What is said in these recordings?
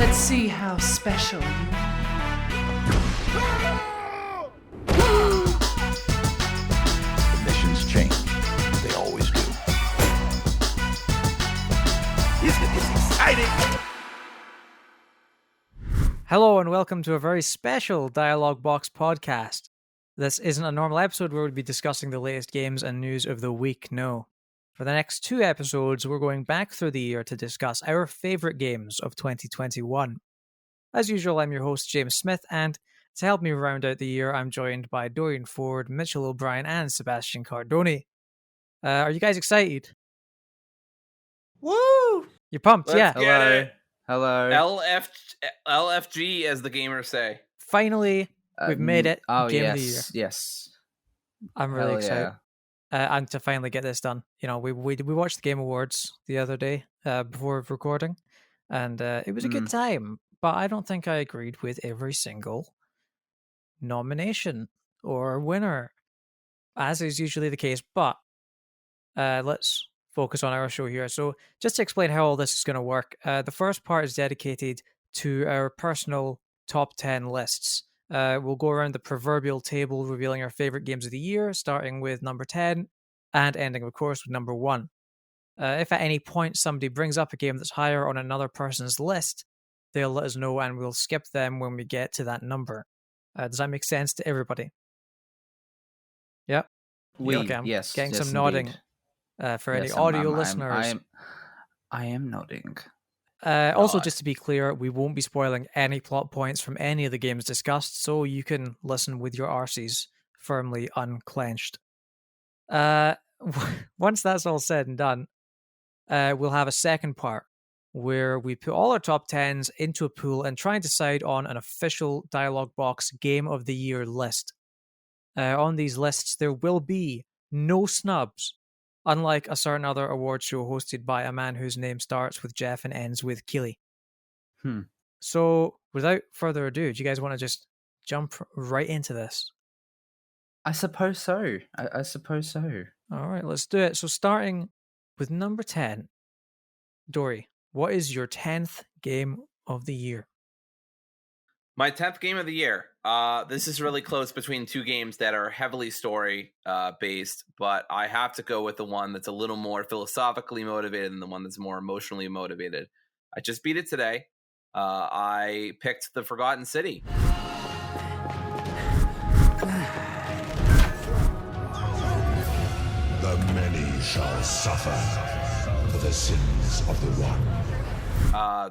Let's see how special you The missions change. They always do. Isn't this exciting? Hello and welcome to a very special Dialogue Box podcast. This isn't a normal episode where we'll be discussing the latest games and news of the week, no. For the next two episodes, we're going back through the year to discuss our favourite games of 2021. As usual, I'm your host, James Smith, and to help me round out the year, I'm joined by Doreen Ford, Mitchell O'Brien, and Sebastian Cardone. Are you guys excited? Woo! You're pumped, Let's yeah. get it. Hello. LFG, as the gamers say. Finally, we've made it. Game of the year. Yes. I'm really Hell excited. yeah. And to finally get this done. You know, we watched the Game Awards the other day before recording, and it was a good time. But I don't think I agreed with every single nomination or winner, as is usually the case. But let's focus on our show here. So just to explain how all this is going to work, the first part is dedicated to our personal top 10 lists. We'll go around the proverbial table revealing our favorite games of the year, starting with number 10 and ending, of course, with number 1. If at any point somebody brings up a game that's higher on another person's list, they'll let us know and we'll skip them when we get to that number. Does that make sense to everybody? Yep. Okay, I'm getting some nodding for any audio listeners. I am nodding. Also, just to be clear, we won't be spoiling any plot points from any of the games discussed, so you can listen with your arses firmly unclenched. Once that's all said and done, we'll have a second part where we put all our top 10s into a pool and try and decide on an official Dialogue Box Game of the Year list. On these lists, there will be no snubs, unlike a certain other award show hosted by a man whose name starts with Jeff and ends with Keeley. So, without further ado, do you guys want to just jump right into this? I suppose so. I suppose so. All right, let's do it. So, starting with number 10, Dory, what is your 10th game of the year? My 10th game of the year. This is really close between two games that are heavily story based, but I have to go with the one that's a little more philosophically motivated than the one that's more emotionally motivated. I just beat it today. I picked The Forgotten City. The many shall suffer for the sins of the one.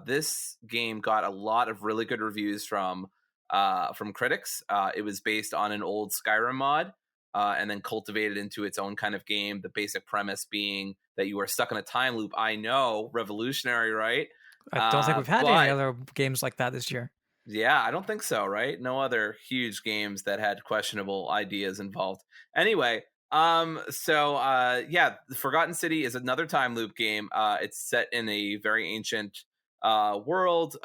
This game got a lot of really good reviews from critics. It was based on an old Skyrim mod and then cultivated into its own kind of game. The basic premise being that you are stuck in a time loop. I know, revolutionary, right? I don't think we've had any other games like that this year. Yeah, I don't think so, right? No other huge games that had questionable ideas involved. Anyway, The Forgotten City is another time loop game. It's set in a very ancient world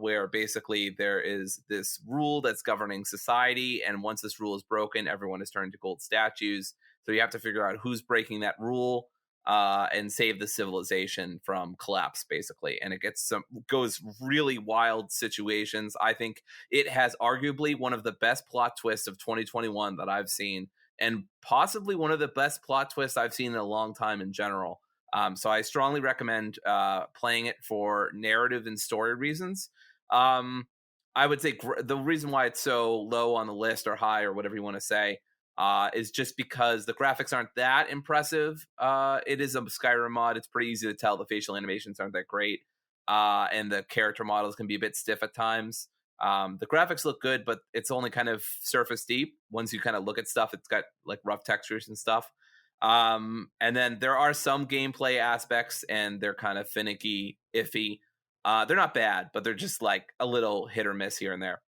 where basically there is this rule that's governing society, and once this rule is broken, everyone is turned to gold statues. So you have to figure out who's breaking that rule and save the civilization from collapse, basically. And it goes really wild situations. I think it has arguably one of the best plot twists of 2021 that I've seen, and possibly one of the best plot twists I've seen in a long time in general. So I strongly recommend playing it for narrative and story reasons. I would say the reason why it's so low on the list or high or whatever you want to say is just because the graphics aren't that impressive. It is a Skyrim mod. It's pretty easy to tell the facial animations aren't that great. And the character models can be a bit stiff at times. The graphics look good, but it's only kind of surface deep. Once you kind of look at stuff, it's got like rough textures and stuff. And then there are some gameplay aspects, and they're kind of finicky, iffy. They're not bad, but they're just like a little hit or miss here and there.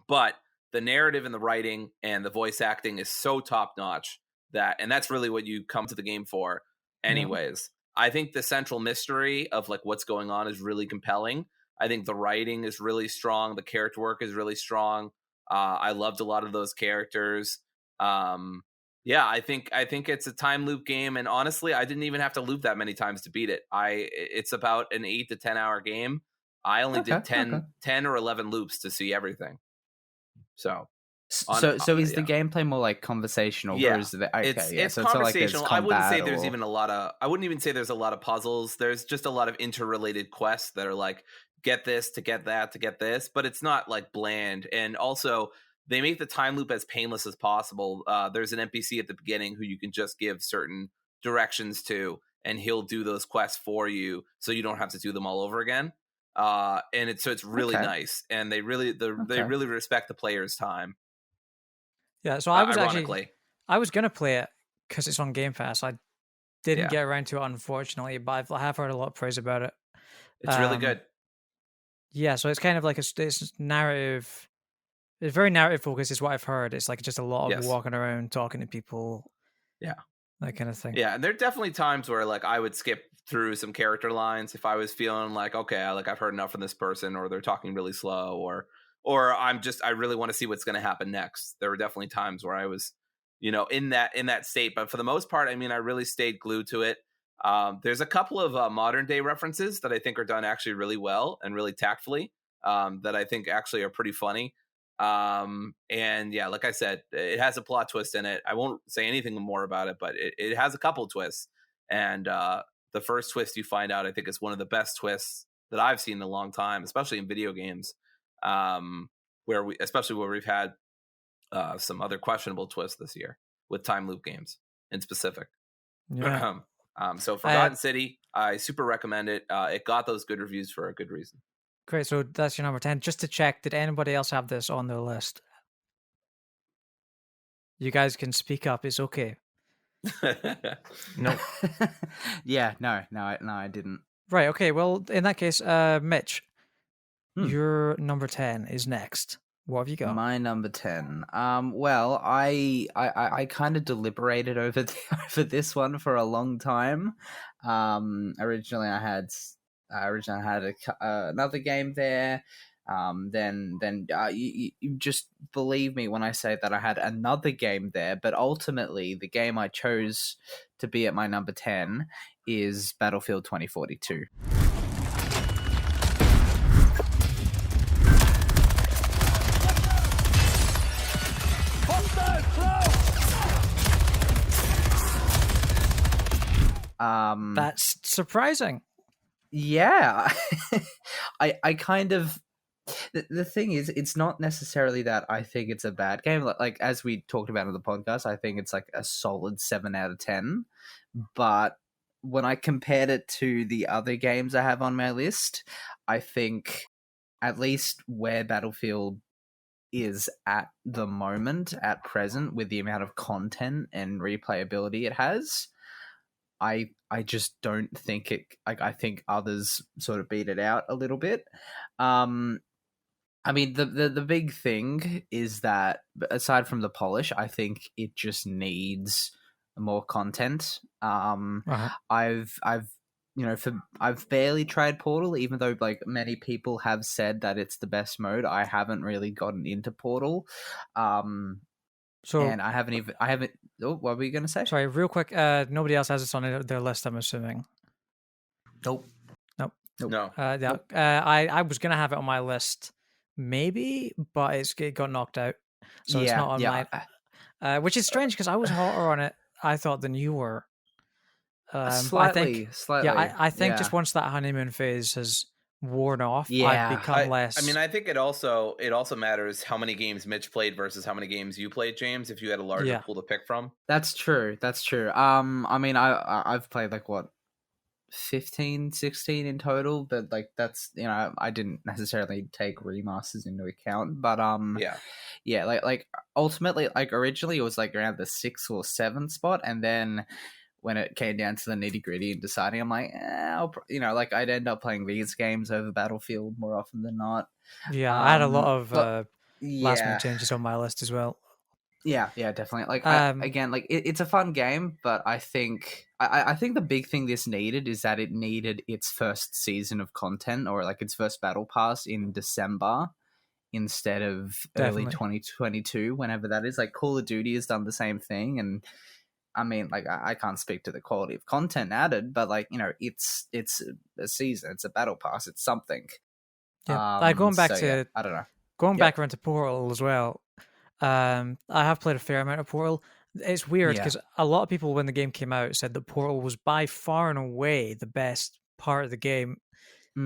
But the narrative and the writing and the voice acting is so top notch and that's really what you come to the game for anyways. I think the central mystery of like what's going on is really compelling. I think the writing is really strong. The character work is really strong. I loved a lot of those characters. I think it's a time loop game, and honestly, I didn't even have to loop that many times to beat it. It's about an 8 to 10 hour game. I only Okay, did 10, okay. 10 or 11 loops to see everything. So So is the yeah. gameplay more like conversational, or is it okay? It's So it's not like there's conversational. I wouldn't say combat there's or even a lot of. I wouldn't even say there's a lot of puzzles. There's just a lot of interrelated quests that are like get this to get that to get this, but it's not like bland. And also, they make the time loop as painless as possible. There's an NPC at the beginning who you can just give certain directions to, and he'll do those quests for you, so you don't have to do them all over again. And it's really Okay. nice, and they really respect the player's time. Yeah, so I was ironically. I was gonna play it because it's on Game Pass. I didn't Yeah. get around to it, unfortunately, but I have heard a lot of praise about it. It's really good. Yeah, so it's kind of like it's narrative. It's very narrative focused, is what I've heard. It's like just a lot of Yes. walking around, talking to people. Yeah. That kind of thing. Yeah, and there are definitely times where like I would skip through some character lines if I was feeling like, okay, like I've heard enough from this person, or they're talking really slow, or I really want to see what's going to happen next. There were definitely times where I was, in that state, but for the most part, I mean, I really stayed glued to it. There's a couple of modern day references that I think are done actually really well and really tactfully, that I think actually are pretty funny. And yeah, like I said, it has a plot twist in it. I won't say anything more about it, but it has a couple of twists. And the first twist you find out, I think, is one of the best twists that I've seen in a long time, especially in video games, where we've had some other questionable twists this year with time loop games in specific. Yeah. So Forgotten City, I super recommend it. It got those good reviews for a good reason. Great. So that's your number 10. Just to check, did anybody else have this on their list? You guys can speak up. It's okay. No. Yeah, no, I didn't. Right. Okay. Well, in that case, Mitch, your number 10 is next. What have you got? My number 10. Well, I kind of deliberated over this one for a long time. Originally I had another game there. Then you just believe me when I say that I had another game there, but ultimately the game I chose to be at my number 10 is Battlefield 2042. That's surprising. Yeah. I kind of the thing is, it's not necessarily that I think it's a bad game. Like as we talked about in the podcast, I think it's like a solid 7 out of 10. But when I compared it to the other games I have on my list, I think at least where Battlefield is at the moment, at present, with the amount of content and replayability it has, I just don't think it. I think others sort of beat it out a little bit. I mean, the big thing is that aside from the polish, I think it just needs more content. I've I've barely tried Portal, even though like many people have said that it's the best mode. I haven't really gotten into Portal. And I haven't. Oh, what were you gonna say? Sorry, real quick. Nobody else has this on their list, I'm assuming. Nope. No. I was gonna have it on my list, maybe, but it got knocked out, so it's not on mine. Which is strange because I was hotter on it, I thought, than you were. Slightly. Yeah, I think just once that honeymoon phase has worn off, Yeah. I've become less. I mean, I think it also matters how many games Mitch played versus how many games you played, James. If you had a larger pool to pick from, that's true. I mean, I've played like what 15, 16 in total, but like that's I didn't necessarily take remasters into account, but like ultimately, like originally it was like around the 6th or 7th spot, and then when it came down to the nitty gritty and deciding, I'm like, like I'd end up playing these games over Battlefield more often than not. Yeah, I had a lot of last minute changes on my list as well. Yeah, definitely. Like again, like it's a fun game, but I think the big thing this needed is that it needed its first season of content, or like its first battle pass in December instead of early 2022, whenever that is. Like Call of Duty has done the same thing, and I mean, like I can't speak to the quality of content added, but like it's a season, it's a battle pass, it's something. Yeah, going back so, to yeah, I don't know. going Yep. back around to Portal as well. I have played a fair amount of Portal. It's weird Yeah. because a lot of people, when the game came out, said that Portal was by far and away the best part of the game.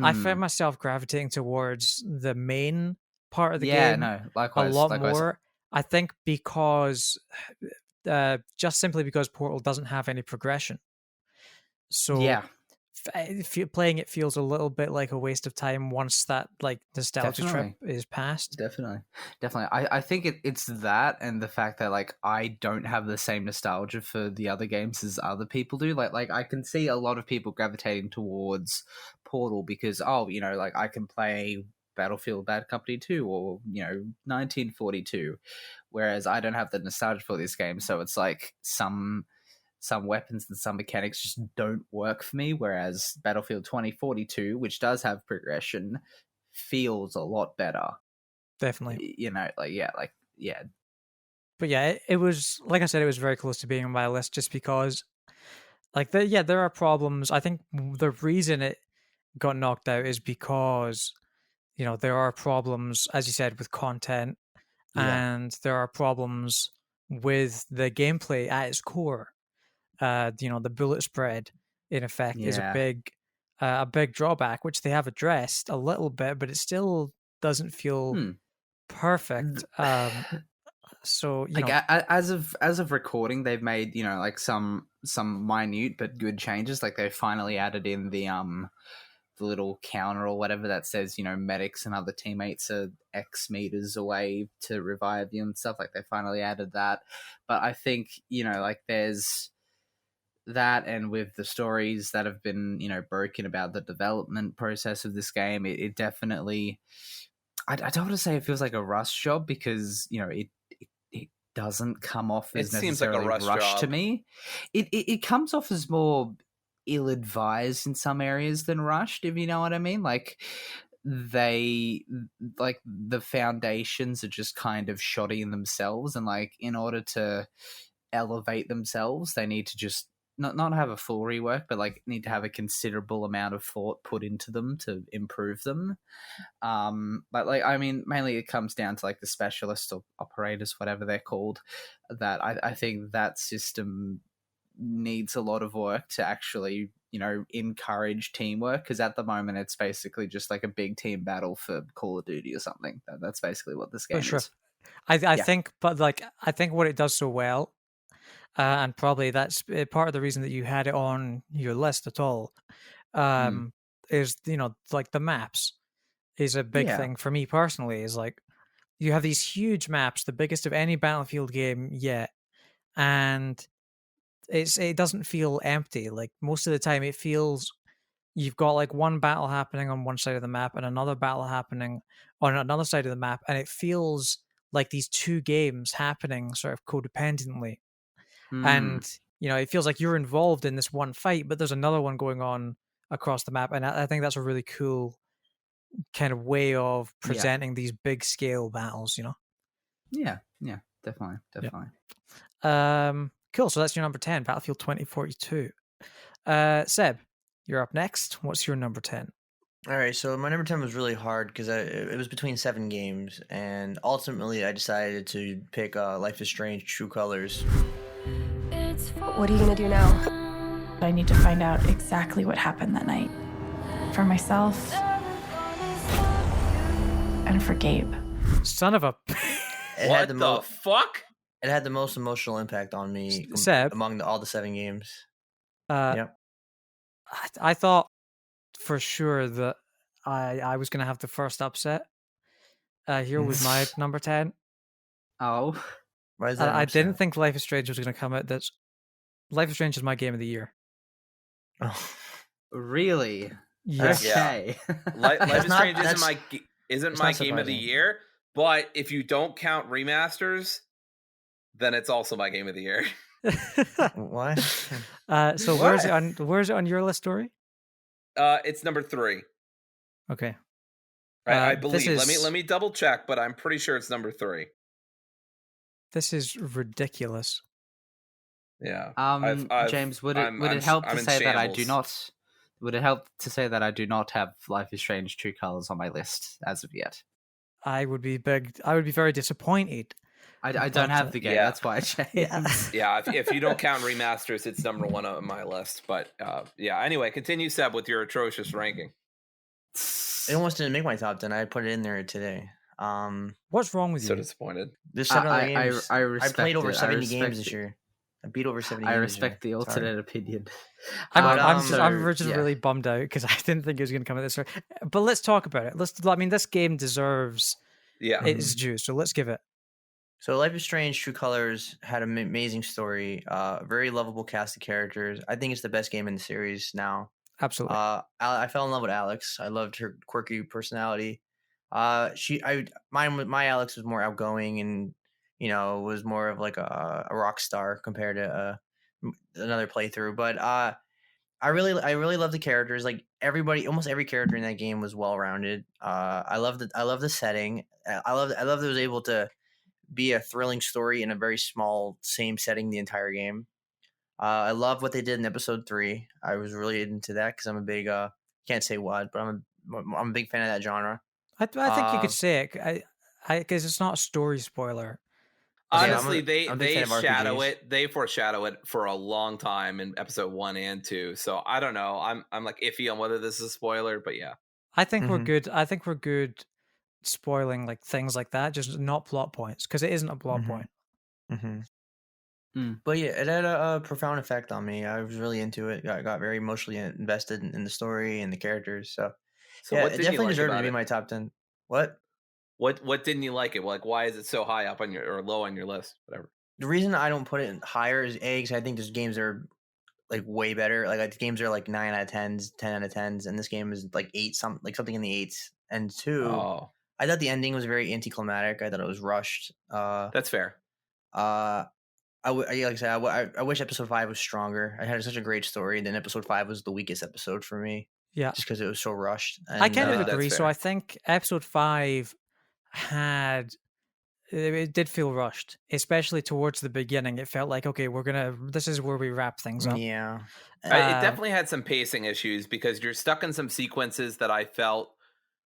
I found myself gravitating towards the main part of the Yeah, game no, a likewise. lot more. I think because just simply because Portal doesn't have any progression. So Yeah, playing it feels a little bit like a waste of time once that like nostalgia Definitely. trip is past. definitely. I think it's that and the fact that like I don't have the same nostalgia for the other games as other people do. Like I can see a lot of people gravitating towards Portal because like I can play Battlefield Bad Company 2 or 1942, whereas I don't have the nostalgia for this game. So it's like some weapons and some mechanics just don't work for me, whereas Battlefield 2042, which does have progression, feels a lot better. Definitely. Yeah. But yeah, it was, like I said, it was very close to being on my list just because, like, there are problems. I think the reason it got knocked out is because, there are problems, as you said, with content, and there are problems with the gameplay at its core. The bullet spread, in effect, is a big drawback, which they have addressed a little bit, but it still doesn't feel perfect. So as of recording, they've made like some minute but good changes. Like they finally added in the little counter or whatever that says medics and other teammates are X meters away to revive you and stuff. Like they finally added that, but I think like there's that, and with the stories that have been broken about the development process of this game, it definitely, I don't want to say it feels like a rush job because it doesn't come off as necessarily rushed to me. It comes off as more ill-advised in some areas than rushed, if you know what I mean. Like the foundations are just kind of shoddy in themselves, and like in order to elevate themselves, they need to just not have a full rework, but like need to have a considerable amount of thought put into them to improve them. But like, I mean, mainly it comes down to like the specialists or operators, whatever they're called, that I think that system needs a lot of work to actually, encourage teamwork. Because at the moment, it's basically just like a big team battle for Call of Duty or something. That's basically what this game is. I think, but like, I think what it does so well, and probably that's part of the reason that you had it on your list at all, is like the maps is a big thing for me personally. Is like you have these huge maps, the biggest of any Battlefield game yet, and it doesn't feel empty. Like most of the time, it feels you've got like one battle happening on one side of the map and another battle happening on another side of the map, and it feels like these two games happening sort of codependently. And it feels like you're involved in this one fight, but there's another one going on across the map, and I think that's a really cool kind of way of presenting these big scale battles. Yeah, definitely. Cool. So that's your number 10, Battlefield 2042. Seb, you're up next. What's your number 10? All right, so my number 10 was really hard because it was between 7 games, and ultimately I decided to pick Life is Strange: True Colors. What are you gonna do now? I need to find out exactly what happened that night. For myself. And for Gabe. Son of a... What the fuck? It had the most emotional impact on me Seb, among all the 7 games. Yep. I thought for sure that I was going to have the first upset. Here was my number 10. Oh. Why is that? I didn't think Life is Strange was going to come out. Life is Strange is my game of the year. Oh. Really? Yes. Okay. Life is Strange isn't my game of the year, but if you don't count remasters, then it's also my game of the year. Why? So where's it on your list, Dory? It's number 3. Okay. I believe. Let me double check, but I'm pretty sure it's number 3. This is ridiculous. Yeah. James, would it help to say that I do not Would it help to say that I do not have Life is Strange True Colors on my list as of yet? I would be very disappointed. I don't have the game. yeah. That's why I changed. Yeah, if you don't count remasters, it's number 1 on my list. But yeah, anyway, continue, Seb, with your atrocious ranking. It almost didn't make my top 10. I put it in there today. What's wrong with So you? disappointed. There's 7 other games. I played over respect 70 it. games this year. I beat over 70 I games respect this year. the alternate opinion. I'm just yeah. really bummed out because I didn't think it was going to come at this. But let's talk about it. I mean, this game deserves its due, so let's give it. So Life is Strange True Colors had an amazing story, very lovable cast of characters. I think it's the best game in the series now. Absolutely. I fell in love with Alex. I loved her quirky personality. My Alex was more outgoing and was more of like a rock star compared to another playthrough. But I really love the characters. Like almost every character in that game was well rounded. I love the setting. I love that it was able to be a thrilling story in a very small same setting the entire game. I love what they did in episode 3. I was really into that because I'm a big can't say what, but I'm a big fan of that genre. I think you could say it. Because it's not a story spoiler. Honestly, I'm a big they fan of shadow RPGs. it. They foreshadow it for a long time in episode 1 and 2. So I don't know. I'm like iffy on whether this is a spoiler, but yeah. I think we're good. I think we're good spoiling like things like that, just not plot points, because it isn't a plot point. But yeah, it had a profound effect on me. I was really into it. I got very emotionally invested in the story and the characters. So yeah, what it didn't you definitely like deserved to about be it? my top 10. What? What didn't you like it? Like, why is it so high up on or low on your list? Whatever. The reason I don't put it higher is because I think there's games that are like way better. Like games are like 9 out of 10s, 10 out of 10s, and this game is like something in the 8s. And 2, I thought the ending was very anticlimactic. I thought it was rushed. That's fair. Like I said, I wish episode 5 was stronger. I had such a great story, and then episode 5 was the weakest episode for me. Yeah, just because it was so rushed. And, I kind of agree. So I think episode 5 it did feel rushed, especially towards the beginning. It felt like, okay, this is where we wrap things up. Yeah. It definitely had some pacing issues because you're stuck in some sequences that I felt.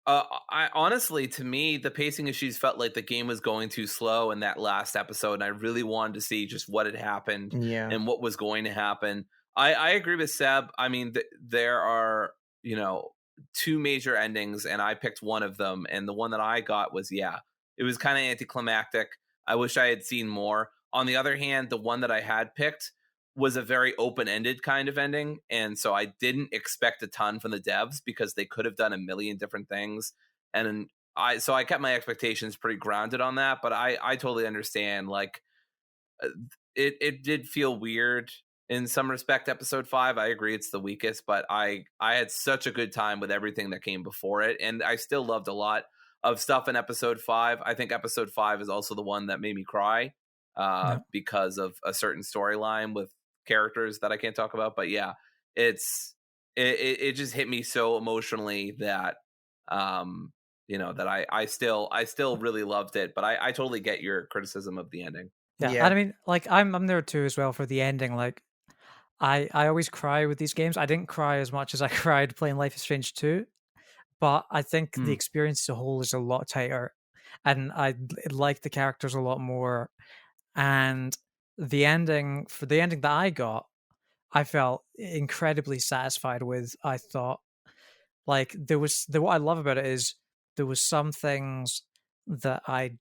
I honestly, to me, the pacing issues felt like the game was going too slow in that last episode, and I really wanted to see just what had happened and what was going to happen. I agree with Seb. I mean, there are 2 major endings, and I picked one of them, and the one that I got was it was kind of anticlimactic. I wish I had seen more. On the other hand, the one that I had picked was a very open-ended kind of ending, and so I didn't expect a ton from the devs because they could have done a million different things, and I kept my expectations pretty grounded on that. But I totally understand. Like, it did feel weird in some respect. Episode 5, I agree, it's the weakest, but I had such a good time with everything that came before it, and I still loved a lot of stuff in episode 5. I think episode 5 is also the one that made me cry because of a certain storyline with characters that I can't talk about. But yeah, it just hit me so emotionally that that I still really loved it. But I totally get your criticism of the ending. Yeah. And I mean, like I'm there too as well for the ending. Like I always cry with these games. I didn't cry as much as I cried playing Life is Strange 2. But I think the experience as a whole is a lot tighter, and I like the characters a lot more. And the ending that I got, I felt incredibly satisfied with. I thought, like, what I love about it is there was some things that I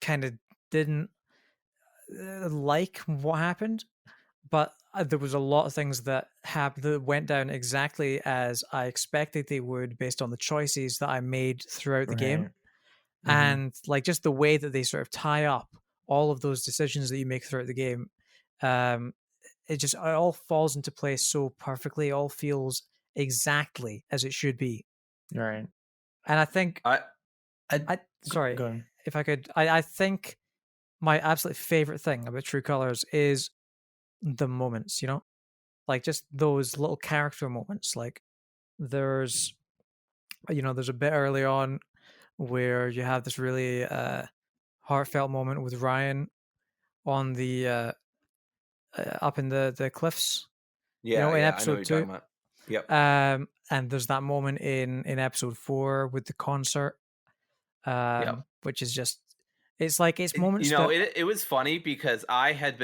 kind of didn't like what happened, but there was a lot of things that went down exactly as I expected they would based on the choices that I made throughout the game. And like just the way that they sort of tie up all of those decisions that you make throughout the game, it all falls into place so perfectly. It all feels exactly as it should be. Right. And I think sorry, go ahead. if I could, I think my absolute favorite thing about True Colors is the moments, like just those little character moments. Like there's a bit early on where you have this really heartfelt moment with Ryan on the up in the cliffs, in episode 2. Yep. And there's that moment in episode 4 with the concert, which is just, it's moments You know, that it was funny because I had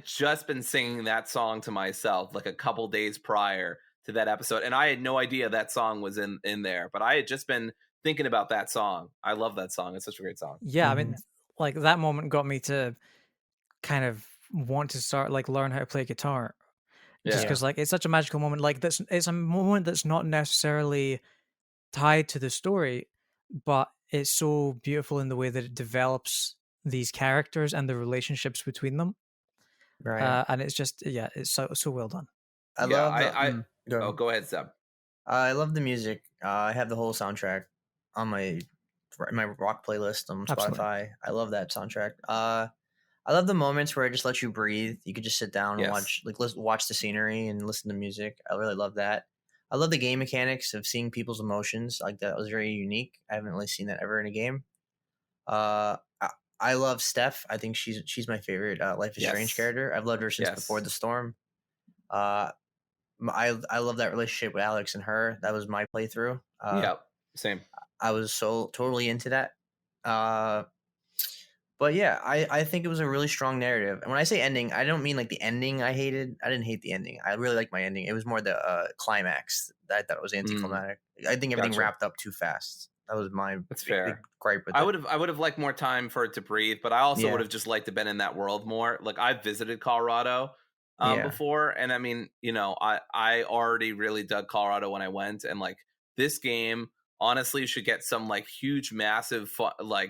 just been singing that song to myself like a couple days prior to that episode, and I had no idea that song was in there, but I had just been thinking about that song. I love that song. It's such a great song. I mean, like that moment got me to kind of want to start like learn how to play guitar, just because like it's such a magical moment. Like it's a moment that's not necessarily tied to the story, but it's so beautiful in the way that it develops these characters and the relationships between them. Right. And it's just, it's so well done. I love. Go ahead, Seb. I love the music. I have the whole soundtrack on my rock playlist on Spotify. Absolutely. I love that soundtrack. I love the moments where it just lets you breathe. You could just sit down and watch the scenery and listen to music. I really love that. I love the game mechanics of seeing people's emotions. Like that was very unique. I haven't really seen that ever in a game. I love Steph. I think she's my favorite Life is Strange character. I've loved her since Before the Storm. I love that relationship with Alex and her. That was my playthrough. Same. I was so totally into that. But yeah, I think it was a really strong narrative. And when I say ending, I don't mean like the ending I hated. I didn't hate the ending. I really liked my ending. It was more the climax that I thought was anticlimactic. I think everything wrapped up too fast. That was my big gripe with it. I would have liked more time for it to breathe, but I also would have just liked to been in that world more. Like I've visited Colorado before, and I mean, you know, I already really dug Colorado when I went, and like this game honestly should get some like huge massive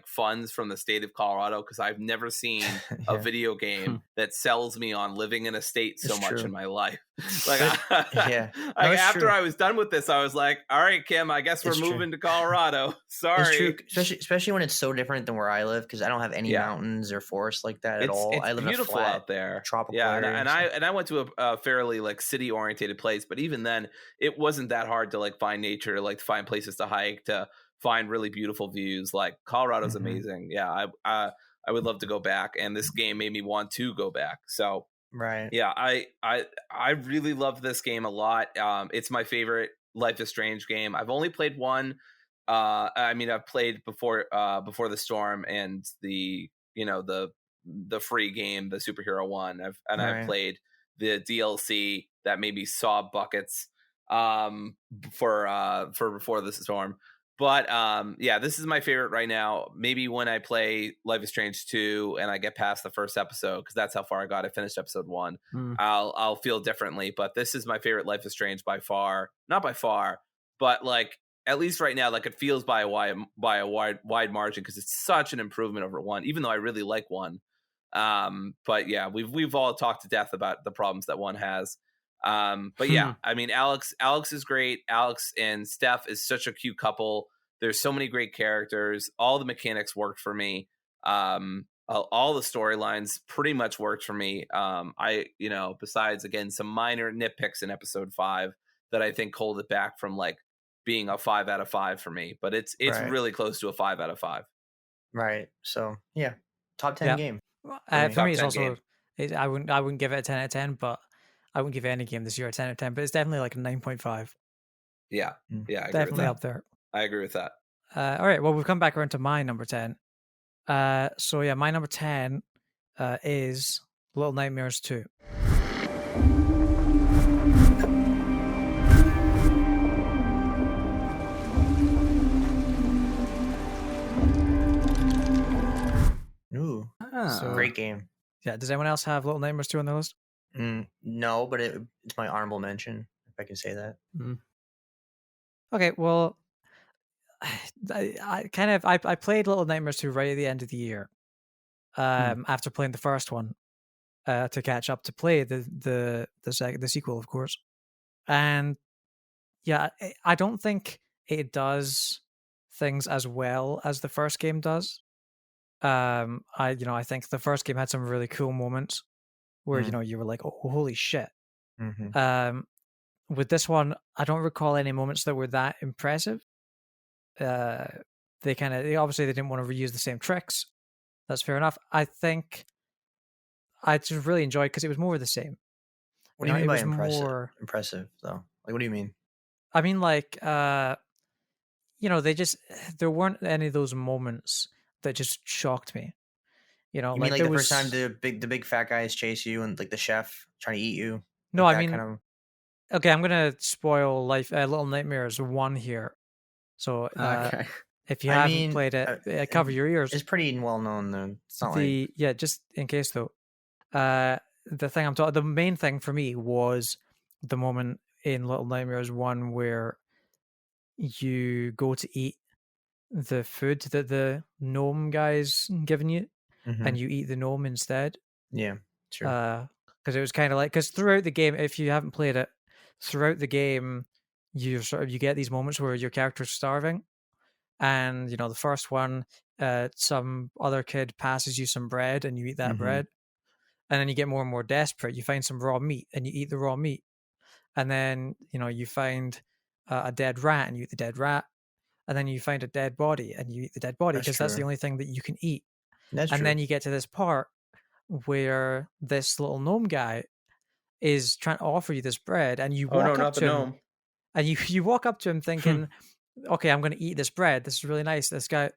funds from the state of Colorado, because I've never seen a video game that sells me on living in a state so much in my life. Like after I was done with this, I was like, all right, Kim, I guess we're moving to Colorado. Sorry. It's true. Especially when it's so different than where I live, because I don't have any mountains or forests like that at all. I live beautiful in a flat, out there, tropical area. And I went to a fairly like city oriented place, but even then it wasn't that hard to like find nature, like to find places to hike, to find really beautiful views. Like Colorado's amazing. I would love to go back, and this game made me want to go back. So I really love this game a lot. It's my favorite Life is Strange game. I've only played one. I mean, I've played Before the Storm and the free game, the superhero one. I've played the DLC that made me saw buckets for Before the Storm. But this is my favorite right now. Maybe when I play Life is Strange 2 and I get past the first episode, because that's how far I got. I finished episode 1. I'll feel differently. But this is my favorite Life is Strange by far. Not by far, but like at least right now, like it feels by a wide margin, because it's such an improvement over 1. Even though I really like 1. But yeah, we've all talked to death about the problems that 1 has. But yeah, I mean, Alex is great. Alex and Steph is such a cute couple. There's so many great characters. All the mechanics worked for me. All the storylines pretty much worked for me. Besides again, some minor nitpicks in episode 5 that I think hold it back from like being a 5 out of 5 for me, but it's really close to a 5 out of 5. Right. So yeah, top 10 game. For me, it's also, I wouldn't give it a 10 out of 10, but I wouldn't give any game this year a 10 out of 10, but it's definitely like a 9.5. Yeah. I agree definitely with that. up there. I agree with that. All right. Well, we've come back around to my number 10. So yeah, my number 10 is Little Nightmares 2. Ooh, so, great game. Yeah. Does anyone else have Little Nightmares 2 on their list? No, but it's my honorable mention, if I can say that. Okay, well, I played Little Nightmares 2 right at the end of the year, after playing the first one, to catch up to play the sequel, of course. And yeah, I don't think it does things as well as the first game does. I think the first game had some really cool moments where you were like, oh, holy shit. With this one, I don't recall any moments that were that impressive. They obviously they didn't want to reuse the same tricks. That's fair enough. I think I just really enjoyed because it was more of the same. What do you mean by impressive? Impressive though. Like, what do you mean? I mean, like, you know, there weren't any of those moments that just shocked me. You know, You mean like like there the first time was. the big fat guys chase you and like the chef trying to eat you? No, Like I that mean, kind of. okay, I'm gonna spoil Little Nightmares 1 here. So, Okay. if you I haven't mean, played it, cover your ears. it's pretty well known though. It's not like Yeah, just in case though. The main thing for me was the moment in Little Nightmares 1 where you go to eat the food that the gnome guy's given you, and you eat the gnome instead. yeah, true. Because it was kind of like, because throughout the game, if you haven't played it, throughout the game, you get these moments where your character's starving, and you know the first one, some other kid passes you some bread, and you eat that bread, and then you get more and more desperate. You find some raw meat, and you eat the raw meat, and then you know you find a dead rat, and you eat the dead rat, and then you find a dead body, and you eat the dead body That's because that's the true. only thing that you can eat. That's And true. then you get to this part where this little gnome guy is trying to offer you this bread, and you Oh no, walk up not the to him, gnome. and you walk up to him thinking, okay, I'm going to eat this bread. This is really nice. This guy,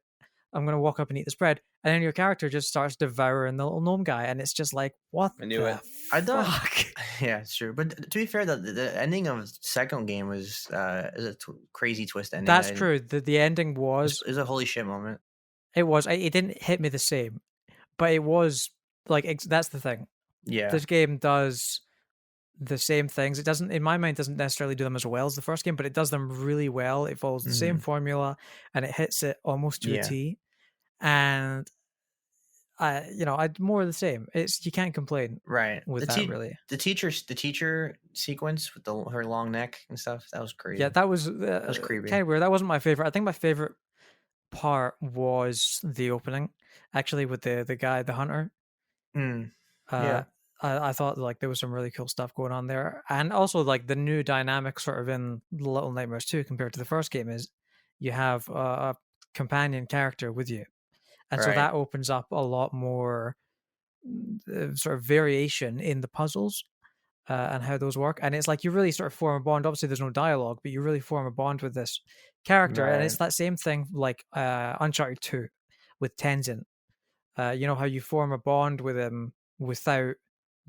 I'm going to walk up and eat this bread. And then your character just starts devouring the little gnome guy. And it's just like, what I knew the it. I thought, fuck? yeah, it's true. But to be fair, the ending of the second game was is a crazy twist ending. That's true. The ending was, It was a holy shit moment. it didn't hit me the same, but it was like, that's the thing. Yeah. This game does the same things. It doesn't, in my mind, doesn't necessarily do them as well as the first game, but it does them really well. It follows the same formula, and it hits it almost to a T. And I'd more of the same. You can't complain, Right. with that really. The teacher sequence with her long neck and stuff, that was crazy. Yeah, that was creepy. kind of weird. That wasn't my favorite. I think my favorite part was the opening, actually, with the guy, the hunter. Yeah. I thought like there was some really cool stuff going on there, and also like the new dynamic sort of in Little Nightmares 2 compared to the first game is you have a companion character with you, and so Right. that opens up a lot more sort of variation in the puzzles and how those work. And it's like you really sort of form a bond. Obviously, there's no dialogue, but you really form a bond with this character, and it's Right. that same thing like Uncharted 2 with Tenzin. You know how you form a bond with him without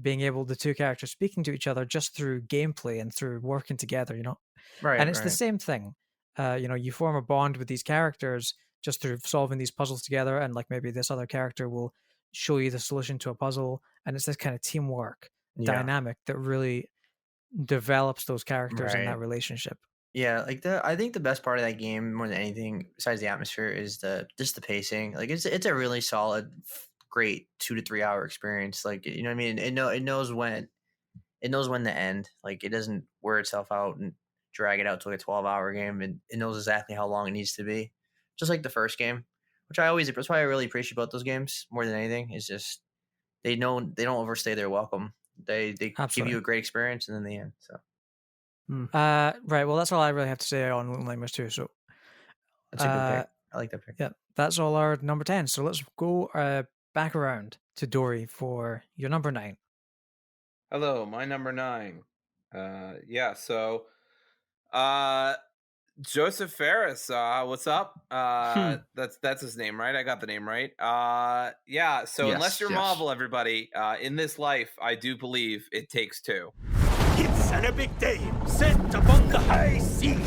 being able the two characters speaking to each other just through gameplay and through working together, you know. Right. And it's the right. same thing. You know, you form a bond with these characters just through solving these puzzles together, and like maybe this other character will show you the solution to a puzzle, and it's this kind of teamwork dynamic that really develops those characters in that Right. relationship. Yeah, like I think the best part of that game more than anything besides the atmosphere is just the pacing. Like it's a really solid, great 2 to 3 hour experience. Like, you know what I mean? It knows when to end. Like it doesn't wear itself out and drag it out to like a 12-hour game, and it knows exactly how long it needs to be. Just like the first game, that's why I really appreciate about those games more than anything is just they don't overstay their welcome. They give Absolutely. you a great experience and then the end. So Right. Well, that's all I really have to say on Little Nightmares 2. So that's a good pick. I like that pick. yeah, that's all our number 10. So let's go back around to Dory for your number 9. Hello, my number 9. So Joseph Ferris, what's up? That's his name, right? I got the name right. So Yes, unless you're yes. Marvel, everybody, in this life, I do believe it takes two. It's an epic day set upon the high seas,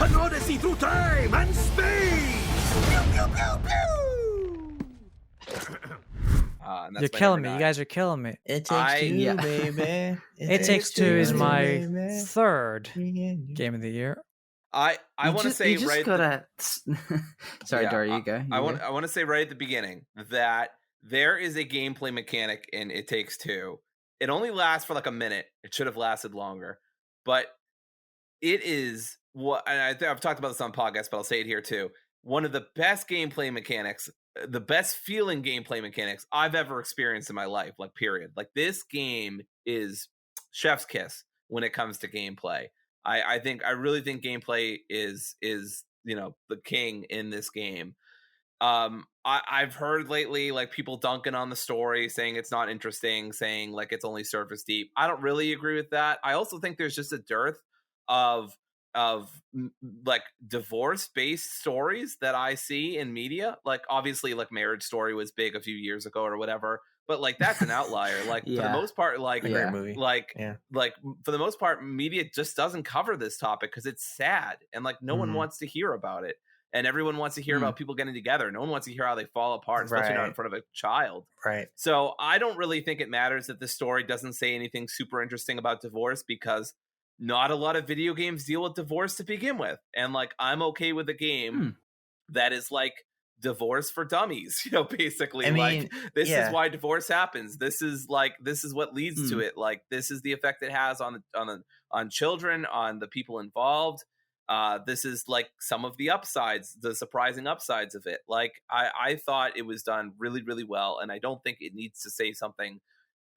an odyssey through time and space. Pew, pew, pew, pew. And that's You're my killing number me. 9. You guys are killing me. It takes two, Yeah. baby. It Takes Two is my baby. third game of the year. I want to say you just right. gotta. Sorry, Yeah, Dory, you go. I want to say right at the beginning that there is a gameplay mechanic in It Takes Two. It only lasts for like a minute. It should have lasted longer, but it is what, and I've talked about this on podcasts, but I'll say it here too. One of the best gameplay mechanics, the best feeling gameplay mechanics I've ever experienced in my life. Like period. Like this game is chef's kiss when it comes to gameplay. I really think gameplay is the king in this game. I've heard lately like people dunking on the story, saying it's not interesting, saying like it's only surface deep. I don't really agree with that. I also think there's just a dearth of like divorce-based stories that I see in media. Like obviously like Marriage Story was big a few years ago or whatever, but like that's an outlier. Like for the most part, like Great movie. like for the most part, media just doesn't cover this topic because it's sad and like no one wants to hear about it. And everyone wants to hear about people getting together. No one wants to hear how they fall apart, especially not in front of a child. Right. So I don't really think it matters that the story doesn't say anything super interesting about divorce, because not a lot of video games deal with divorce to begin with. And like, I'm okay with a game that is like divorce for dummies, basically. I mean, like, this is why divorce happens. This is what leads to it. Like, this is the effect it has on children, on the people involved. This is like some of the upsides, the surprising upsides of it. Like, I thought it was done really, really well. And I don't think it needs to say something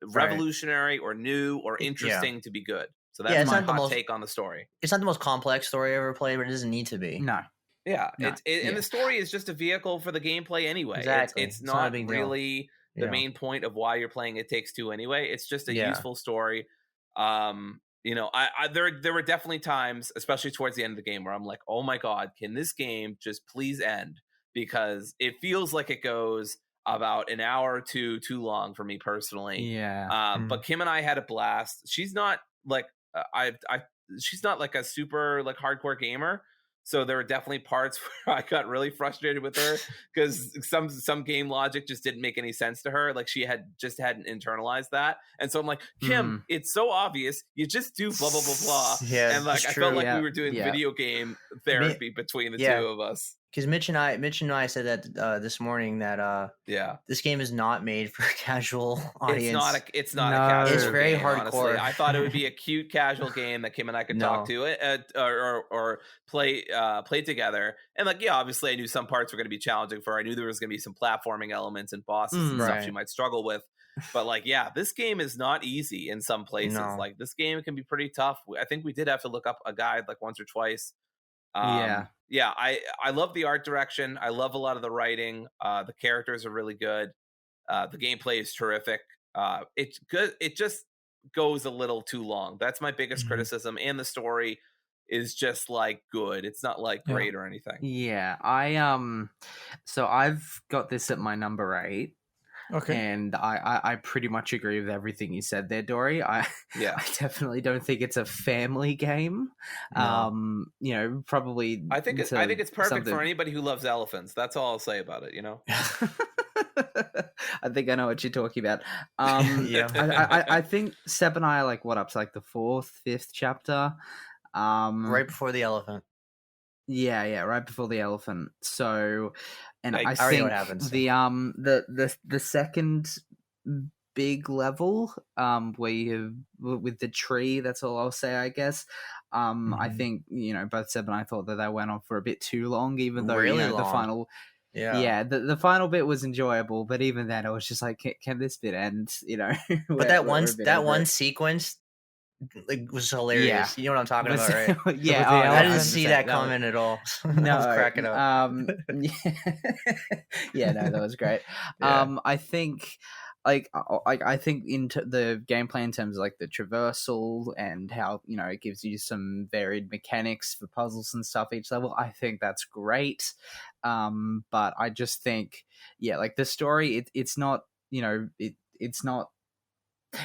revolutionary or new or interesting to be good. So that's my hot take on the story. It's not the most complex story I ever played, but it doesn't need to be. No. Yeah. And the story is just a vehicle for the gameplay anyway. Exactly. It's not really the main point of why you're playing It Takes Two anyway. It's just a useful story. There were definitely times, especially towards the end of the game, where I'm like, oh my God, can this game just please end? Because it feels like it goes about an hour or two too long for me personally. Yeah. But Kim and I had a blast. She's not like she's not like a super like hardcore gamer. So there were definitely parts where I got really frustrated with her because some game logic just didn't make any sense to her. Like, she hadn't internalized that. And so I'm like, Kim, it's so obvious. You just do blah, blah, blah, blah. Yeah, and like, I felt like we were doing video game therapy between the two of us. Because Mitch and I said that this morning that this game is not made for a casual audience. It's not a casual It's very game, hardcore. Honestly. I thought it would be a cute casual game that Kim and I could talk to it or play together. And like, obviously I knew some parts were going to be challenging for her. I knew there was going to be some platforming elements and bosses and stuff she might struggle with. But like, this game is not easy in some places. Like, this game can be pretty tough. I think we did have to look up a guide like once or twice. I love the art direction. I love a lot of the writing. The characters are really good. The gameplay is terrific. It's good. It just goes a little too long. That's my biggest criticism. And the story is just like good. It's not like great or anything. Yeah, so I've got this at my number 8. Okay. And I pretty much agree with everything you said there, Dory. I definitely don't think it's a family game. No. Probably I think it's perfect for anybody who loves elephants. That's all I'll say about it, I think I know what you're talking about. I think Seb and I are like up to like the 4th, 5th chapter. Right before the elephant. Yeah, right before the elephant. So, and I already know think what happens. the second big level, where you with the tree. That's all I'll say, I guess. I think both Seb and I thought that went on for a bit too long, even though really long. The final. Yeah, the final bit was enjoyable, but even then, I was just like, can this bit end? But that one sequence, like, was hilarious. You know what I'm talking about, right? I didn't see that coming at all. No, I was cracking up. That was great. I think, I think into the gameplay in terms of like the traversal and how it gives you some varied mechanics for puzzles and stuff each level. I think that's great. But I just think, like the story, it's not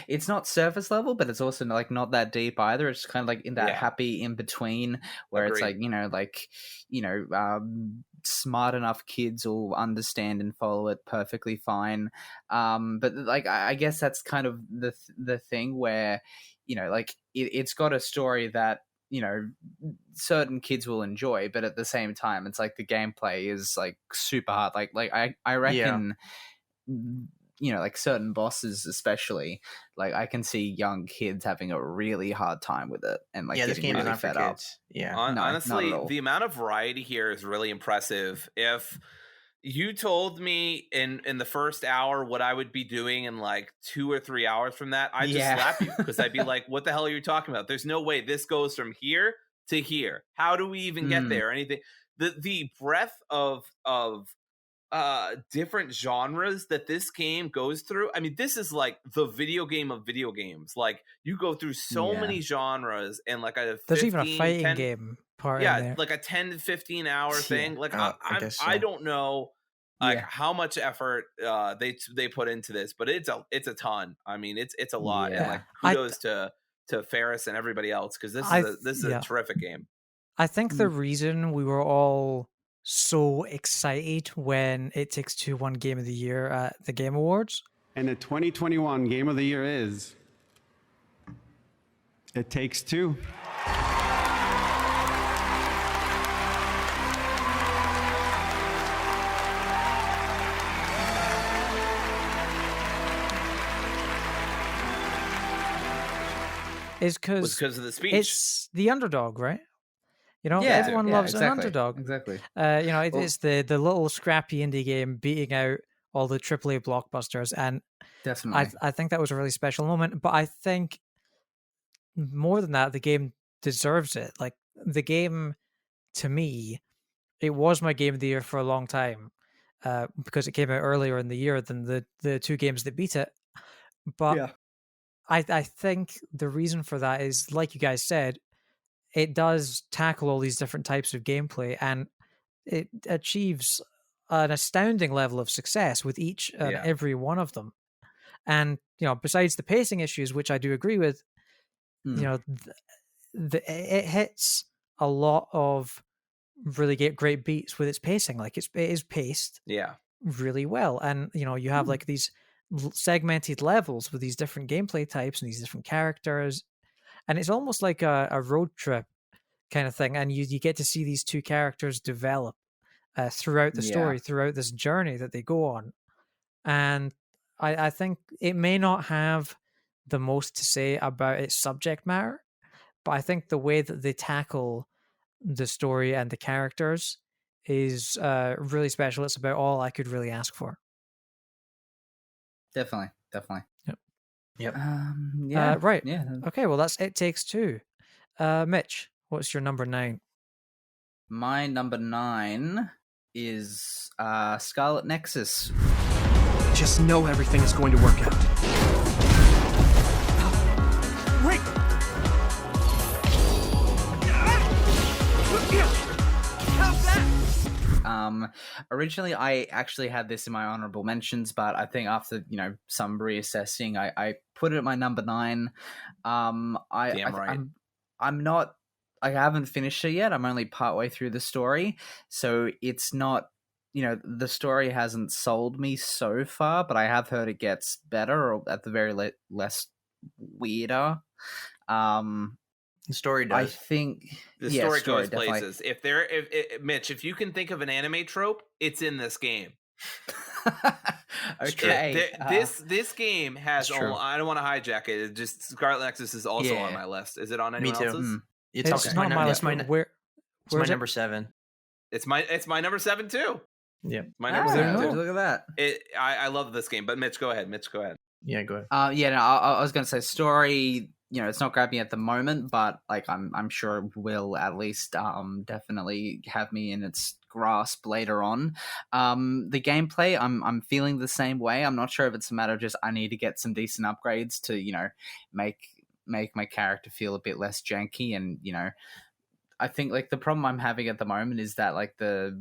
it's not surface level, but it's also like not that deep either. It's kind of like in that happy in between where Agreed. it's like, smart enough kids will understand and follow it perfectly fine. But like, I guess that's kind of the thing where, like it's got a story that, certain kids will enjoy, but at the same time, it's like the gameplay is like super hard. Like I reckon, like certain bosses, especially, like I can see young kids having a really hard time with it, and like this game really is not fed for up. kids. Yeah, honestly, the amount of variety here is really impressive. If you told me in the first hour what I would be doing in like 2 or 3 hours from that, I'd just slap you, because I'd be like, what the hell are you talking about? There's no way this goes from here to here. How do we even get there? Or anything. The breadth of different genres that this game goes through. I mean, this is like the video game of video games. Like, you go through so many genres and like a 15, There's even a fighting 10, game part in there. like a 10 to 15 hour thing. Like, guess so. I don't know like how much effort they put into this, but it's a ton. I mean, it's a lot. And like, kudos to Ferris and everybody else, because this is a terrific game. I think the reason we were all so excited when It Takes Two won Game of the Year at the Game Awards, and the 2021 Game of the Year is It Takes Two. is because of the speech. It's the underdog, right? You know, everyone loves an underdog. Exactly. You know, it's the little scrappy indie game beating out all the AAA blockbusters, and definitely, I think that was a really special moment. But I think more than that, the game deserves it. Like, the game, to me, it was my game of the year for a long time, because it came out earlier in the year than the two games that beat it. But I think the reason for that is, like you guys said, it does tackle all these different types of gameplay, and it achieves an astounding level of success with each and every one of them. And, you know, besides the pacing issues, which I do agree with, you know, it hits a lot of really great beats with its pacing. Like, it is paced really well. And, you know, you have like these segmented levels with these different gameplay types and these different characters. And it's almost like a road trip kind of thing. And you get to see these two characters develop throughout the story, throughout this journey that they go on. And I think it may not have the most to say about its subject matter, but I think the way that they tackle the story and the characters is really special. It's about all I could really ask for. Definitely. Yep. Right. Yeah. Okay, well, that's It Takes Two. Mitch, what's your number 9? My number 9 is Scarlet Nexus. Just know everything is going to work out. Wait! Originally, I actually had this in my honorable mentions, but I think after, you know, some reassessing, I put it at my number 9. I'm not, I haven't finished it yet. I'm only partway through the story, so it's not, you know, the story hasn't sold me so far, but I have heard it gets better, or at the very less weirder. The story does. I think the story goes definitely. places. Mitch, if you can think of an anime trope, it's in this game. Okay. This game has. I don't want to hijack it. It just Scarlet Nexus is also on my list. Is it on anyone else's? It's not on my list. Where's my number 7. It's my number 7 too. Yeah, my number 7 too. Look at that. I love this game, but Mitch, go ahead. Yeah, go ahead. I was going to say story. You know, it's not grabbing at the moment, but like I'm sure it will at least definitely have me in its grasp later on. The gameplay, I'm feeling the same way. I'm not sure if it's a matter of just I need to get some decent upgrades to, you know, make my character feel a bit less janky. And, you know, I think like the problem I'm having at the moment is that like the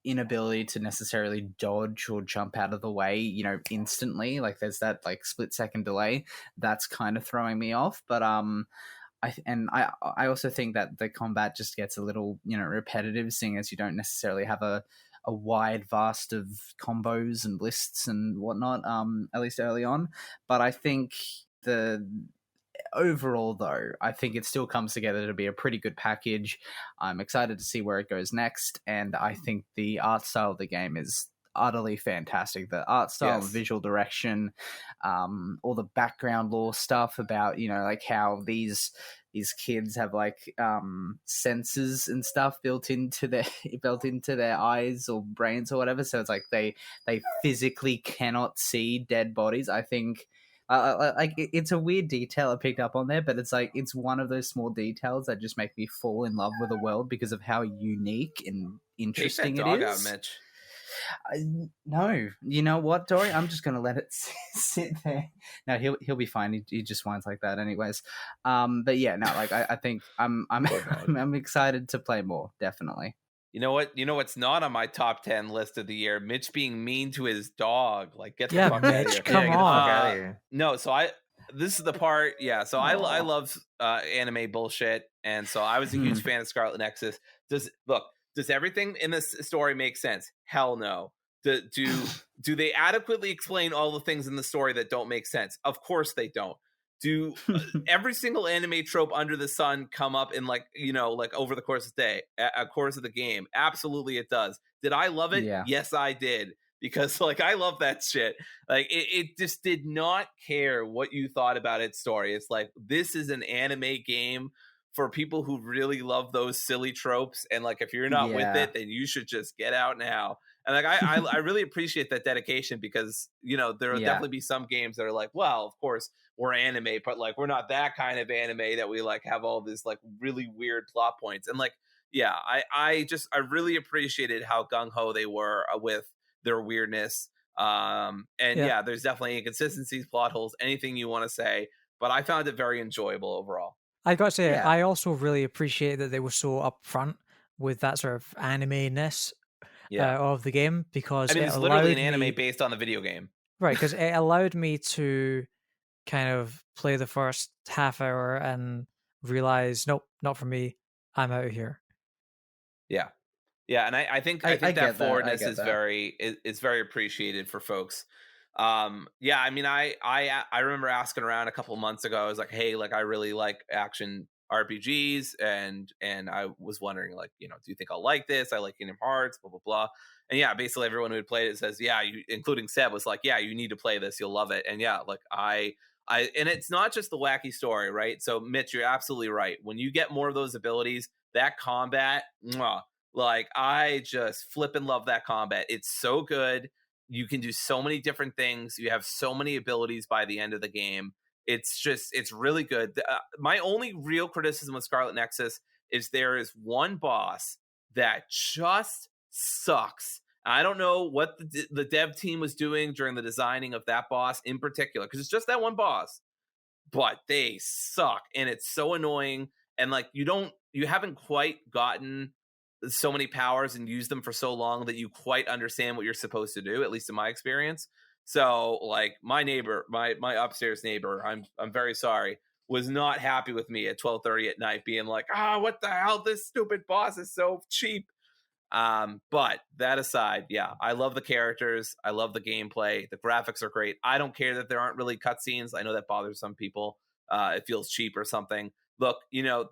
inability to necessarily dodge or jump out of the way, you know, instantly. Like there's that like split second delay that's kind of throwing me off. But I also think that the combat just gets a little, you know, repetitive, seeing as you don't necessarily have a wide vast of combos and lists and whatnot, at least early on. But I think overall, though, I think it still comes together to be a pretty good package. I'm excited to see where it goes next, and I think the art style of the game is utterly fantastic. The art style, the visual direction, all the background lore stuff about, you know, like how these kids have like sensors and stuff built into their eyes or brains or whatever. So it's like they physically cannot see dead bodies. I think. Like it's a weird detail I picked up on there, but it's like it's one of those small details that just make me fall in love with the world because of how unique and interesting Take that it dog is. out, Mitch. No, you know what, Dory? I'm just gonna let it sit there. No, he'll be fine. He just whines like that, anyways. But yeah, no, like I think I'm I'm excited to play more. Definitely. You know what? You know what's not on my top 10 list of the year? Mitch being mean to his dog. Like, get the Yeah, fuck out of Mitch, here. come get the fuck on. out of here. No, so this is the part. Yeah, so I Aw. love anime bullshit, and so I was a huge fan of Scarlet Nexus. Does everything in this story make sense? Hell no. Do they adequately explain all the things in the story that don't make sense? Of course they don't. Do every single anime trope under the sun come up in like over the course of the day, course of the game? Absolutely, it does. Did I love it? Yeah. Yes, I did. Because like I love that shit. Like it just did not care what you thought about its story. It's like, this is an anime game for people who really love those silly tropes, and like if you're not with it, then you should just get out now. And like I really appreciate that dedication, because there will definitely be some games that are like, well, of course we're anime, but like we're not that kind of anime that we like have all this like really weird plot points. And like, yeah, I really appreciated how gung-ho they were with their weirdness. And yeah, there's definitely inconsistencies, plot holes, anything you want to say, but I found it very enjoyable overall. I got to say, I also really appreciate that they were so upfront with that sort of anime-ness of the game, because it's literally an anime based on the video game. Right, because it allowed me to kind of play the first half hour and realize, nope, not for me. I'm out of here. Yeah. Yeah, and I think that forwardness is very appreciated for folks. Yeah, I mean, I remember asking around a couple of months ago. I was like, hey, like I really like action RPGs, and I was wondering, like, do you think I'll like this? I like Kingdom Hearts, blah blah blah. And yeah, basically everyone who had played it says, yeah, including Seb, was like, yeah, you need to play this, you'll love it. And yeah, like I and it's not just the wacky story, right? So Mitch, you're absolutely right. When you get more of those abilities, that combat, like I just flippin' love that combat. It's so good. You can do so many different things. You have so many abilities by the end of the game. It's really good. My only real criticism with Scarlet Nexus is there is one boss that just sucks. I don't know what the dev team was doing during the designing of that boss in particular, because it's just that one boss, but they suck, and it's so annoying. And like you haven't quite gotten so many powers and used them for so long that you quite understand what you're supposed to do, at least in my experience. So like my neighbor, my upstairs neighbor, I'm very sorry, was not happy with me at 12:30 at night being like, what the hell, this stupid boss is so cheap. But that aside, yeah, I love the characters, I love the gameplay, the graphics are great. I don't care that there aren't really cutscenes. I know that bothers some people. It feels cheap or something. Look,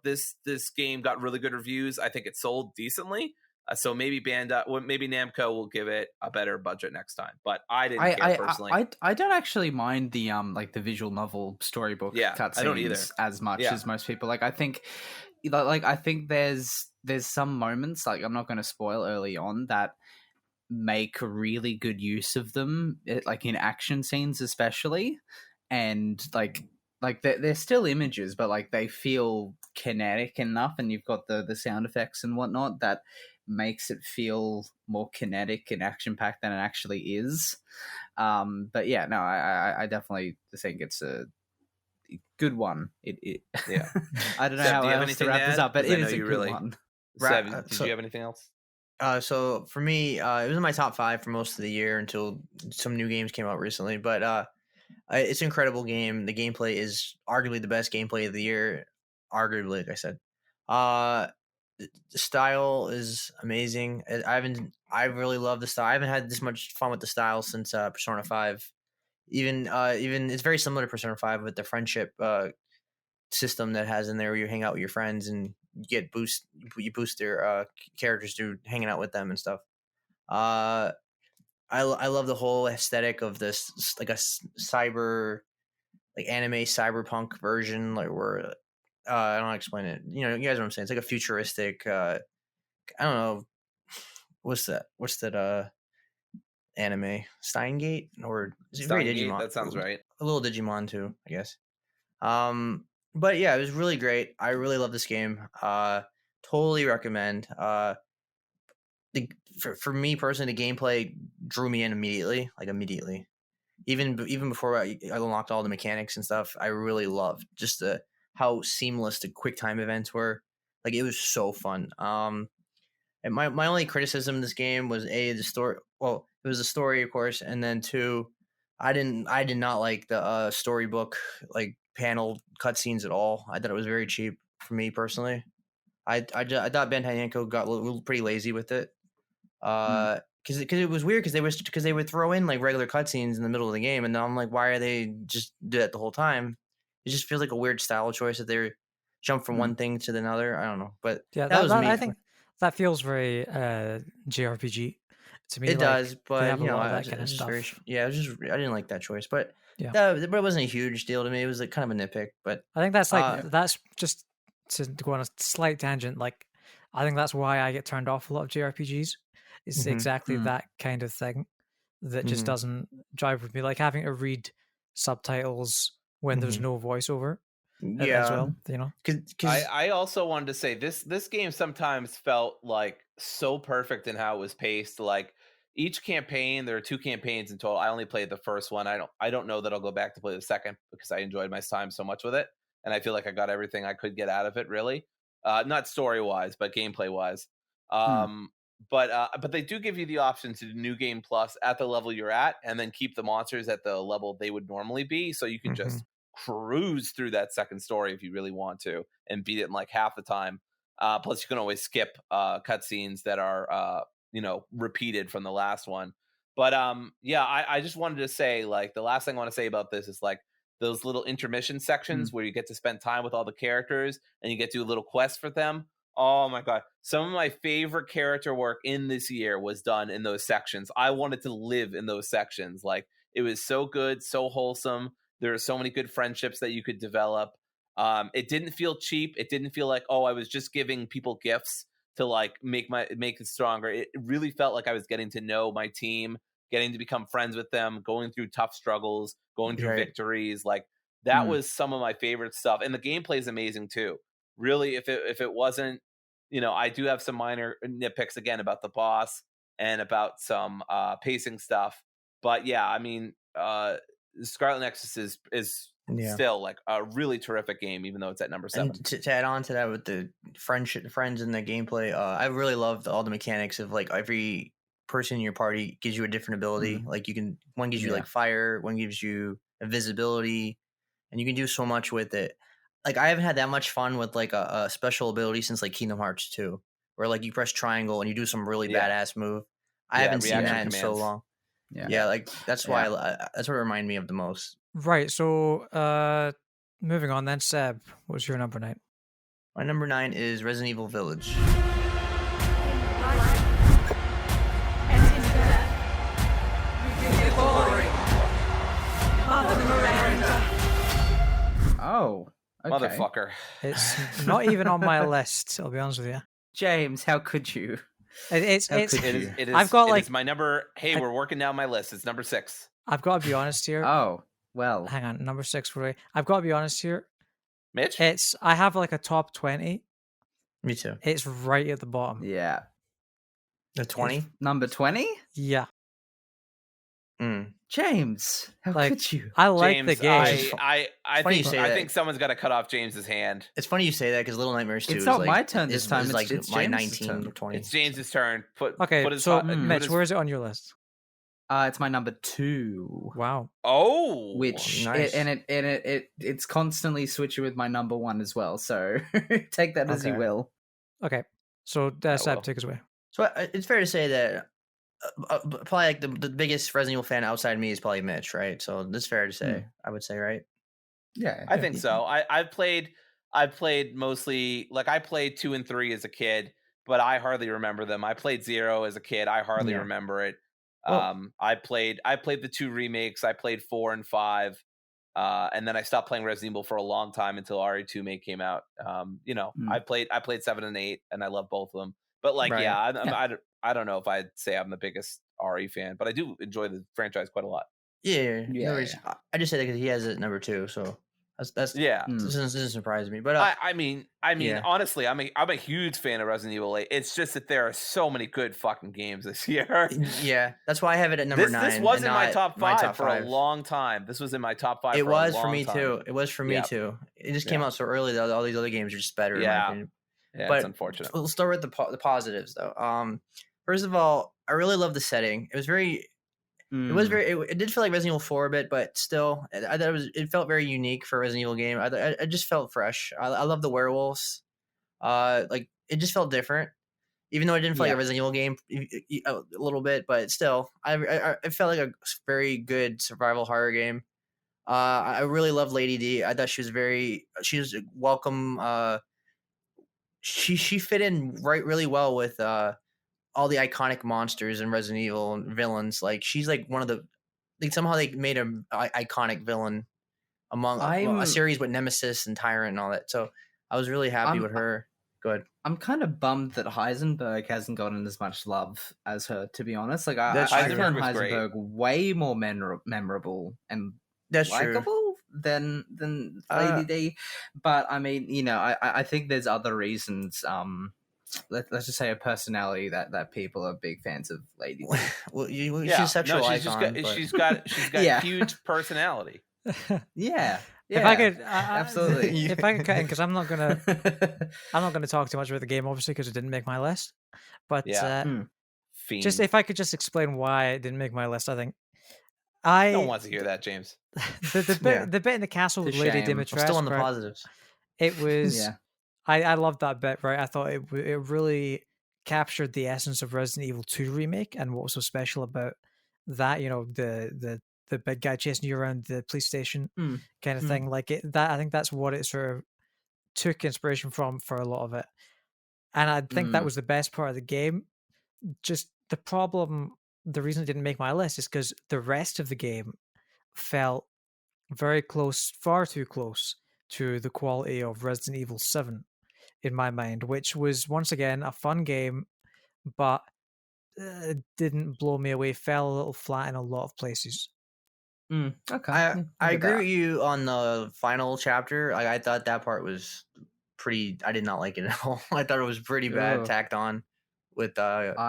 this game got really good reviews. I think it sold decently. So maybe maybe Namco will give it a better budget next time. But I didn't care personally. I don't actually mind the like the visual novel storybook cutscenes as much as most people. Like I think there's some moments, like I'm not going to spoil early on, that make really good use of them, like in action scenes especially, and like they're still images, but like they feel kinetic enough, and you've got the sound effects and whatnot that makes it feel more kinetic and action packed than it actually is. But yeah, no, I definitely think it's a good one. Yeah. I don't know how else to wrap this up, but it is a good one. Seb, did you have anything else? So for me, it was in my top 5 for most of the year until some new games came out recently. But it's an incredible game. The gameplay is arguably the best gameplay of the year. Arguably, like I said. The style is amazing. I really love the style. I haven't had this much fun with the style since Persona 5. Even it's very similar to Persona 5 with the friendship system that has in there, where you hang out with your friends and you boost their characters through hanging out with them and stuff. I love the whole aesthetic of this, like a cyber, like anime cyberpunk version, like where I don't know how to explain it. You guys know what I'm saying. It's like a futuristic. I don't know. What's that? Anime Steingate, or is it very Digimon? That sounds right. A little Digimon too, I guess. But yeah, it was really great. I really love this game. Totally recommend. for me personally, the gameplay drew me in immediately. Even before I unlocked all the mechanics and stuff, I really loved just how seamless the quick time events were. Like, it was so fun. And my only criticism of this game was the story. Well, it was the story, of course, and then 2, I did not like the storybook like panel cutscenes at all. I thought it was very cheap for me personally. I thought Bandai Namco got pretty lazy with it. Because it was weird because they would throw in like regular cutscenes in the middle of the game, and I'm like, why are they just do that the whole time? It just feels like a weird style choice that they jump from one thing to another. I don't know, but Yeah, that was me. I think that feels very JRPG to me. It does, but they have you a know, lot of that kind of stuff. I didn't like that choice, but Yeah. but it wasn't a huge deal to me. It was like kind of a nitpick, but I think that's that's just to go on a slight tangent. Like, I think that's why I get turned off a lot of JRPGs. It's exactly that kind of thing that just doesn't jive with me. Like having to read subtitles when there's no voiceover. As well, you know. I also wanted to say this game sometimes felt like so perfect in how it was paced. Like each campaign, there are 2 campaigns in total. I only played the first one. I don't know that I'll go back to play the second because I enjoyed my time so much with it, and I feel like I got everything I could get out of it. Really, not story wise, but gameplay wise. But they do give you the option to do New Game Plus at the level you're at, and then keep the monsters at the level they would normally be, so you can just cruise through that second story if you really want to and beat it in like half the time. Plus you can always skip cutscenes that are repeated from the last one. But I just wanted to say, like, the last thing I want to say about this is like those little intermission sections where you get to spend time with all the characters and you get to do a little quest for them. Oh my god, some of my favorite character work in this year was done in those sections. I wanted to live in those sections. Like, it was so good, so wholesome. There are so many good friendships that you could develop. It didn't feel cheap. It didn't feel like, I was just giving people gifts to like make it stronger. It really felt like I was getting to know my team, getting to become friends with them, going through tough struggles, going through victories. Like, that was some of my favorite stuff. And the gameplay is amazing too. Really, if it wasn't, I do have some minor nitpicks again about the boss and about some pacing stuff. But yeah, I mean, Scarlet Nexus is still like a really terrific game, even though it's at number 7. And to add on to that with the friends and the gameplay, I really loved all the mechanics of like every person in your party gives you a different ability. Like one gives you like fire, one gives you invisibility, and you can do so much with it. Like, I haven't had that much fun with like a special ability since like Kingdom Hearts 2, where like you press triangle and you do some really badass move. I haven't seen that in so long. Yeah, like that's why that's what it reminded me of the most. Right. So, moving on then, Seb, what's your number 9? My number 9 is Resident Evil Village. Oh, okay. Motherfucker. It's not even on my list, I'll be honest with you. James, how could you? It is. I've got like my number. Hey, we're working down my list. It's number 6. I've got to be honest here. Oh, well. Hang on, number 6 for me. I've got to be honest here. Mitch? I have like a top 20. Me too. It's right at the bottom. Yeah. The 20? Number 20? Yeah. James, how could you? I like James, the game. I think someone's got to cut off James's hand. It's funny you say that because Little Nightmares 2 it's not like, my turn this time. It's my 19 or 20. It's James's turn. Mitch, where is it on your list? It's my number 2. Wow. Oh, which nice. It's constantly switching with my number 1 as well. So take that as you will. Okay, so Seb, take us away. So it's fair to say that probably like the biggest Resident Evil fan outside me is probably Mitch, right? So that's fair to say. I would say, right? Yeah, I think so. I've played mostly, like, I played 2 and 3 as a kid, but I hardly remember them. I played 0 as a kid. I hardly remember it. Well, I played the 2 remakes. I played 4 and 5, and then I stopped playing Resident Evil for a long time until RE2 came out. I played 7 and 8, and I love both of them. But like, I don't know if I'd say I'm the biggest RE fan, but I do enjoy the franchise quite a lot. Yeah. I just say that because he has it number 2. So That's Yeah. doesn't surprise me. But I mean, yeah. honestly, I'm a huge fan of Resident Evil 8. It's just that there are so many good fucking games this year. Yeah, that's why I have it at number 9. This was in my top 5 for a 5. long time. This was in my top 5 It for a long time. was for me too. It was for me too. It just came out so early that all these other games are just better. In my opinion. Yeah, but it's unfortunate. We'll start with the positives though. First of all, I really love the setting. It was very. It did feel like Resident Evil 4 a bit, but still, I thought it felt very unique for a Resident Evil game. I just felt fresh. I love the werewolves. Like it just felt different, even though it didn't feel like a Resident Evil game a little bit, but still, it felt like a very good survival horror game. I really loved Lady D. I thought she was welcome. She fit in really well with all the iconic monsters in Resident Evil and villains. Like she's like one of the somehow they made an iconic villain among a series with Nemesis and Tyrant and all that. So I was really happy with her. Good. I'm kind of bummed that Heisenberg hasn't gotten as much love as her, to be honest. Like I found Heisenberg way more memorable and likable than Lady D. But I mean, you know, I think there's other reasons. Let's just say a personality that people are big fans of Lady D. Well, she's a sexual icon. She's got huge personality. Yeah. If I could, absolutely. If I could cut in, because I'm not gonna talk too much about the game, obviously, because it didn't make my list. But just if I could just explain why it didn't make my list, I think no one wants to hear that, James. the bit in the castle with Lady Dimitrescu. I'm still on the positives. It was. I loved that bit. Right, I thought it really captured the essence of Resident Evil 2 remake, and what was so special about that. You know, the big guy chasing you around the police station kind of thing. Like I think that's what it sort of took inspiration from for a lot of it. And I think that was the best part of the game. Just the reason it didn't make my list is because the rest of the game felt very close, far too close to the quality of Resident Evil 7 in my mind, which was once again a fun game, but didn't blow me away, fell a little flat in a lot of places. Okay. I agree with you on the final chapter. I thought that part was pretty. I did not like it at all. I thought it was pretty bad tacked on. With in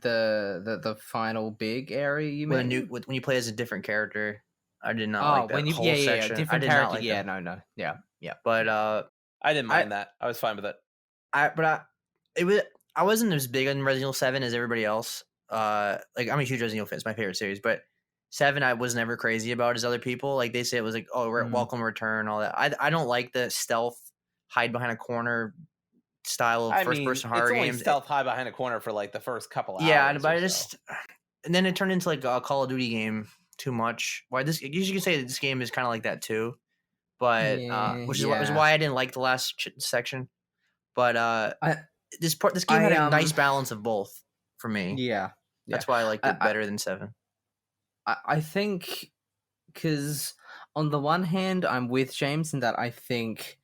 the final big area you mean when you play as a different character, I did not like that whole section. Different character. Like But I didn't mind that. I was fine with it. I wasn't as big on Resident Evil 7 as everybody else. Like I'm a huge Resident Evil fan. It's my favorite series, but 7 I was never crazy about as other people. Like they say it was like, oh, welcome return, all that. I don't like the stealth hide behind a corner style of first person horror games. It's only stealth hide behind a corner for like the first couple hours. Yeah, but and then it turned into like a Call of Duty game too much. Why you can say that this game is kind of like that too, but which is why I didn't like the last section. But this game had a nice balance of both for me. Yeah, that's why I liked it better than 7. I think because on the one hand, I'm with James in that I think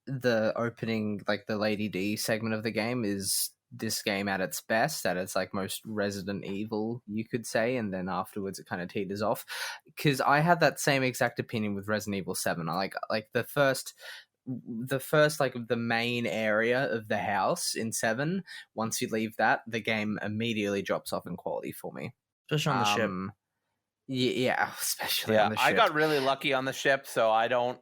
the opening, like the Lady D segment of the game, is this game at its best, at its like most Resident Evil, you could say, and then afterwards it kind of teeters off. Because I had that same exact opinion with Resident Evil 7. I like the first like the main area of the house in 7. Once you leave that, the game immediately drops off in quality for me, especially on the ship. Yeah, especially on the ship. I got really lucky on the ship, so I don't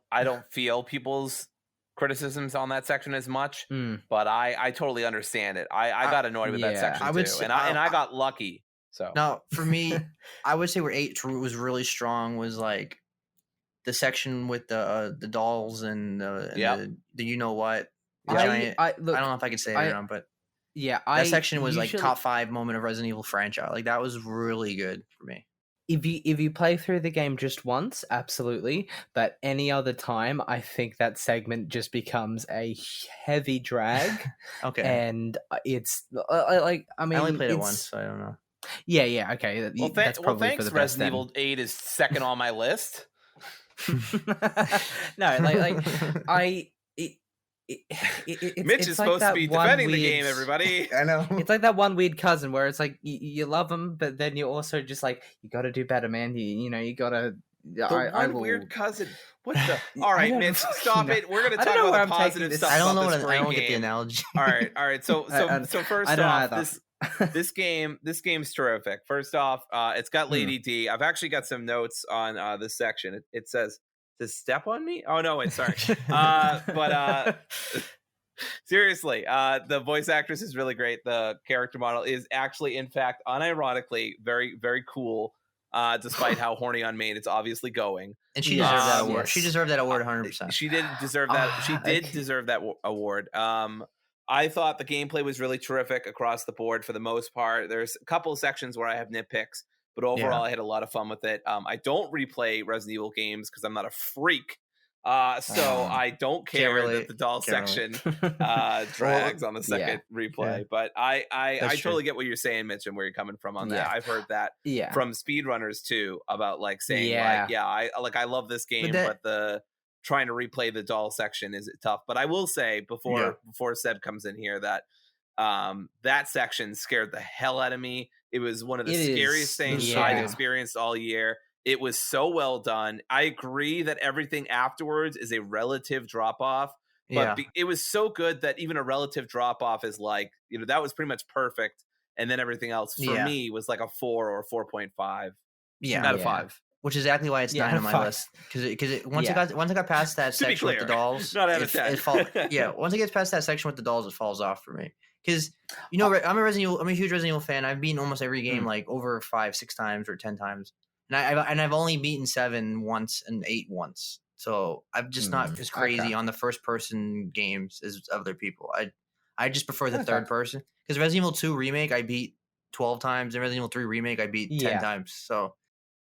feel people's criticisms on that section as much, but I totally understand it. I got annoyed with that section too, and I got lucky. So now for me, I would say where 8 was really strong was like the section with the dolls and the you know what. I don't know if I could say it or not, but that section was like top 5 moment of Resident Evil franchise. Like that was really good for me. If you play through the game just once, absolutely. But any other time, I think that segment just becomes a heavy drag. Okay. And it's like, I mean, I only played it once, so I don't know. Yeah, okay. That's probably thanks. for the Resident best Evil 8 is second on my list. No, Mitch is supposed to be defending the game, everybody. I know. It's like that one weird cousin where it's like you love him, but then you're also just like, you got to do better, man. You know, you got to weird cousin. What the? All right, Mitch, stop know. it. We're gonna I don't talk know about where the I'm taking positive this. stuff. I don't know about what this I don't great get the game. analogy. All right. So first off, this game's terrific. First off, it's got Lady D. I've actually got some notes on this section. It says, "Does step on me?" Oh no, wait, sorry. But seriously, the voice actress is really great. The character model is actually, in fact, unironically, very, very cool. Despite how horny on main it's obviously going, and she deserved that award. Yes. She deserved that award 100%. She did deserve that. She did deserve that award. I thought the gameplay was really terrific across the board for the most part. There's a couple of sections where I have nitpicks, but overall I had a lot of fun with it. I don't replay Resident Evil games because I'm not a freak. So I don't care that the doll section drags on the second replay. But I totally get what you're saying, Mitch, and where you're coming from on that. I've heard that from speedrunners too, about like saying I love this game, but the trying to replay the doll section is tough. But I will say before Seb comes in here that that section scared the hell out of me. It was one of the scariest things I've experienced all year. It was so well done. I agree that everything afterwards is a relative drop off, but it was so good that even a relative drop off is like, that was pretty much perfect. And then everything else for me was like a 4 or 4.5 out of 5. Which is exactly why it's 9 on my list. Because once I got past that section with the dolls, not out of 10. Once it gets past that section with the dolls, it falls off for me. Because I'm a huge Resident Evil fan. I've beaten almost every game like over 5-6 times or 10 times. And I've only beaten 7 once and 8 once. So I'm just not as crazy on the first person games as other people. I just prefer the third person. Because Resident Evil 2 Remake I beat 12 times, and Resident Evil 3 Remake I beat 10 times. So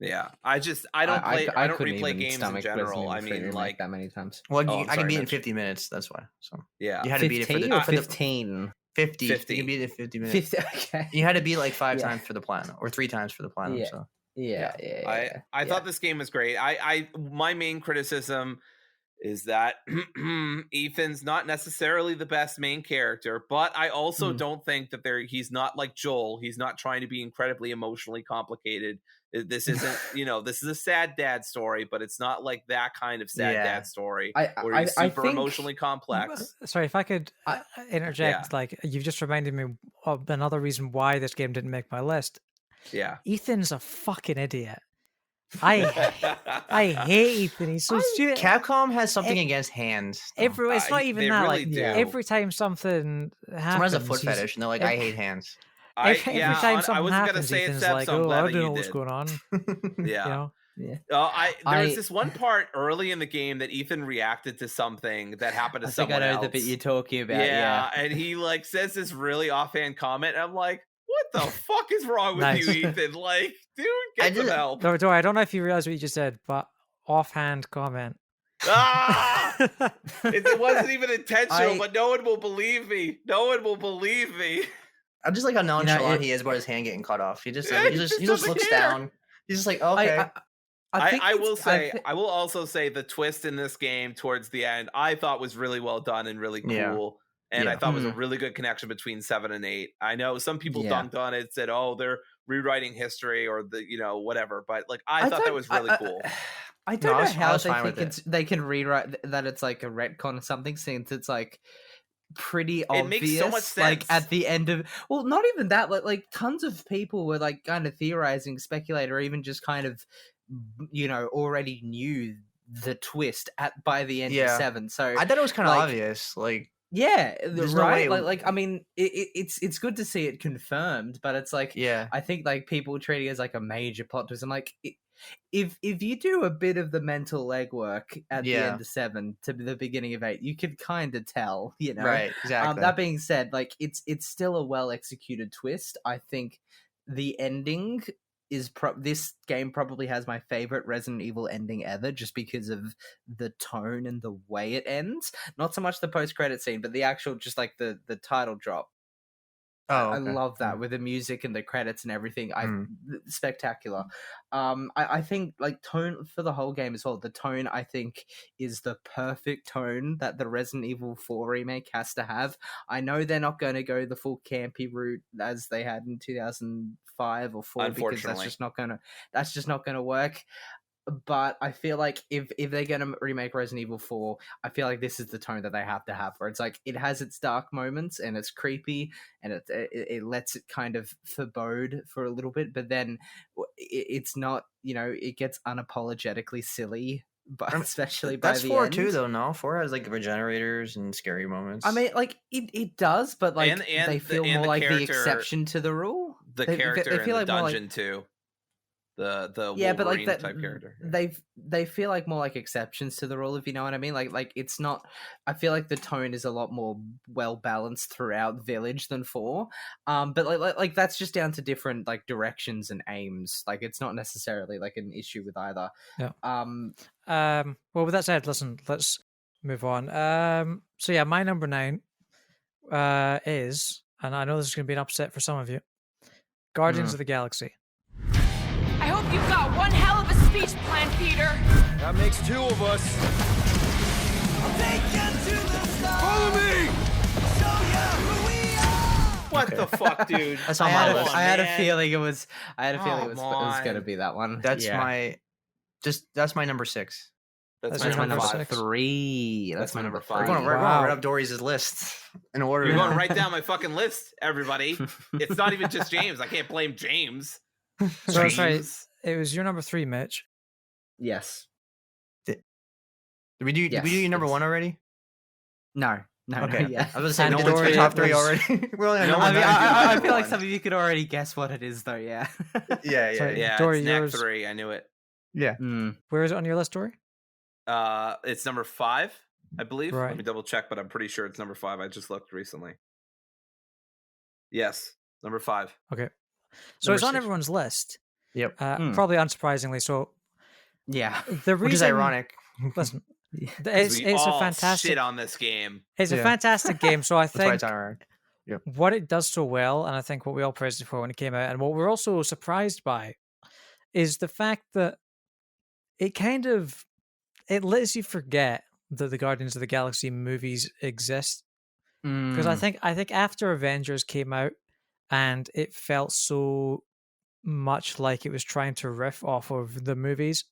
yeah, I don't replay games in general. I mean, like that many times. Well, I can beat it in 50 minutes. That's why. So yeah, you had to beat it for the 15. 50. You can beat it in 50 minutes. 50. Okay. You had to beat like 5 times for the platinum, or 3 times for the platinum. Yeah. So I thought this game was great. My main criticism is that Ethan's not necessarily the best main character, but I also don't think that he's not like Joel. He's not trying to be incredibly emotionally complicated. This isn't, this is a sad dad story, but it's not like that kind of sad dad story where he's super emotionally complex. Sorry, if I could interject, like you've just reminded me of another reason why this game didn't make my list. Yeah, Ethan's a fucking idiot. I hate Ethan. He's so stupid. Capcom has something against hands. It's not even that. Really do. Every time something happens, someone has a foot fetish, and they're like, "I hate hands." Every time something I wasn't happens, gonna say Ethan's it, Seb, like, so I'm glad I that don't know you what's did. going on. Yeah. There was this one part early in the game that Ethan reacted to something that happened to someone else. I think I know the bit you're talking about. Yeah, and he like says this really offhand comment. And I'm like, what the fuck is wrong with you, Ethan? Like, dude, get some help. Don't worry, I don't know if you realize what you just said, but offhand comment. It wasn't even intentional, but no one will believe me. No one will believe me. I'm just like how nonchalant he is about his hand getting cut off. He just looks down. He's just like, okay. I will also say the twist in this game towards the end I thought was really well done and really cool. And I thought was a really good connection between 7 and 8. I know some people dunked on it, said, "Oh, they're rewriting history," or whatever. But like, I thought that was really cool. I don't know how they can rewrite that. It's like a retcon or something, since it's like pretty obvious. It makes so much sense. Like at the end of, well, not even that. Like tons of people were like kind of theorizing, speculate, or even just kind of, already knew the twist by the end of 7. So I thought it was kind of obvious. Like. Yeah, right. No like I mean, it's good to see it confirmed, but it's like, I think like people treat it as like a major plot twist. I'm like, if you do a bit of the mental legwork at the end of 7 to the beginning of 8, you could kind of tell, Right, exactly. That being said, like it's still a well executed twist. I think the ending is this game probably has my favorite Resident Evil ending ever, just because of the tone and the way it ends. Not so much the post-credit scene, but the actual just like the title drop. I love that with the music and the credits and everything. Spectacular. I think like tone for the whole game as well. The tone I think is the perfect tone that the Resident Evil 4 remake has to have. I know they're not going to go the full campy route as they had in 2005 or 4, because that's just not gonna work. but I feel like if they're gonna remake Resident Evil 4, I feel like this is the tone that they have to have, where it's like it has its dark moments and it's creepy and it lets it kind of forebode for a little bit, but then it's not, it gets unapologetically silly, but especially by That's the 4 end. too, though. No, 4 has like regenerators and scary moments. I mean, like it does, but like And they feel more like the exception to the rule. The character in the dungeon too. The Wolverine type character. They feel like more like exceptions to the rule, if you know what I mean. Like it's not. I feel like the tone is a lot more well balanced throughout Village than 4. But like that's just down to different like directions and aims. Like it's not necessarily like an issue with either. Yeah. Well, with that said, listen, let's move on. So yeah, my number 9 is, and I know this is going to be an upset for some of you, Guardians of the Galaxy. I hope you've got one hell of a speech plan, Peter. That makes 2 of us. Follow me! What the fuck, dude? That's on my list. I had a feeling it was. It was going to be that one. That's that's my number 6. That's my number 5. 3. That's my number 5. We're going right up Dory's list in order. You're going right down my fucking list, everybody. It's not even just James. I can't blame James. So that's right. It was your number 3, Mitch. Yes. Did we do your number 1 already? No. Okay. Yeah. I was going to say, no one's your top 3 already. I feel like some of you could already guess what it is, though, yeah. Yeah, Dory, it's yours... Knack 3. I knew it. Yeah. Where is it on your list, Dory? It's number 5, I believe. Right. Let me double check, but I'm pretty sure it's number 5. I just looked recently. Yes, number 5. Okay. So Number it's on 6. everyone's list. Yep. Probably unsurprisingly. So yeah, the reason, which is ironic. Listen, it's a fantastic shit on this game. It's a fantastic game. So I think what it does so well, and I think what we all praised it for when it came out, and what we're also surprised by, is the fact that it lets you forget that the Guardians of the Galaxy movies exist. Because I think after Avengers came out, and it felt so much like it was trying to riff off of the movies,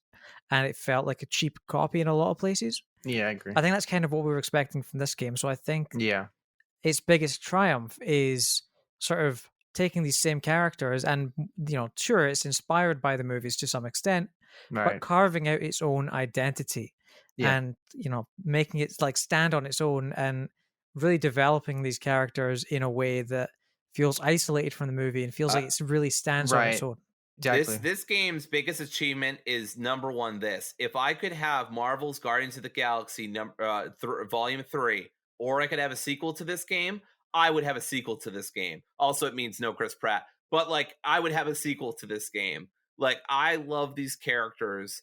and it felt like a cheap copy in a lot of places. Yeah, I agree. I think that's kind of what we were expecting from this game. So I think its biggest triumph is sort of taking these same characters and, sure, it's inspired by the movies to some extent, but carving out its own identity and, making it like stand on its own and really developing these characters in a way that feels isolated from the movie and feels like it really stands on its own. Exactly. This game's biggest achievement is number 1. If I could have Marvel's Guardians of the Galaxy Volume 3, or I could have a sequel to this game, I would have a sequel to this game. Also, it means no Chris Pratt, but like I would have a sequel to this game. Like I love these characters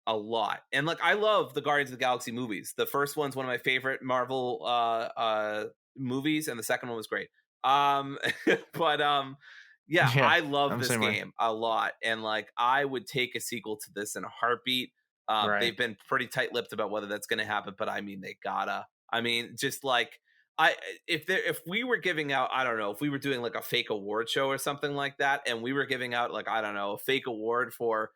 a lot, and like I love the Guardians of the Galaxy movies. The first one's one of my favorite Marvel movies, and the second one was great. But I love this game a lot, and like I would take a sequel to this in a heartbeat. They've been pretty tight-lipped about whether that's going to happen, but I mean they gotta. I mean, just like if we were giving out, I don't know, if we were doing like a fake award show or something like that, and we were giving out like, I don't know, a fake award for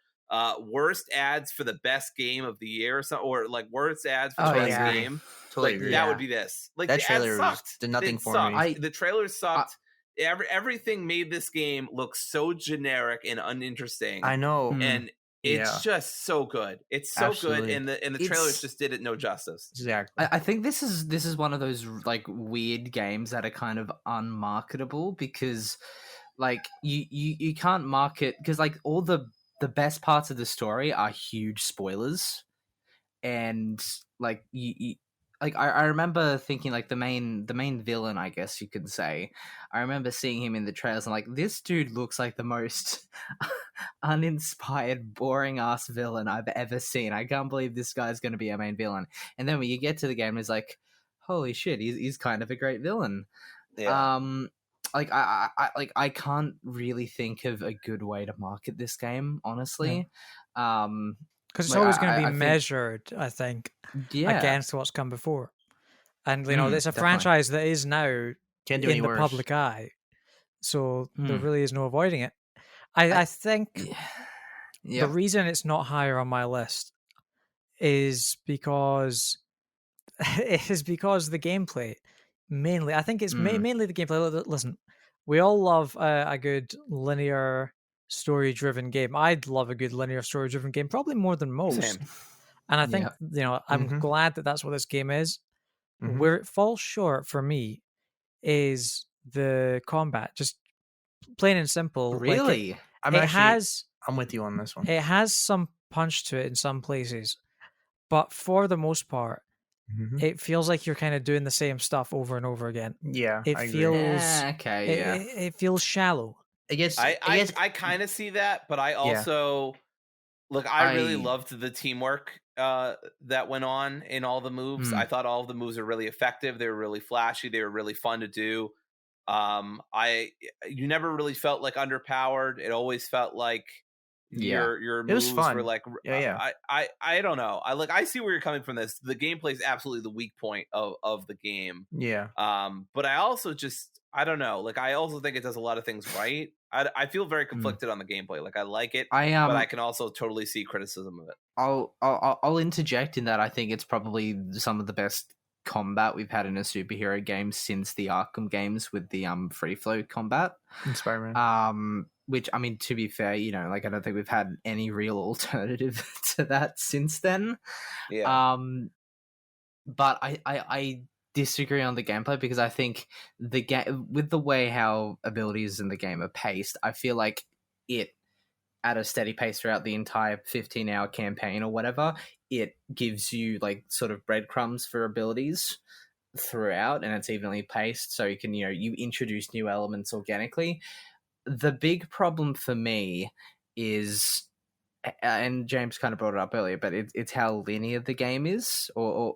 worst ads for the best game of the year or something, or like worst ads for the best game. Totally agree. That would be this. Like that the trailer sucked. did nothing for me. The trailer sucked. Everything made this game look so generic and uninteresting. I know, and it's just so good. It's so good, and the trailers just did it no justice. Exactly. I think this is one of those like weird games that are kind of unmarketable because, like, you can't market because like all the best parts of the story are huge spoilers, and like you like I remember thinking like the main villain, I guess you could say. I remember seeing him in the trailers and like this dude looks like the most uninspired, boring ass villain I've ever seen. I can't believe this guy's going to be a main villain. And then when you get to the game, it's like, holy shit, he's kind of a great villain. Yeah. Like I can't really think of a good way to market this game, honestly. Yeah. Because it's always going to be measured, I think, against what's come before. And, you know, it's a franchise that is now in the public eye. So there really is no avoiding it. I think The reason it's not higher on my list is because the gameplay. Mainly, I think it's mainly the gameplay. Listen, we all love a good linear story-driven game. I'd love a good linear story-driven game, probably more than most. Same. And I think I'm glad that that's what this game is. Where it falls short for me is the combat. Just plain and simple. Really? I'm with you on this one. It has some punch to it in some places, but for the most part, it feels like you're kind of doing the same stuff over and over again. Yeah, it feels It feels shallow. I kind of see that, but I also look. I really loved the teamwork that went on in all the moves. I thought all of the moves were really effective. They were really flashy. They were really fun to do. You never really felt like underpowered. It always felt like your moves were like I don't know. I see where you're coming from this. The gameplay is absolutely the weak point of the game. Yeah. But I also I don't know. Like, I also think it does a lot of things right. I feel very conflicted on the gameplay. Like, I like it, but I can also totally see criticism of it. I'll interject in that I think it's probably some of the best combat we've had in a superhero game since the Arkham games with the free flow combat in Spider-Man. Which, I mean, to be fair, you know, like, I don't think we've had any real alternative to that since then. Yeah. But I disagree on the gameplay because I think the game, with the way how abilities in the game are paced, I feel like it, at a steady pace throughout the entire 15-hour campaign or whatever, it gives you, like, sort of breadcrumbs for abilities throughout, and it's evenly paced, so you can, you know, you introduce new elements organically. The big problem for me is, and James kind of brought it up earlier, but it's how linear the game is, or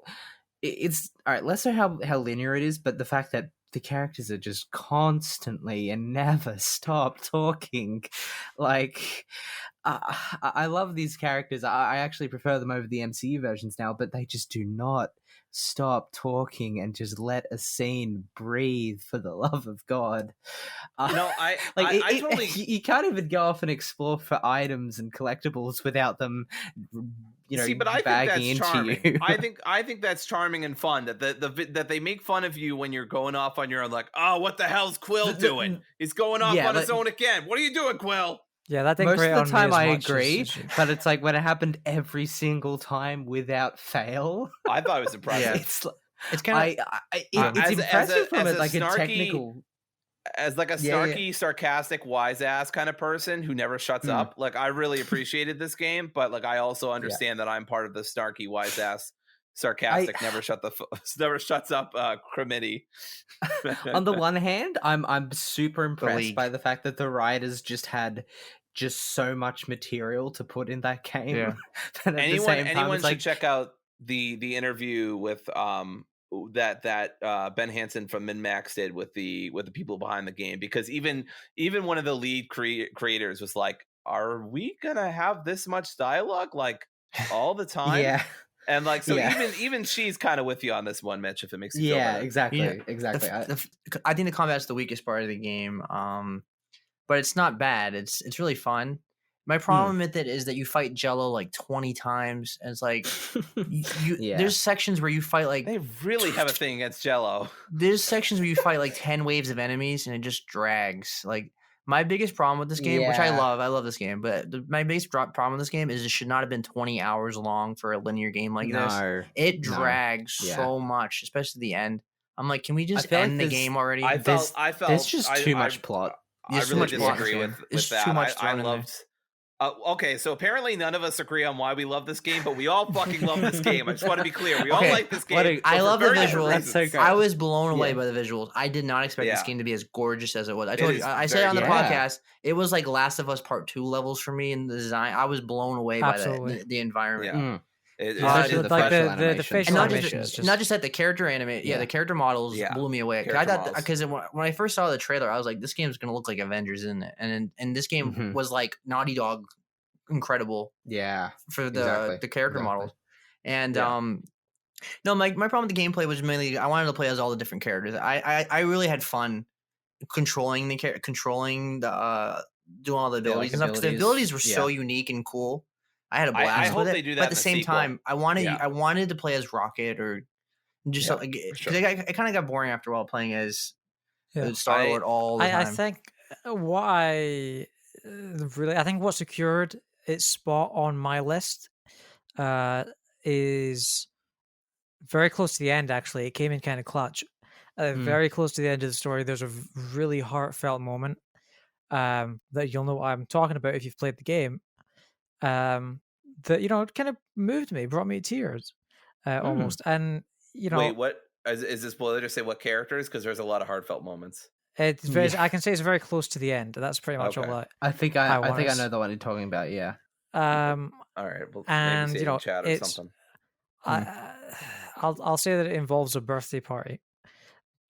it's all right. Less so how linear it is, but the fact that the characters are just constantly and never stop talking. Like, I love these characters. I actually prefer them over the MCU versions now, but they just do not stop talking and just let a scene breathe, for the love of God. No, I totally. You can't even go off and explore for items and collectibles without them, you know, but I bagging think that's into charming. you. I think that's charming and fun. That they make fun of you when you're going off on your own. Like, oh, what the hell's Quill doing? He's going off on his own again. What are you doing, Quill? Yeah, that didn't most grate of on the me time as I much agree, as but it's like when it happened every single time without fail. I thought it was impressive. It's kind of it's impressive from like a technical. As like a snarky, sarcastic, wise ass kind of person who never shuts up. Like, I really appreciated this game, but like, I also understand that I'm part of the snarky, wise ass, sarcastic, never shuts up committee. On the one hand, I'm super impressed by the fact that the writers just had so much material to put in that game. Yeah. Anyone should check out the interview with that Ben Hansen from MinMax did with the people behind the game, because even one of the lead creators was like, are we gonna have this much dialogue like all the time? Yeah. And like, so even she's kind of with you on this one, Mitch, if it makes you feel better. Exactly. I think the combat's the weakest part of the game, but it's not bad. It's really fun. My problem with it is that you fight Jello like 20 times, and it's like there's sections where you fight like they really have a thing against Jello. There's sections where you fight like 10 waves of enemies, and it just drags. Like, my biggest problem with this game, which I love this game, but my biggest problem with this game is it should not have been 20 hours long for a linear game like this. It drags so much, especially the end. I'm like, can we just end the game already? I felt there's just too much plot. I really disagree with that. Too much I loved. Okay, so apparently none of us agree on why we love this game, but we all fucking love this game. I just want to be clear. We all like this game. I love the visuals. That's so great. I was blown away by the visuals. I did not expect this game to be as gorgeous as it was. I told you. I said it on the podcast. It was like Last of Us Part 2 levels for me in the design. I was blown away by the environment. The facial animations, not just that, the character the character models blew me away. I thought, because when I first saw the trailer, I was like, this game's gonna look like Avengers, isn't it? And this game was like Naughty Dog incredible for the character models. And no, my problem with the gameplay was mainly I wanted to play as all the different characters. I really had fun controlling the doing all the Yeah, like abilities and stuff, because the abilities were so yeah. unique and cool. I had a I blast hope with it. they do that but at in the the same sequel. time, I wanted Yeah. I wanted to play as Rocket or just Yeah, something, for because sure. it kind of got boring after a while playing as Yeah. Star Lord all the I time. think what I really, I think what secured its spot on my list is very close to the end. Actually, it came in kind of clutch. Very close to the end of the story. There's a really heartfelt moment that you'll know what I'm talking about if you've played the game. That it kind of moved me, brought me to tears, almost. And Wait, what is this spoiler to say what characters? Because there's a lot of heartfelt moments. it's very. I can say it's very close to the end. That's pretty much Okay. all I think I wanna think I know the one you're talking about. Yeah. All right, well, and maybe say it in chat or it's. something. I'll say that it involves a birthday party.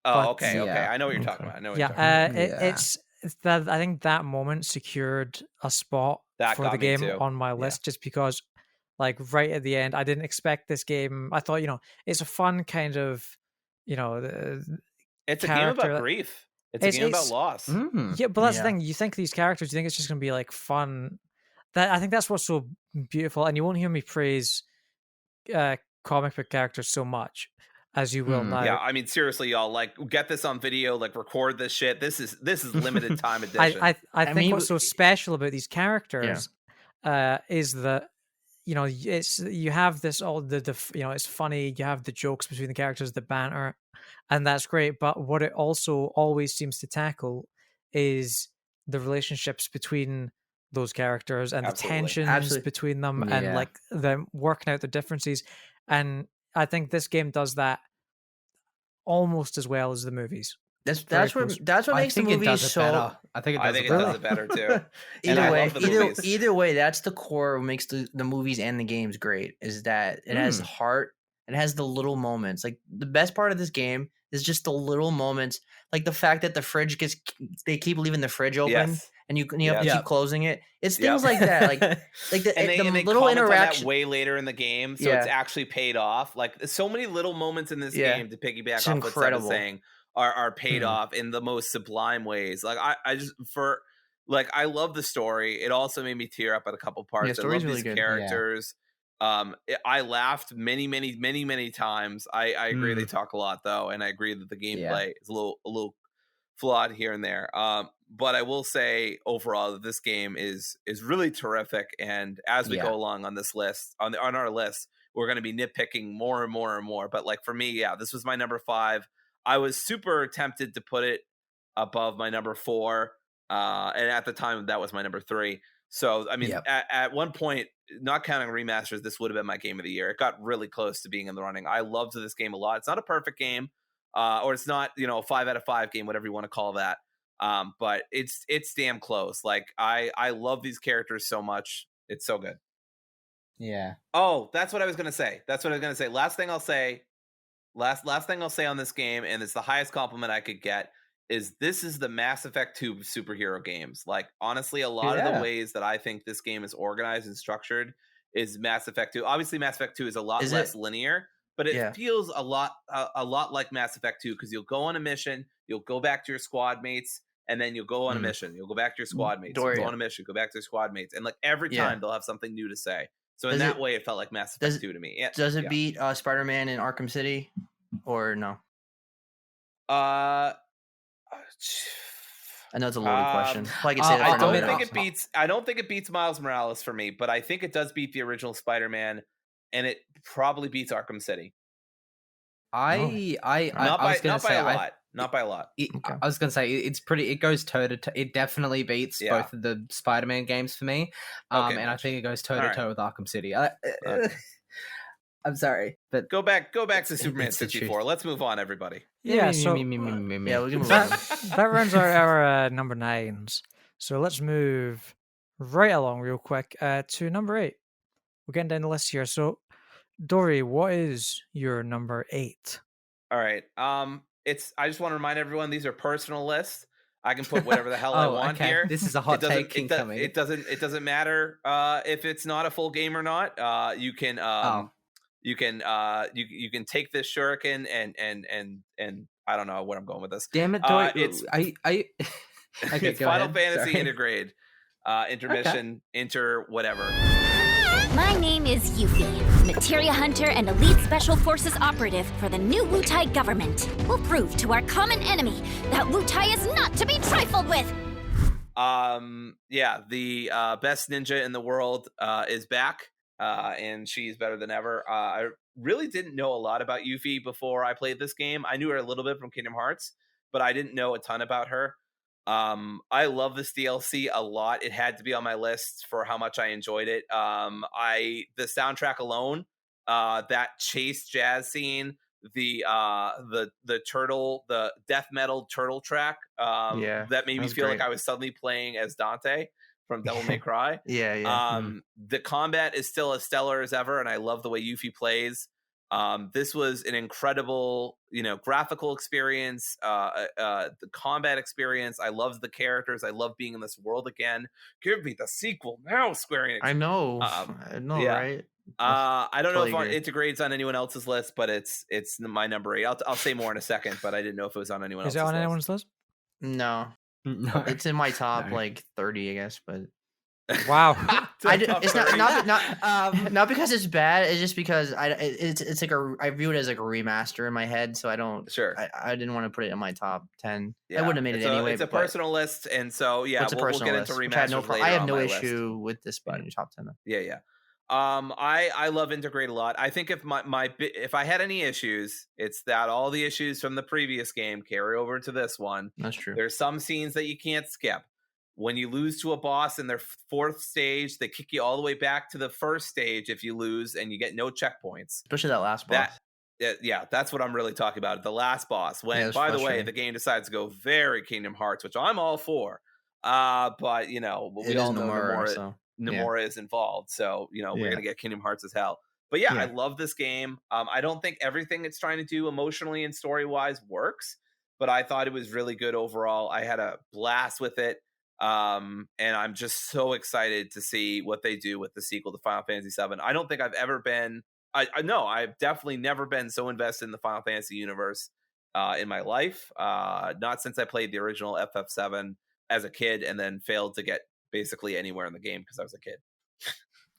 Oh, But- okay. Yeah. I know what you're talking about. I know what Yeah, you're talking about. it's that. I think that moment secured a spot That for got the me game too. on my list, just because, like, right at the end, I didn't expect this game. I thought, it's a fun kind of, It's a game character about that- grief. It's a game about loss. Yeah, but that's the thing. You think these characters, you think it's just gonna be like fun. That I think that's what's so beautiful, and you won't hear me praise comic book characters so much as you will now. Yeah, I mean, seriously, y'all, like, get this on video, like, record this shit. This is limited time edition. I think what's so special about these characters is that it's you have this all the it's funny, you have the jokes between the characters, the banter, and that's great. But what it also always seems to tackle is the relationships between those characters and the tensions between them, and like them working out the differences. And I think this game does that almost as well as the movies. That's what makes the movies so better. I think it does it better too. Either way, that's the core of what makes the movies and the games great, is that it has heart. It has the little moments. Like, the best part of this game is just the little moments, like the fact that the fridge they keep leaving the fridge open, and you have to keep closing it. It's things like that, like the little interaction way later in the game, so it's actually paid off. Like, so many little moments in this game, to piggyback off what Seb was saying, are paid off in the most sublime ways. Like, I love the story. It also made me tear up at a couple parts. I love these characters. I laughed many times. I agree they talk a lot though, and I agree that the gameplay is a little flawed here and there. But I will say overall that this game is really terrific. And as we go along on this list, on our list, we're going to be nitpicking more and more and more. But like, for me, this was my number 5. I was super tempted to put it above my number 4. And at the time that was my number 3. So, I mean, at one point, not counting remasters, this would have been my game of the year. It got really close to being in the running. I loved this game a lot. It's not a perfect game, or it's not, a 5 out of 5 game, whatever you want to call that. But it's damn close. Like, I love these characters so much. It's so good. Yeah. Oh, that's what I was going to say. Last thing I'll say on this game, and it's the highest compliment I could get, is this is the Mass Effect 2 superhero games. Like, honestly, a lot of the ways that I think this game is organized and structured is Mass Effect 2. Obviously, Mass Effect 2 is a lot less linear, but it feels a lot like Mass Effect 2, because you'll go on a mission, you'll go back to your squad mates, and then you'll go on a mission. You'll go back to your squad mates. You'll go on a mission, go back to your squad mates. And like, every time they'll have something new to say. So in that way, it felt like Mass Effect 2 to me. Does it beat Spider-Man in Arkham City, or no? I know it's a loaded question. I don't think it beats Miles Morales for me, but I think it does beat the original Spider-Man, and it probably beats Arkham City. Not by a lot. I was gonna say it's pretty. It goes toe to toe. It definitely beats both of the Spider-Man games for me. And I think it goes toe to toe with Arkham City. I'm sorry, but go back to Superman 64. Let's move on, everybody. Yeah, so we can move on. That runs our number 9s. So let's move right along real quick to number 8. We're getting down the list here. So, Dory, what is your number 8? All right. I just want to remind everyone, these are personal lists. I can put whatever the hell I want here. This is a hot take incoming. It doesn't matter if it's not a full game or not. You can take this shuriken and I don't know what I'm going with this. Damn it, Dory. It's okay, it's Final Fantasy Intergrade. Intermission, enter whatever. My name is Yuffie, materia hunter and elite special forces operative for the new Wutai government. We'll prove to our common enemy that Wutai is not to be trifled with. Yeah, the best ninja in the world is back, and she's better than ever. I really didn't know a lot about Yuffie before I played this game. I knew her a little bit from Kingdom Hearts, but I didn't know a ton about her. I love this DLC a lot. It had to be on my list for how much I enjoyed it. The soundtrack alone, that chase jazz scene, the death metal turtle track, that made me feel like I was suddenly playing as Dante from Devil May Cry. The combat is still as stellar as ever, and I love the way Yuffie plays. This was an incredible, graphical experience, the combat experience. I love the characters. I love being in this world again. Give me the sequel now, Square Enix. I know, right? I don't know if it integrates on anyone else's list, but it's my number 8. I'll say more in a second, but I didn't know if it was on anyone else's list. Is it on anyone's list? No. It's in my top 30, I guess, but wow. It's not because it's bad. It's just because it's like I view it as like a remaster in my head, so I don't. Sure. I didn't want to put it in my top 10. Yeah. I wouldn't have made it anyway. It's a personal list, and so we'll get into remasters later. I have no on my issue list. with this being in your top 10. Though. Yeah. I love Integrate a lot. I think if I had any issues, it's that all the issues from the previous game carry over to this one. That's true. There's some scenes that you can't skip. When you lose to a boss in their 4th stage, they kick you all the way back to the 1st stage if you lose, and you get no checkpoints. Especially that last boss. That's what I'm really talking about. The last boss. When, by the way, the game decides to go very Kingdom Hearts, which I'm all for. But we all know Nomura is involved, so we're gonna get Kingdom Hearts as hell. But I love this game. I don't think everything it's trying to do emotionally and story wise works, but I thought it was really good overall. I had a blast with it. And I'm just so excited to see what they do with the sequel to Final Fantasy VII. I don't think I've ever been. I've definitely never been so invested in the Final Fantasy universe in my life. Not since I played the original FF7 as a kid, and then failed to get basically anywhere in the game because I was a kid.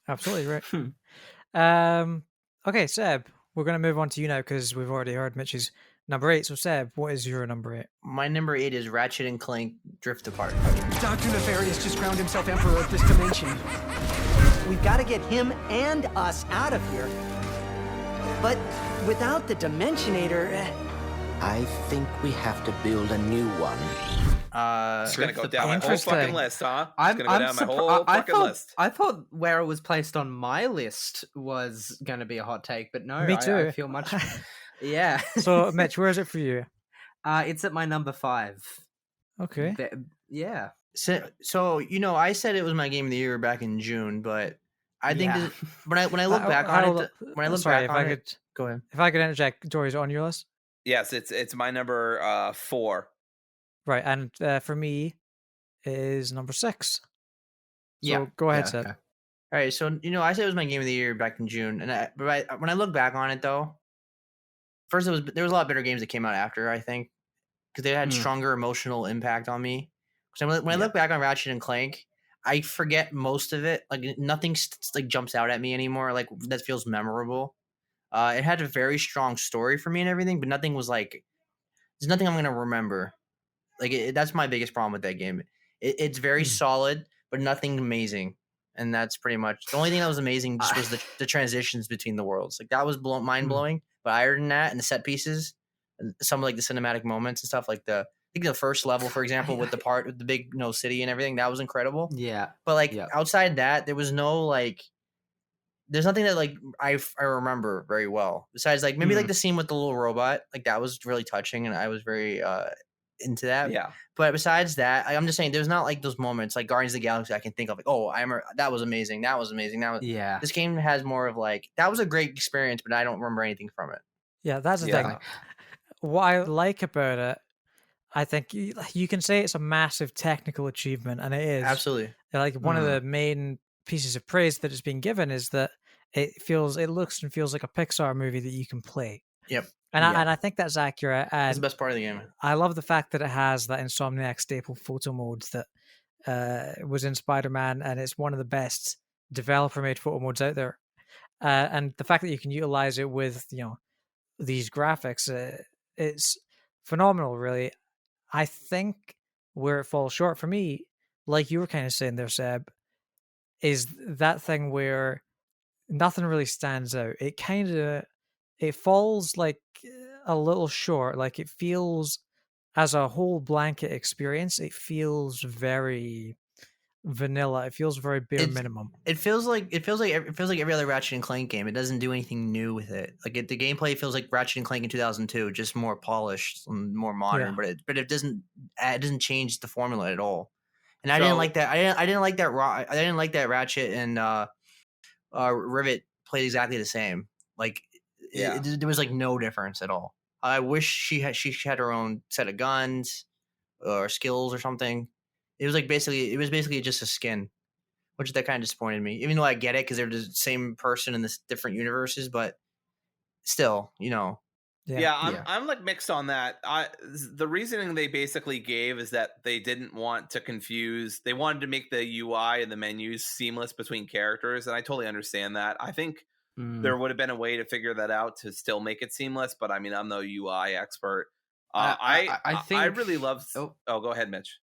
Absolutely right. Okay, Seb, we're going to move on to you now because we've already heard Mitch's number 8. So, Seb, what is your number 8? My number 8 is Ratchet and Clank Drift Apart. Dr. Nefarious just crowned himself Emperor of this dimension. We've got to get him and us out of here. But without the Dimensionator... I think we have to build a new one. It's going to go down my whole fucking list, huh? It's going to go down my whole fucking list. I thought where it was placed on my list was going to be a hot take, but no. Me too. I feel much... Yeah. So, Mitch, where is it for you? It's at my number 5. Okay. Yeah. So I said it was my game of the year back in June, but I think when I look back on it, go ahead. If I could interject, Dory, is it on your list? Yes, it's my number 4. Right, and for me, it is number 6. So go ahead, Seb. Okay. All right, so I said it was my game of the year back in June, and when I look back on it though, first there was a lot of better games that came out after, I think, because they had stronger emotional impact on me. So when I look back on Ratchet and Clank, I forget most of it. Like nothing jumps out at me anymore. Like that feels memorable. It had a very strong story for me and everything, but nothing was like. There's nothing I'm gonna remember. Like that's my biggest problem with that game. It's very solid, but nothing amazing. And that's pretty much the only thing that was amazing. Just was the transitions between the worlds. Like that was mind blowing. But other than that, and the set pieces, and some of the cinematic moments and stuff, like I think the first level, for example, with the part with the big city and everything, that was incredible. Yeah. But outside that, there was no there's nothing that I remember very well. Besides maybe the scene with the little robot, that was really touching, and I was very into that. Yeah. But besides that, I'm just saying there's not those moments like Guardians of the Galaxy I can think of I remember that was amazing. That was amazing. This game has more of that was a great experience, but I don't remember anything from it. Yeah, that's the thing. What I like about it, I think you can say it's a massive technical achievement, and it is. Absolutely. One of the main pieces of praise that it's been given is that it looks and feels like a Pixar movie that you can play. Yep. And I think that's accurate. And that's the best part of the game. I love the fact that it has that Insomniac staple photo modes that was in Spider-Man, and it's one of the best developer-made photo modes out there. And the fact that you can utilize it with these graphics, it's phenomenal, really. I think where it falls short for me, like you were kind of saying there, Seb, is that thing where nothing really stands out. It falls like a little short. Like it feels, as a whole blanket experience, it feels very vanilla. It feels very bare minimum. It feels like every other Ratchet and Clank game. It doesn't do anything new with it. Like the gameplay feels like Ratchet and Clank in 2002, just more polished and more modern. Yeah. But it doesn't change the formula at all. And I didn't like that. I didn't like that Ratchet and Rivet played exactly the same. Like there was like no difference at all. I wish she had her own set of guns or skills or something. It was basically just a skin, which that kind of disappointed me. Even though I get it because they're the same person in this different universes, but still, I'm like mixed on that. The reasoning they basically gave is that they didn't want to confuse. They wanted to make the UI and the menus seamless between characters, and I totally understand that. I think there would have been a way to figure that out to still make it seamless, but I mean, I'm no UI expert. I think I really love. Oh, go ahead, Mitch.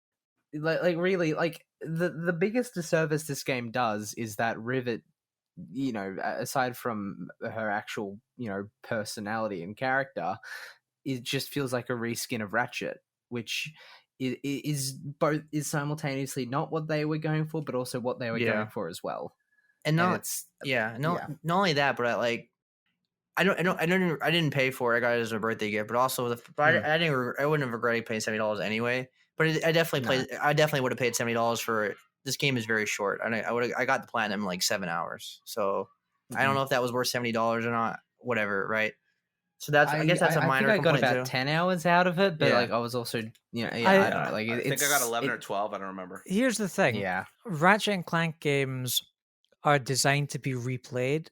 Like really, like the biggest disservice this game does is that Rivet, aside from her actual, personality and character, it just feels like a reskin of Ratchet, which is simultaneously not what they were going for, but also what they were going for as well. And not only that, but I didn't pay for it. I got it as a birthday gift, but also I wouldn't have regretted paying $70 anyway. But I definitely would have paid $70 for it. This game is very short. I got the platinum in like 7 hours. So I don't know if that was worth $70 or not. Whatever, right? So I guess that's a minor I think I got complaint about too. 10 hours out of it, but I was also, I don't know. Like I think I got 11 or 12. I don't remember. Here's the thing. Yeah. Ratchet and Clank games are designed to be replayed.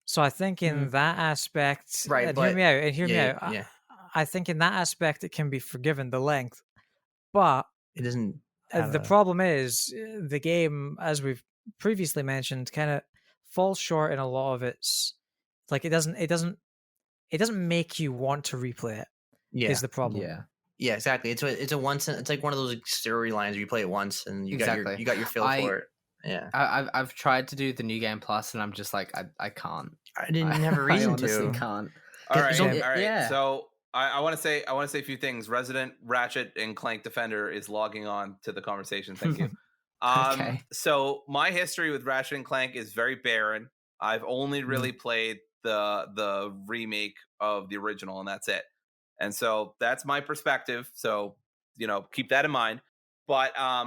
So I think in that aspect, right? Hear me out. Yeah. I think in that aspect it can be forgiven, the length, but it doesn't. The problem is the game, as we've previously mentioned, kind of falls short in a lot of its. Like it doesn't make you want to replay it. Yeah, is the problem. Yeah, exactly. It's a once. It's like one of those storylines where you play it once and you got your feel for it. Yeah, I've tried to do the New Game Plus and I'm just like I can't. I didn't have a reason to. I honestly can't. All right. Yeah. So I want to say a few things. Resident Ratchet and Clank Defender is logging on to the conversation. Thank you. Okay. So my history with Ratchet and Clank is very barren. I've only really played the remake of the original, and that's it. And so that's my perspective. So keep that in mind. But I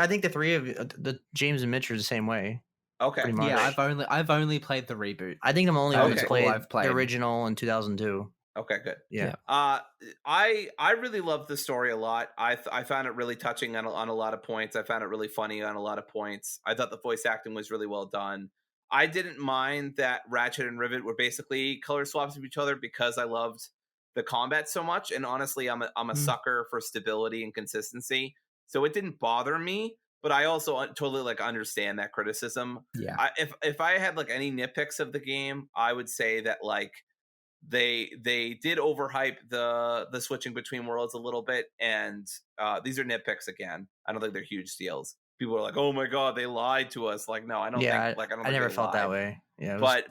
think the three of the James and Mitch are the same way. Okay. Yeah, I've only played the reboot. I think I'm only always played the original in 2002. Okay, good. Yeah. I really loved the story a lot. I found it really touching on a lot of points. I found it really funny on a lot of points. I thought the voice acting was really well done. I didn't mind that Ratchet and Rivet were basically color swaps of each other because I loved the combat so much. And honestly, I'm a sucker for stability and consistency. So it didn't bother me, but I also totally understand that criticism. Yeah. If I had any nitpicks of the game, I would say that they did overhype the switching between worlds a little bit, and these are nitpicks again. I don't think they're huge deals. People are like, "Oh my god, they lied to us!" No, I don't think. I never felt that way. Yeah, but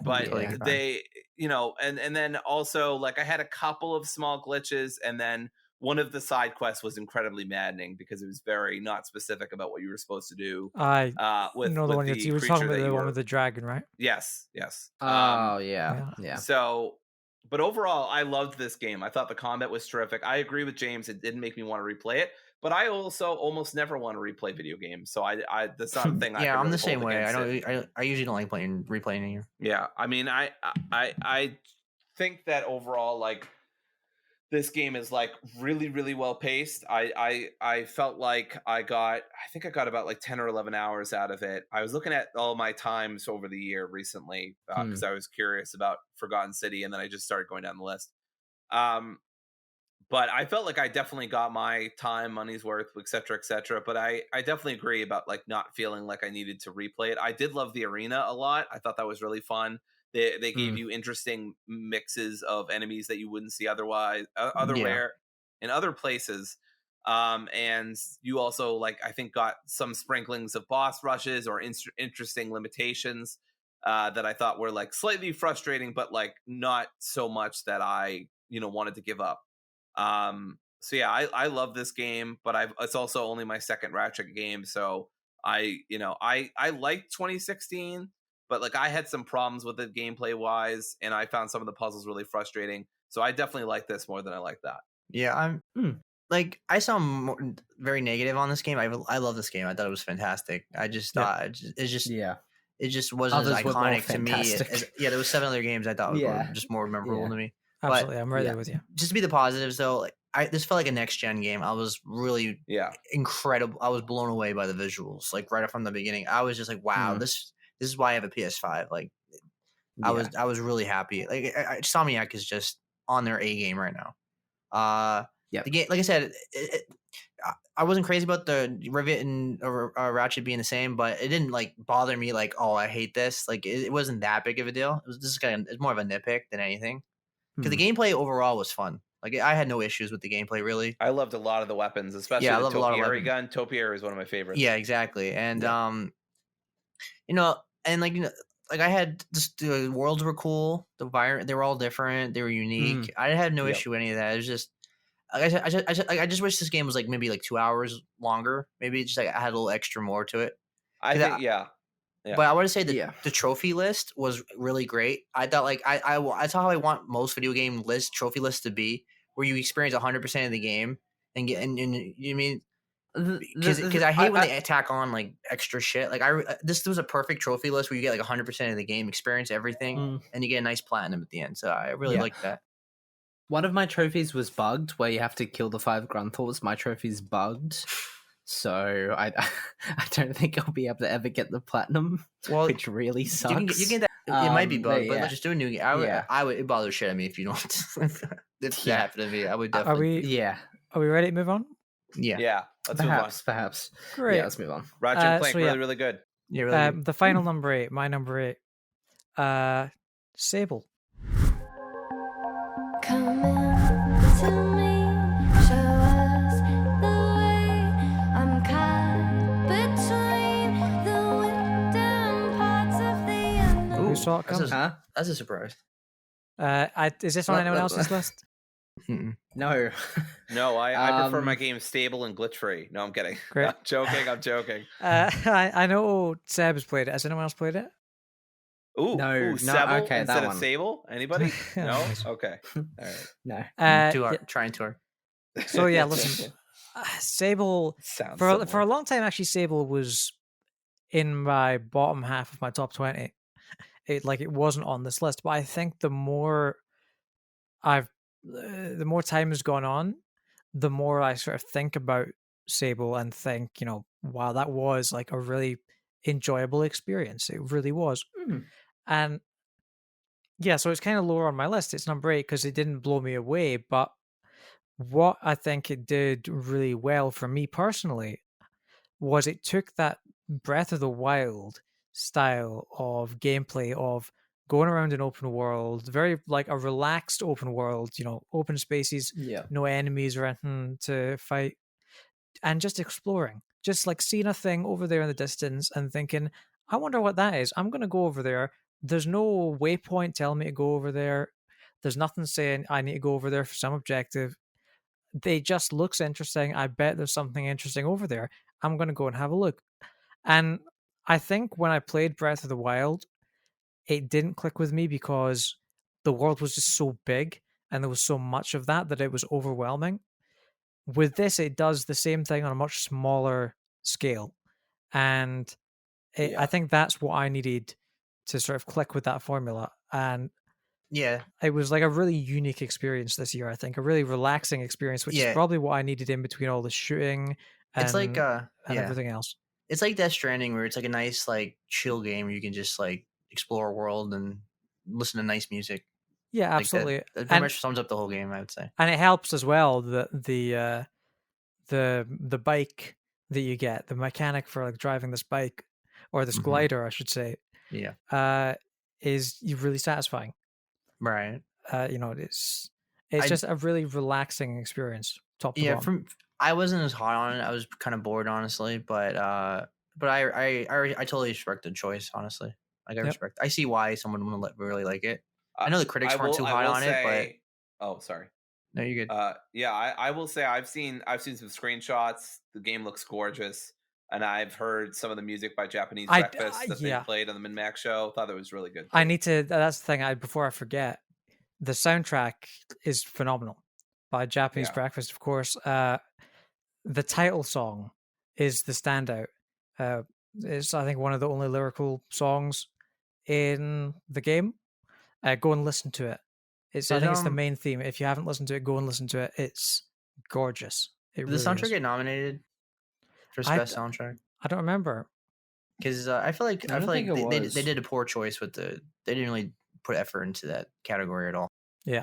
they, and then also I had a couple of small glitches, and then one of the side quests was incredibly maddening because it was very not specific about what you were supposed to do. The one you were talking about, the one with the dragon, right? Yes. Oh yeah. So, but overall, I loved this game. I thought the combat was terrific. I agree with James; it didn't make me want to replay it. But I also almost never want to replay video games, so I that's not a thing. Yeah, I'm the same way. I usually don't like replaying here. Yeah, I mean, I think that overall, this game is really, really well paced. I felt like I got about 10 or 11 hours out of it. I was looking at all my times over the year recently because I was curious about Forgotten City, and then I just started going down the list. But I felt like I definitely got my time, money's worth, et cetera, et cetera. But I definitely agree about like not feeling like I needed to replay it. I did love the arena a lot. I thought that was really fun. They gave you interesting mixes of enemies that you wouldn't see otherwise, in other places. And you also, like, I think got some sprinklings of boss rushes or interesting limitations that I thought were like slightly frustrating, but like not so much that I, wanted to give up. So yeah, I love this game, but it's also only my second Ratchet game. So I liked 2016, but like I had some problems with it gameplay wise, and I found some of the puzzles really frustrating. So I definitely like this more than I like that. Yeah, like I saw very negative on this game. I love this game. I thought it was fantastic. I just thought it just wasn't as iconic to me. There was 7 other games I thought were just more memorable to me. Absolutely, But, I'm right there with you. Just to be the positives though, like this felt like a next gen game. I was really incredible. I was blown away by the visuals. Like right from the beginning, I was just like, wow, this is why I have a PS5. Like I was really happy. Like Insomniac is just on their A game right now. The game, like I said, I wasn't crazy about the Rivet and Ratchet being the same, but it didn't like bother me. Like, oh, I hate this. Like, it wasn't that big of a deal. It's more of a nitpick than anything. Because the gameplay overall was fun. Like, I had no issues with the gameplay really. I loved a lot of the weapons, especially the Topiary gun. Topiary is one of my favorites. Yeah, exactly. And like I had the worlds were cool. The environment, they were all different. They were unique. I had no issue with any of that. It was just. Like I just wish this game was like maybe like 2 hours longer. Maybe just like I had a little extra more to it. I think, yeah. But I want to say that the trophy list was really great. I thought like that's how I want most video game trophy lists to be, where you experience 100% of the game and get and you mean because I hate when they tack on like extra shit. Like this was a perfect trophy list where you get like 100% of the game, experience everything, and you get a nice platinum at the end. So I really like that. One of my trophies was bugged, where you have to kill the 5 Grunthors. My trophy's bugged, so I don't think I'll be able to ever get the platinum, which really sucks. You can get that. It might be bugged, but let's just do a new game. I would. It bothers shit at me if you don't. If that happened to me, I would definitely. Are we ready to move on? Yeah. Let's move on. Perhaps. Great. Yeah, let's move on. Ratchet and Clank, really, really good. Yeah, really good. The final number 8, my number 8, Sable. Come into me, show us the way. I'm caught between the wind and parts of the unknown. Who saw it come? That's a surprise. Is this on anyone else's list? No. No, I prefer my game stable and glitch free. No, I'm kidding. Great. I'm joking. I know Seb has played it. Has anyone else played it? Ooh, Sable okay, instead that of one. Sable? Anybody? No? Okay. All right. No. Trying tour. So yeah, listen, Sable for a long time actually Sable was in my bottom half of my top 20. It wasn't on this list, but I think the more time has gone on, the more I sort of think about Sable and think, wow, that was like a really enjoyable experience. It really was. And yeah, so it's kind of lower on my list. It's number 8 because it didn't blow me away. But what I think it did really well for me personally was it took that Breath of the Wild style of gameplay of going around an open world, very like a relaxed open world, open spaces, no enemies or anything to fight, and just exploring, just like seeing a thing over there in the distance and thinking, I wonder what that is. I'm going to go over there. There's no waypoint telling me to go over there. There's nothing saying I need to go over there for some objective. They just looks interesting. I bet there's something interesting over there. I'm going to go and have a look. And I think when I played Breath of the Wild, it didn't click with me because the world was just so big and there was so much of that it was overwhelming. With this, it does the same thing on a much smaller scale. And I think that's what I needed to sort of click with that formula. And it was like a really unique experience this year, I think. A really relaxing experience, which is probably what I needed in between all the shooting and, it's like, and everything else. It's like Death Stranding, where it's like a nice like chill game where you can just like explore a world and listen to nice music. Yeah, Like, absolutely. that pretty much sums up the whole game, I would say. And it helps as well that the bike that you get, the mechanic for like driving this bike or this glider, I should say, is really satisfying. Right. It's just a really relaxing experience, top to bottom. I wasn't as hot on it. I was kind of bored, honestly, but I totally respect the choice, honestly. Like, I respect. I see why someone would really like it. I know the critics weren't too hot on it, but oh, sorry. No, you're good. I will say I've seen some screenshots. The game looks gorgeous, and I've heard some of the music by Japanese Breakfast that they played on the Min-Max show. Thought that was really good. I need to. That's the thing. Before I forget, the soundtrack is phenomenal by Japanese Breakfast, of course. The title song is the standout. It's, I think, one of the only lyrical songs in the game. Go and listen to it. I think it's the main theme. If you haven't listened to it, go and listen to it. It's gorgeous. Did the soundtrack get nominated for best soundtrack? I don't remember. Because I feel like they did a poor choice with they didn't really put effort into that category at all. Yeah,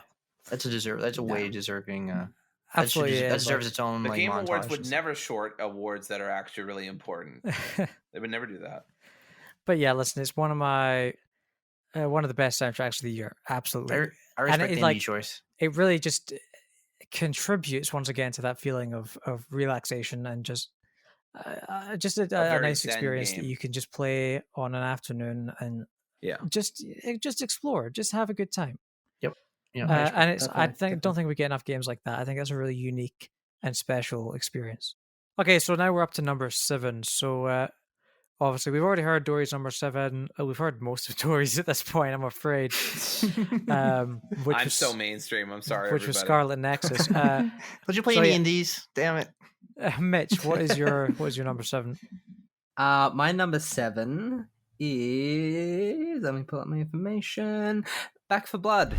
that's a way deserving. Absolutely, that deserves its own. The like, Game montage. Awards would never short awards that are actually really important. They would never do that. But yeah, listen, it's one of the best soundtracks of the year. Absolutely, I respect the indie choice. It really just contributes once again to that feeling of relaxation and just a nice experience that you can just play on an afternoon and just explore, just have a good time. Yep. And don't think we get enough games like that. I think that's a really unique and special experience. Okay, so now we're up to number 7. So obviously we've already heard Dory's number 7. We've heard most of Dory's at this point, I'm afraid. I'm so mainstream. I'm sorry, which everybody. was Scarlet Nexus. Would you play any indies? Damn it. Mitch, what is your number 7? My number 7 is, let me pull up my information, Back 4 Blood.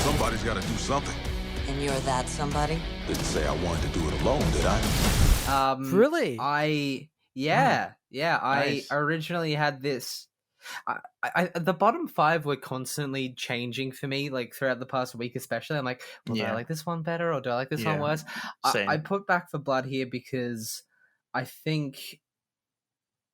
Somebody's got to do something. And you're that somebody? Didn't say I wanted to do it alone, did I? Really? I originally had this. The bottom 5 were constantly changing for me, like throughout the past week, especially. I'm like, do I like this one better or do I like this one worse? I put Back 4 Blood here because I think,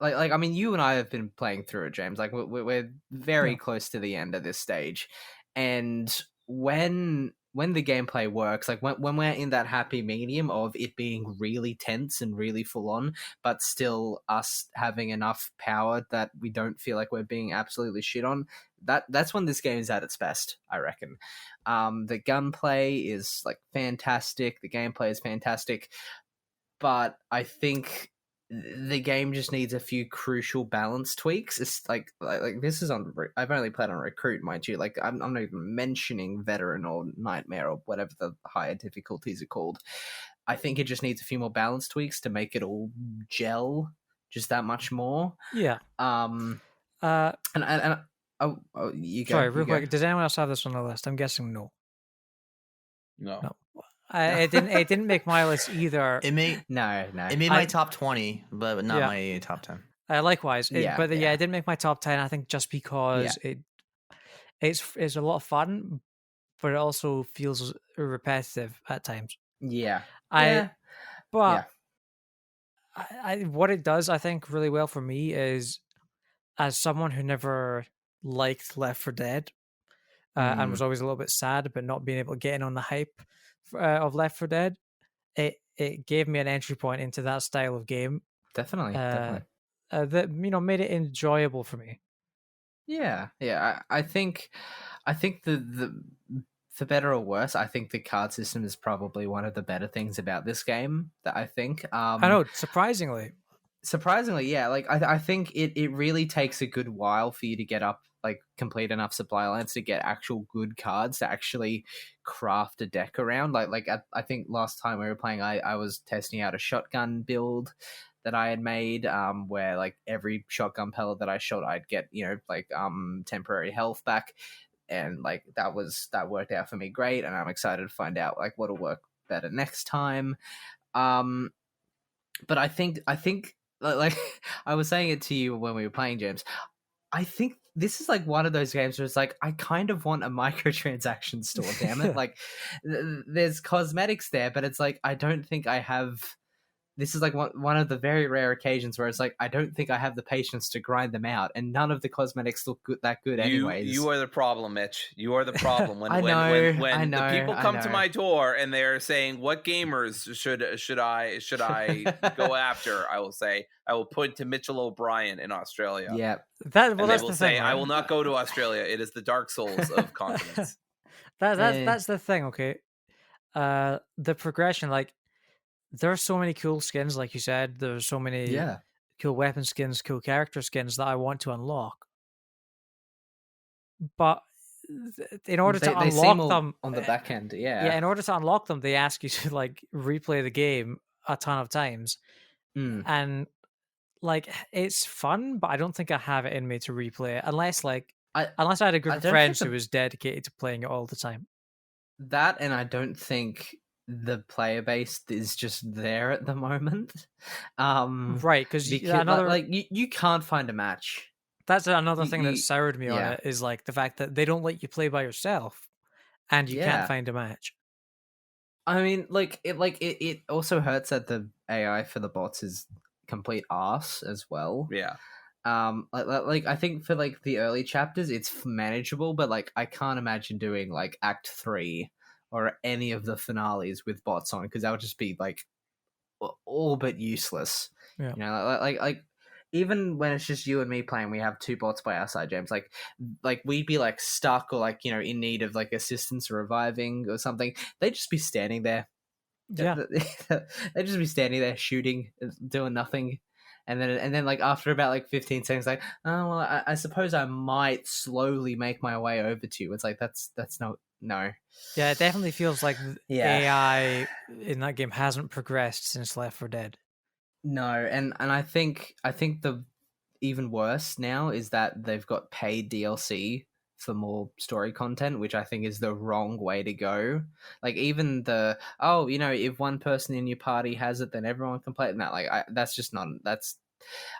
like I mean, you and I have been playing through it, James. Like we're very close to the end of this stage, and when the gameplay works, like when we're in that happy medium of it being really tense and really full on, but still us having enough power that we don't feel like we're being absolutely shit on, that's when this game is at its best, I reckon. The gunplay is like fantastic, the gameplay is fantastic, but I think the game just needs a few crucial balance tweaks. It's like this is on. I've only played on Recruit, mind you. Like I'm not even mentioning Veteran or Nightmare or whatever the higher difficulties are called. I think it just needs a few more balance tweaks to make it all gel just that much more. Yeah. You go. Sorry, real quick. Does anyone else have this on the list? I'm guessing no. No. It didn't make my list either. It made It made my top 20, but not my top 10. Likewise, it didn't make my top 10. I think just because it's a lot of fun, but it also feels repetitive at times. What it does, I think, really well for me is, as someone who never liked Left 4 Dead and was always a little bit sad about not being able to get in on the hype of Left 4 Dead, it gave me an entry point into that style of game. Definitely. That made it enjoyable for me. I think the for better or worse, I think the card system is probably one of the better things about this game. That I think. I know, surprisingly, yeah. Like I think it really takes a good while for you to get up, like complete enough supply lines to get actual good cards to actually craft a deck around. Like I think last time we were playing, I was testing out a shotgun build that I had made, where like every shotgun pellet that I shot, I'd get temporary health back, and like that worked out for me great, and I'm excited to find out like what'll work better next time. But I think like I was saying it to you when we were playing, James. I think this is like one of those games where it's like I kind of want a microtransaction store. Damn it! Like there's cosmetics there, but it's like I don't think I have. This is like one of the very rare occasions where it's like I don't think I have the patience to grind them out, and none of the cosmetics look that good anyways. You are the problem, Mitch. You are the problem. When I know, when the people come to know. my door and they're saying what gamers should I go after, I will say I will point to Mitchell O'Brien in Australia. Yeah, that well, and that's they will the say thing, I right? will not go to Australia. It is the Dark Souls of continents. That's the thing. Okay, the progression, like. There's so many cool skins, like you said. There's so many cool weapon skins, cool character skins that I want to unlock. But in order to unlock them on the back end, in order to unlock them, they ask you to like replay the game a ton of times, and like it's fun, but I don't think I have it in me to replay it unless I had a group of friends who was dedicated to playing it all the time. That, and I don't think the player base is just there at the moment, right? Because another like you can't find a match. That's another thing that soured me on it is like the fact that they don't let you play by yourself, and you can't find a match. I mean, it also hurts that the AI for the bots is complete arse as well. Yeah. Like I think for like the early chapters it's manageable, but like I can't imagine doing like Act 3 or any of the finales with bots on, because that would just be like all but useless. Yeah. You know, like even when it's just you and me playing, we have two bots by our side, James. Like we'd be like stuck or like, you know, in need of like assistance or reviving or something. They'd just be standing there. Yeah. They'd just be standing there shooting, doing nothing. And then like after about like 15 seconds, like, oh well, I suppose I might slowly make my way over to you. It's like that's no. Yeah, it definitely feels like AI in that game hasn't progressed since Left 4 Dead. No, and I think the even worse now is that they've got paid DLC for more story content, which I think is the wrong way to go. Like even you know, if one person in your party has it, then everyone can play it. No, like that's just not that's.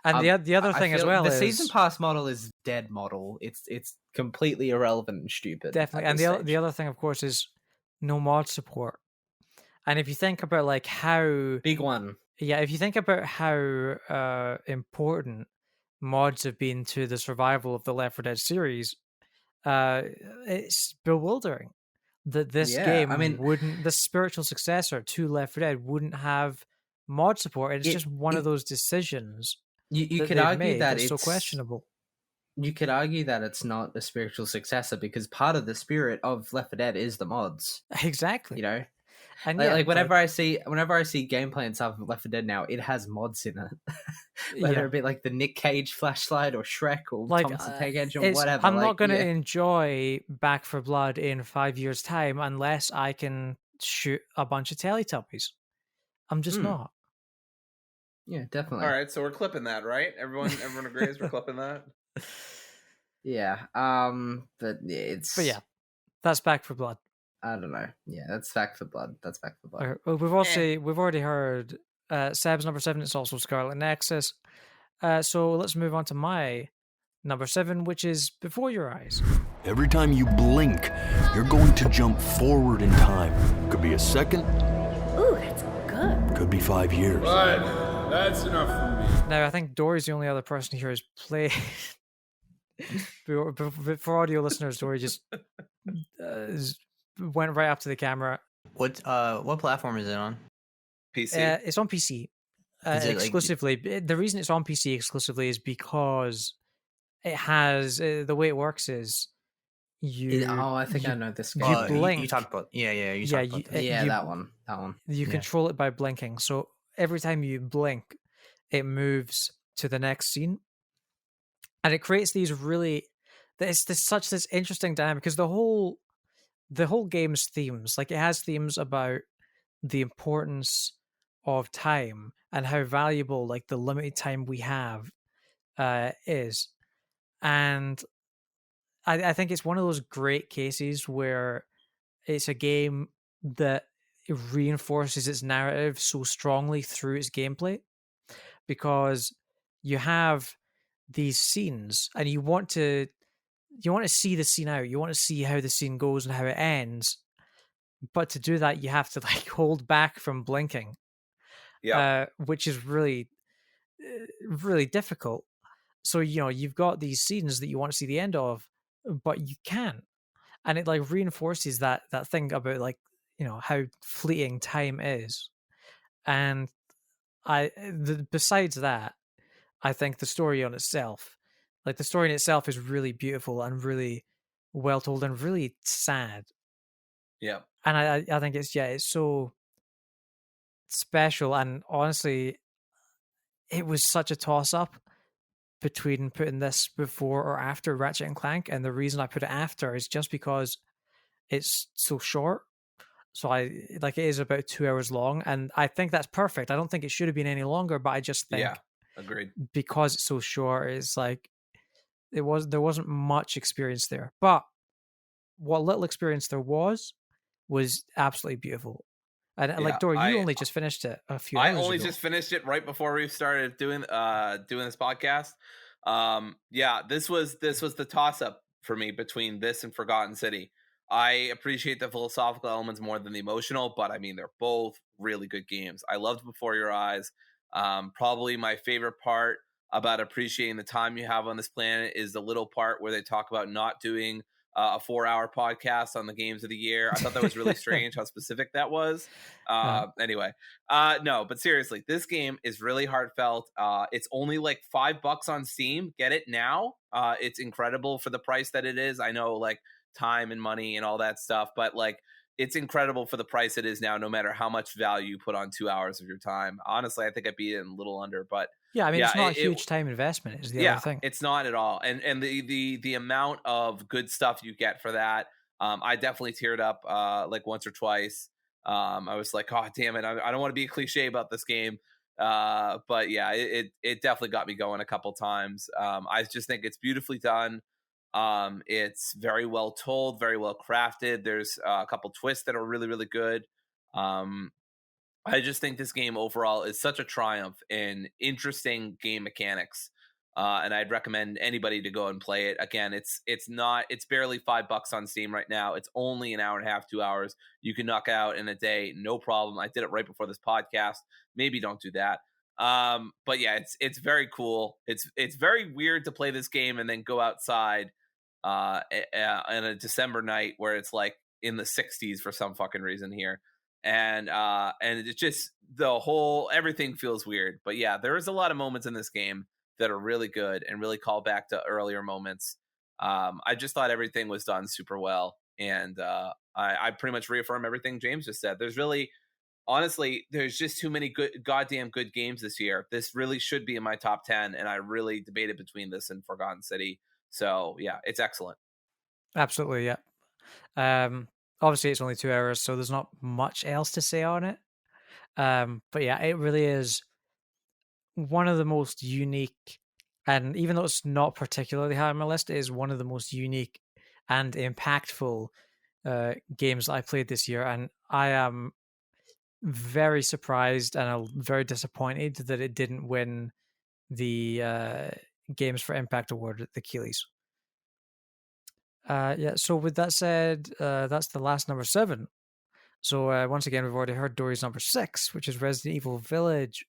And the other thing as well the is season pass model is dead model. It's completely irrelevant and stupid. Definitely, and the other thing, of course, is no mod support. And if you think about like how big one, if you think about how important mods have been to the survival of the Left 4 Dead series, it's bewildering that this game wouldn't, the spiritual successor to Left 4 Dead, wouldn't have mod support. It's just one of those decisions. You could argue that it's so questionable. You could argue that it's not a spiritual successor because part of the spirit of Left 4 Dead is the mods. Exactly. You know, and like whenever I see gameplay and stuff of Left 4 Dead now, it has mods in it. Whether it be like the Nick Cage flashlight or Shrek or like Thompson Tank Engine or whatever. I'm not going to enjoy Back 4 Blood in 5 years' time unless I can shoot a bunch of Teletubbies. I'm just not. Yeah, definitely. All right, so we're clipping that, right? Everyone agrees we're clipping that. Yeah. But that's Back 4 Blood. I don't know. Yeah, that's Back 4 Blood. That's Back 4 Blood. Well, we've already heard Seb's number 7. It's also Scarlet Nexus. So let's move on to my number 7, which is Before Your Eyes. Every time you blink, you're going to jump forward in time. Could be a second. Ooh, that's good. Could be 5 years. But that's enough for me. Now, I think Dory's the only other person here who's played. For audio listeners, Dory just went right up to the camera. What platform is it on? PC. It's on PC exclusively. The reason it's on PC exclusively is because it has the way it works is I think I know this game. You blink. You talked about that one. You control it by blinking. So every time you blink, it moves to the next scene. And it creates these really, such this interesting dynamic because the whole game's themes, like it has themes about the importance of time and how valuable like the limited time we have is, and I think it's one of those great cases where it's a game that reinforces its narrative so strongly through its gameplay. because you have these scenes and you want to see the scene out. You want to see how the scene goes and how it ends. But to do that, you have to like hold back from blinking, which is really, really difficult. So, you've got these scenes that you want to see the end of, but you can't. And it like reinforces that thing about like, how fleeting time is. And besides that, I think the story in itself is really beautiful and really well told and really sad. Yeah. And I think it's so special. And honestly, it was such a toss up between putting this before or after Ratchet and Clank. And the reason I put it after is just because it's so short. So it is about 2 hours long. And I think that's perfect. I don't think it should have been any longer, but I just think agreed. Because it's so short, it's like there wasn't much experience there. But what little experience there was absolutely beautiful. And like Dory, you only just finished it a few hours ago. I only just finished it right before we started doing this podcast. This was the toss up for me between this and Forgotten City. I appreciate the philosophical elements more than the emotional, but I mean they're both really good games. I loved Before Your Eyes. Probably my favorite part about appreciating the time you have on this planet is the little part where they talk about not doing a 4-hour podcast on the games of the year. I thought that was really strange how specific that was. Anyway, no, but seriously, this game is really heartfelt. It's only like $5 on Steam. Get it now. It's incredible for the price that it is. I know like time and money and all that stuff, but like it's incredible for the price it is now, no matter how much value you put on 2 hours of your time. Honestly, I think I beat it in a little under, but yeah, I mean, it's not a huge time investment is the other thing. It's not at all. And the amount of good stuff you get for that, I definitely teared up like once or twice. I was like, oh, damn it. I don't want to be a cliche about this game. But yeah, it definitely got me going a couple times. I just think it's beautifully done. It's very well told, very well crafted. There's a couple twists that are really, really good. I just think this game overall is such a triumph in interesting game mechanics. And I'd recommend anybody to go and play it. Again, it's barely $5 on Steam right now. It's only an hour and a half, 2 hours. You can knock out in a day, no problem. I did it right before this podcast. Maybe don't do that. But yeah, it's very cool. It's very weird to play this game and then go outside on a December night where it's like in the 60s for some fucking reason here. And it's just everything feels weird. But yeah, there is a lot of moments in this game that are really good and really call back to earlier moments. I just thought everything was done super well. And I pretty much reaffirm everything James just said. Honestly, there's just too many goddamn good games this year. This really should be in my top 10. And I really debated between this and Forgotten City. So yeah, it's excellent. Absolutely. Yeah. Obviously it's only 2 hours, so there's not much else to say on it. But yeah, it really is one of the most unique, and even though it's not particularly high on my list, it is one of the most unique and impactful games I played this year. And I am very surprised and very disappointed that it didn't win the Games for Impact Award at the Keeleys. So with that said, that's the last number 7. So once again, we've already heard Dory's number 6, which is Resident Evil Village.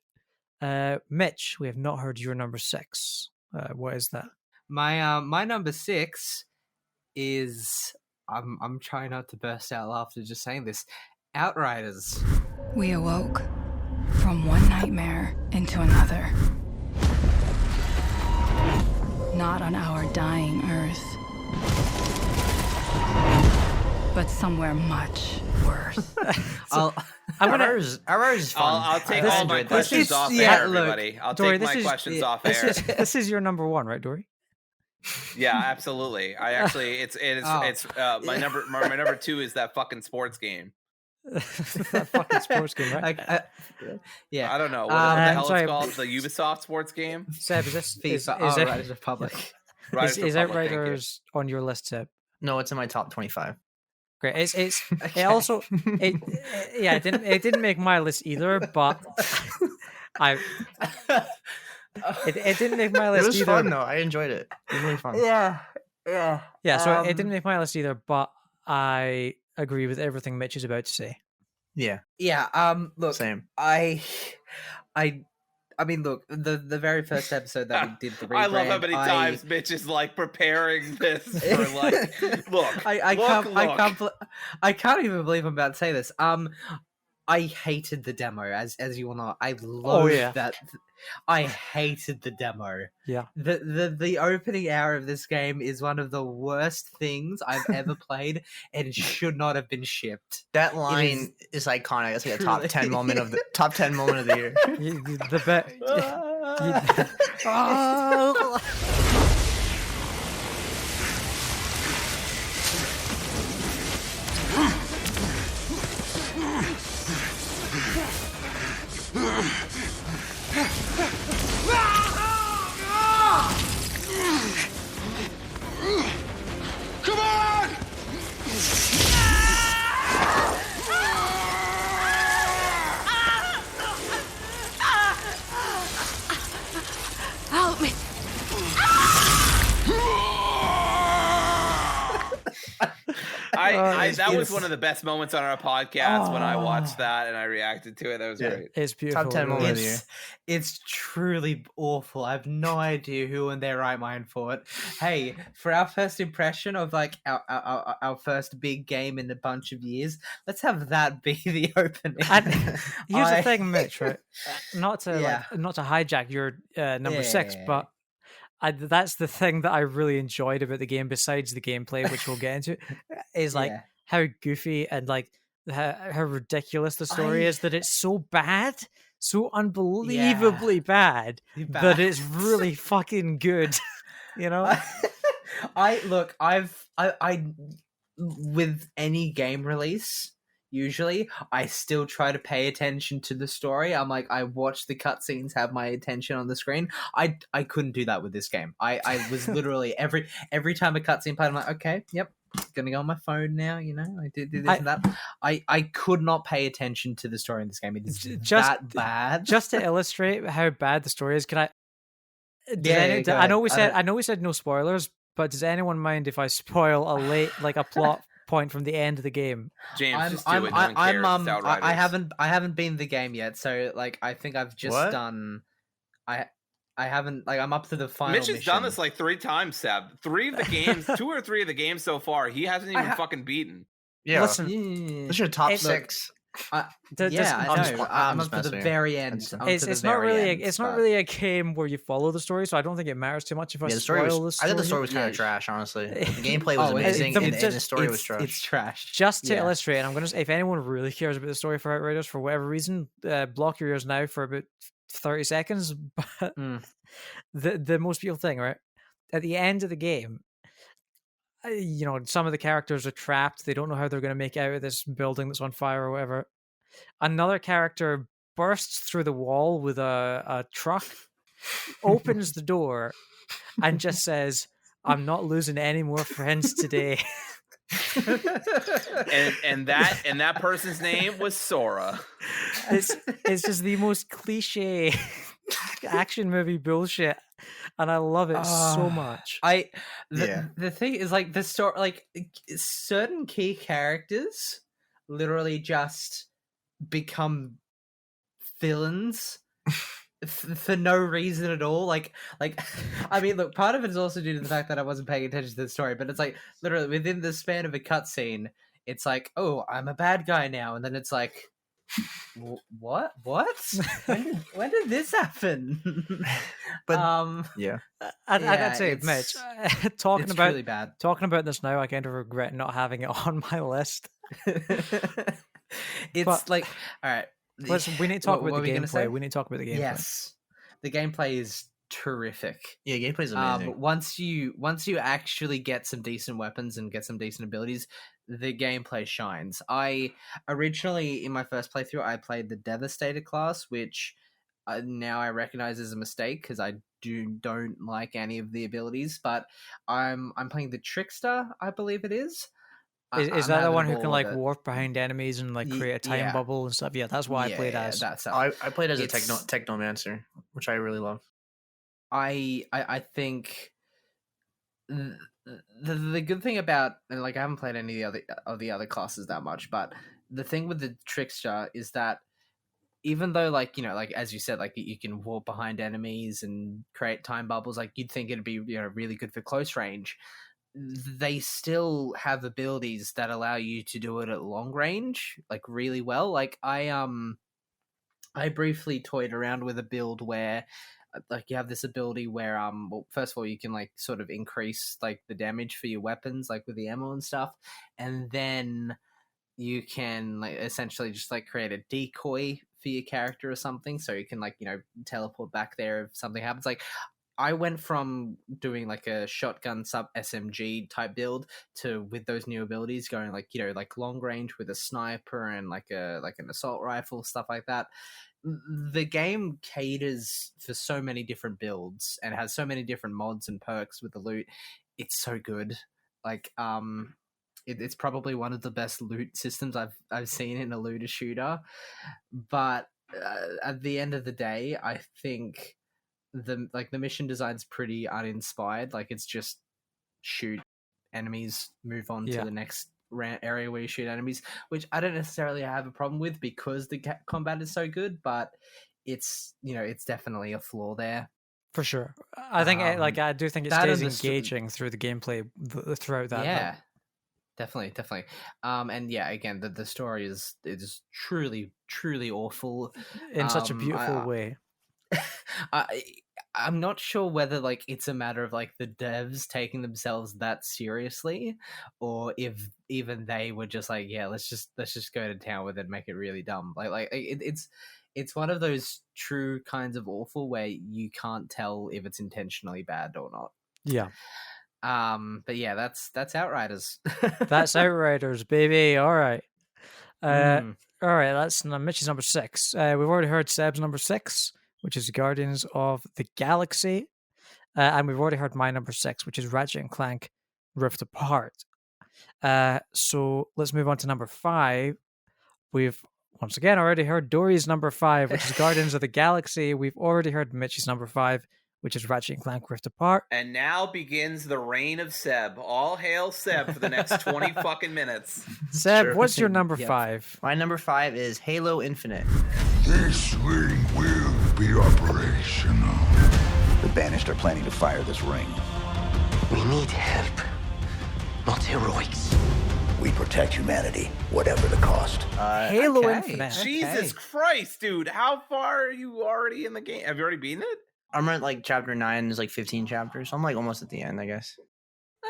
Mitch, we have not heard your number 6. What is that? My number 6 is I'm trying not to burst out laughter just saying this. Outriders. We awoke from one nightmare into another. Not on our dying Earth, but somewhere much worse. Ours is fun. I'll take all my questions off air, everybody. I'll take my questions off air. This is your number 1, right, Dory? Yeah, absolutely. I actually, it's my number 2 is that fucking sports game. That fucking sports game, right? Yeah. I don't know what the hell it's called. The Ubisoft sports game. Seb, is this FIFA? Riders Republic. Is Outriders on your list, Seb? No, it's in my top 25. Great. It also it didn't make my list either, but It didn't make my list It was either. fun though. I enjoyed it. It was really fun. Yeah. Yeah, so it didn't make my list either, but I agree with everything Mitch is about to say. Yeah. Look, Same. I mean, look, the very first episode that we did the rebrand, I love how many times Mitch is like preparing this for like, look, I can't even believe I'm about to say this. I hated the demo, as you all know. I loathed that. I hated the demo. Yeah. The opening hour of this game is one of the worst things I've ever played, and it should not have been shipped. That line is iconic. It's like a top 10 moment of the year. The best. Come on! Help me. That was one of the best moments on our podcast when I watched that and I reacted to it. That was great. It's beautiful. Top 10 moment of the year. It's truly awful. I have no idea who in their right mind for it. Hey, for our first impression of like our first big game in a bunch of years, let's have that be the opening. Here's the thing, Mitch. Right? Not to hijack your number 6, but that's the thing that I really enjoyed about the game, besides the gameplay, which we'll get into, is like how goofy and like how ridiculous the story is. That it's so bad, so unbelievably bad that it's really fucking good. You know, I with any game release, usually I still try to pay attention to the story. I'm like, I watch the cutscenes, have my attention on the screen. I couldn't do that with this game. I was literally every time a cutscene played, I'm like, okay, yep, gonna go on my phone now. You know, I did this and that. I could not pay attention to the story in this game. It is just that bad. Just to illustrate how bad the story is, can I? I know we said no spoilers, but does anyone mind if I spoil a plot point from the end of the game? James, just do it. No one cares. I haven't been the game yet, so like I think I've just done. I haven't, like, I'm up to the final Mitch has done this like 3 times, Seb. 3 of the games, 2 or 3 of the games so far, he hasn't even fucking beaten. Yeah. Listen, this is your top 6. I know. I'm up to the very end. It's not really a game where you follow the story, so I don't think it matters too much if I spoil the story. I think the story was kind of trash, honestly. The gameplay was amazing, and the story was trash. It's trash. Just to illustrate, I'm gonna say, if anyone really cares about the story for Outriders for whatever reason, block your ears now for about 30 seconds. But the most beautiful thing, right? At the end of the game, you know, some of the characters are trapped. They don't know how they're going to make out of this building that's on fire or whatever. Another character bursts through the wall with a truck, opens the door, and just says, "I'm not losing any more friends today." and that person's name was Sora. It's just the most cliche action movie bullshit, and I love it so much. The thing is, like, the story, like, certain key characters literally just become villains for no reason at all. Like I mean, look, part of it is also due to the fact that I wasn't paying attention to the story, but it's like literally within the span of a cutscene, it's like, oh, I'm a bad guy now, and then it's like, what? When did this happen? But yeah, I gotta say, Mitch, talking about really bad. Talking about this now, I kind of regret not having it on my list. All right. Listen, we need to talk about the gameplay. We need to talk about the gameplay. Yes, the gameplay is terrific. Yeah, gameplay's amazing. Once you actually get some decent weapons and get some decent abilities, the gameplay shines. I originally, in my first playthrough, I played the Devastator class, which now I recognize as a mistake because I don't like any of the abilities. But I'm playing the Trickster, I believe it is. Is I'm that the having one a who can ball like with it. warp behind enemies and like create a time Yeah. bubble and stuff? Yeah, that's what I played as. That stuff. I played as a It's- technomancer, which I really love. I think the good thing about, and like I haven't played any of the other classes that much, but the thing with the trickster is that even though like like as you said, like you can warp behind enemies and create time bubbles, like you'd think it'd be really good for close range. They still have abilities that allow you to do it at long range, like really well. Like I briefly toyed around with a build where like you have this ability where well, first of all you can like sort of increase like the damage for your weapons like with the ammo and stuff, and then you can like essentially just like create a decoy for your character or something, so you can like teleport back there if something happens. Like I went from doing like a shotgun sub SMG type build to, with those new abilities, going like like long range with a sniper and like an assault rifle, stuff like that. The game caters for so many different builds and has so many different mods and perks with the loot. It's so good. Like it's probably one of the best loot systems I've seen in a looter shooter. But at the end of the day, I think the mission design's pretty uninspired. Like it's just shoot enemies, move on to the next area where you shoot enemies, which I don't necessarily have a problem with because the combat is so good, but it's it's definitely a flaw there. For sure. I think I do think it stays engaging through the gameplay throughout that. Yeah. Definitely. And yeah, again, the story is truly awful in such a beautiful way. I'm not sure whether like it's a matter of like the devs taking themselves that seriously, or if even they were just like, yeah, let's just go to town with it and make it really dumb. Like it's one of those true kinds of awful where you can't tell if it's intentionally bad or not. Yeah. But yeah, that's Outriders. That's Outriders, baby. All right. All right, that's Mitch's number 6. We've already heard Seb's number 6, which is Guardians of the Galaxy. And we've already heard my number 6, which is Ratchet and Clank Rift Apart. So let's move on to number 5. We've once again already heard Dory's number 5, which is Guardians of the Galaxy. We've already heard Mitch's number 5, which is Ratchet and Clank Rift Apart. And now begins the reign of Seb. All hail Seb for the next 20 fucking minutes. Seb, what's your number 5? My number 5 is Halo Infinite. This ring will be operational. The Banished are planning to fire this ring. We need help, not heroics. We protect humanity, whatever the cost. Halo Infinite. Jesus Christ, dude. How far are you already in the game? Have you already beaten it? I'm at like chapter 9. There's like 15 chapters. So I'm like almost at the end, I guess.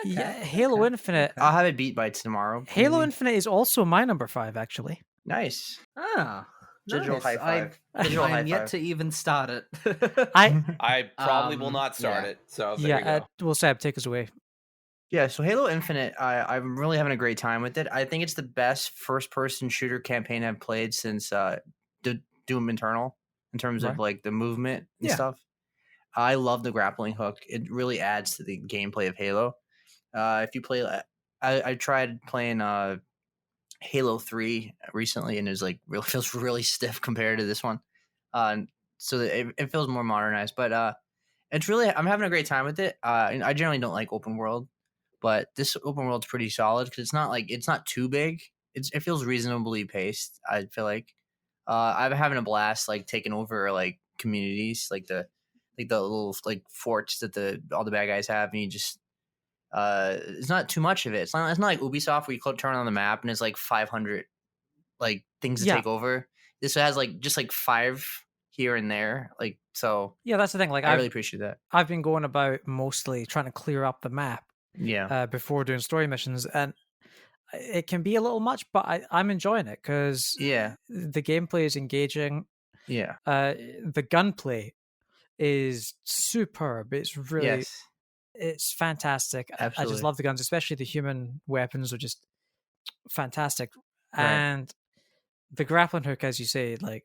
Yeah, Halo Infinite. I'll have it beat by tomorrow. Halo Infinite is also my number 5, actually. Nice. Digital high five. Digital high five. Yet to even start it. I probably will not start it. So there you go. Well, Seb, take us away. Yeah, so Halo Infinite, I'm really having a great time with it. I think it's the best first-person shooter campaign I've played since Doom Eternal, in terms of like the movement and stuff. I love the grappling hook. It really adds to the gameplay of Halo. If you play, I tried playing Halo 3 recently, and it feels really stiff compared to this one. So it feels more modernized, but it's really, I'm having a great time with it. And I generally don't like open world, but this open world's pretty solid because it's not too big. It feels reasonably paced. I feel like I'm having a blast, like taking over like communities, like the little like forts that all the bad guys have, and you just it's not too much of it. It's not like Ubisoft where you turn on the map and it's like 500 like things to take over. This has like just like 5 here and there, like, so yeah, that's the thing. Like I really appreciate that. I've been going about mostly trying to clear up the map before doing story missions, and it can be a little much, but I'm enjoying it because the gameplay is engaging. The gunplay is superb. It's really it's fantastic. Absolutely. I just love the guns, especially the human weapons are just fantastic. Right. And the grappling hook, as you say, like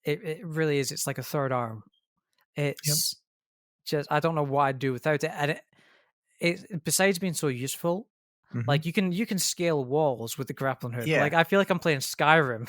it really is. It's like a third arm. It's just, I don't know what I'd do without it. And it besides being so useful, Like you can scale walls with the grappling hook. Yeah. Like I feel like I'm playing Skyrim,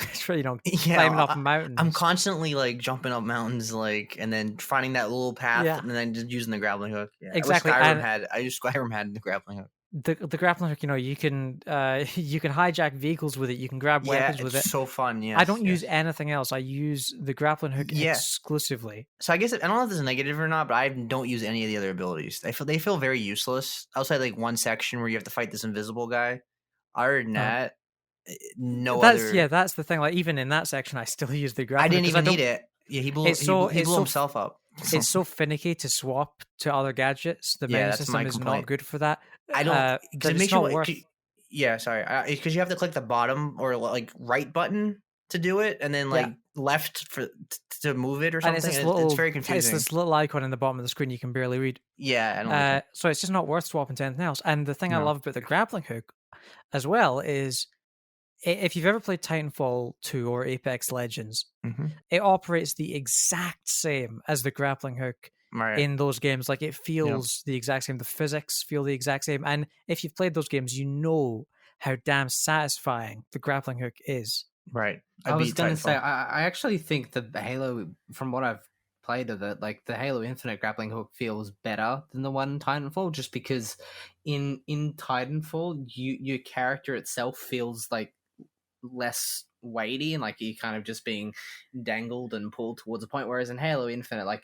climbing up mountains. I'm constantly like jumping up mountains, like, and then finding that little path, and then just using the grappling hook. Yeah, exactly. I wish Skyrim had the grappling hook. The grappling hook, you can hijack vehicles with it. You can grab weapons with it. It's so fun. Yeah, I don't use anything else. I use the grappling hook exclusively. So I guess I don't know if this is negative or not, but I don't use any of the other abilities. They feel very useless outside like one section where you have to fight this invisible guy. Other than that, that's the thing. Like even in that section, I still use the grappling. I didn't even need it. Yeah, he blew himself up. It's so finicky to swap to other gadgets. The menu system is not good for that. I don't. Because it makes you worth. Sorry. Because you have to click the bottom or like right button to do it, and then like left to move it or something. It's very confusing. It's this little icon in the bottom of the screen you can barely read. Yeah, I don't like it. So it's just not worth swapping to anything else. And the thing I love about the grappling hook as well is, if you've ever played Titanfall 2 or Apex Legends, it operates the exact same as the grappling hook in those games. Like it feels the exact same. The physics feel the exact same. And if you've played those games, you know how damn satisfying the grappling hook is. Right. I was going to say, I actually think that the Halo, from what I've played of it, like the Halo Infinite grappling hook feels better than the one in Titanfall, just because in Titanfall, your character itself feels like less weighty and like you're kind of just being dangled and pulled towards a point, whereas in Halo Infinite, like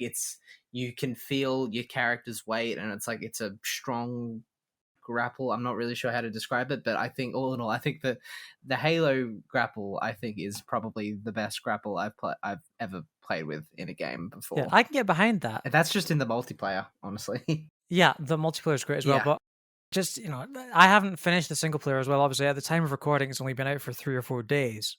you can feel your character's weight and it's like it's a strong grapple. I'm not really sure how to describe it, but I think all in all, I think that the Halo grapple is probably the best grapple I've ever played with in a game before. Yeah, I can get behind that. And that's just in the multiplayer, honestly. Yeah, the multiplayer is great as well, but just, I haven't finished the single player as well. Obviously, at the time of recording, it's only been out for 3 or 4 days.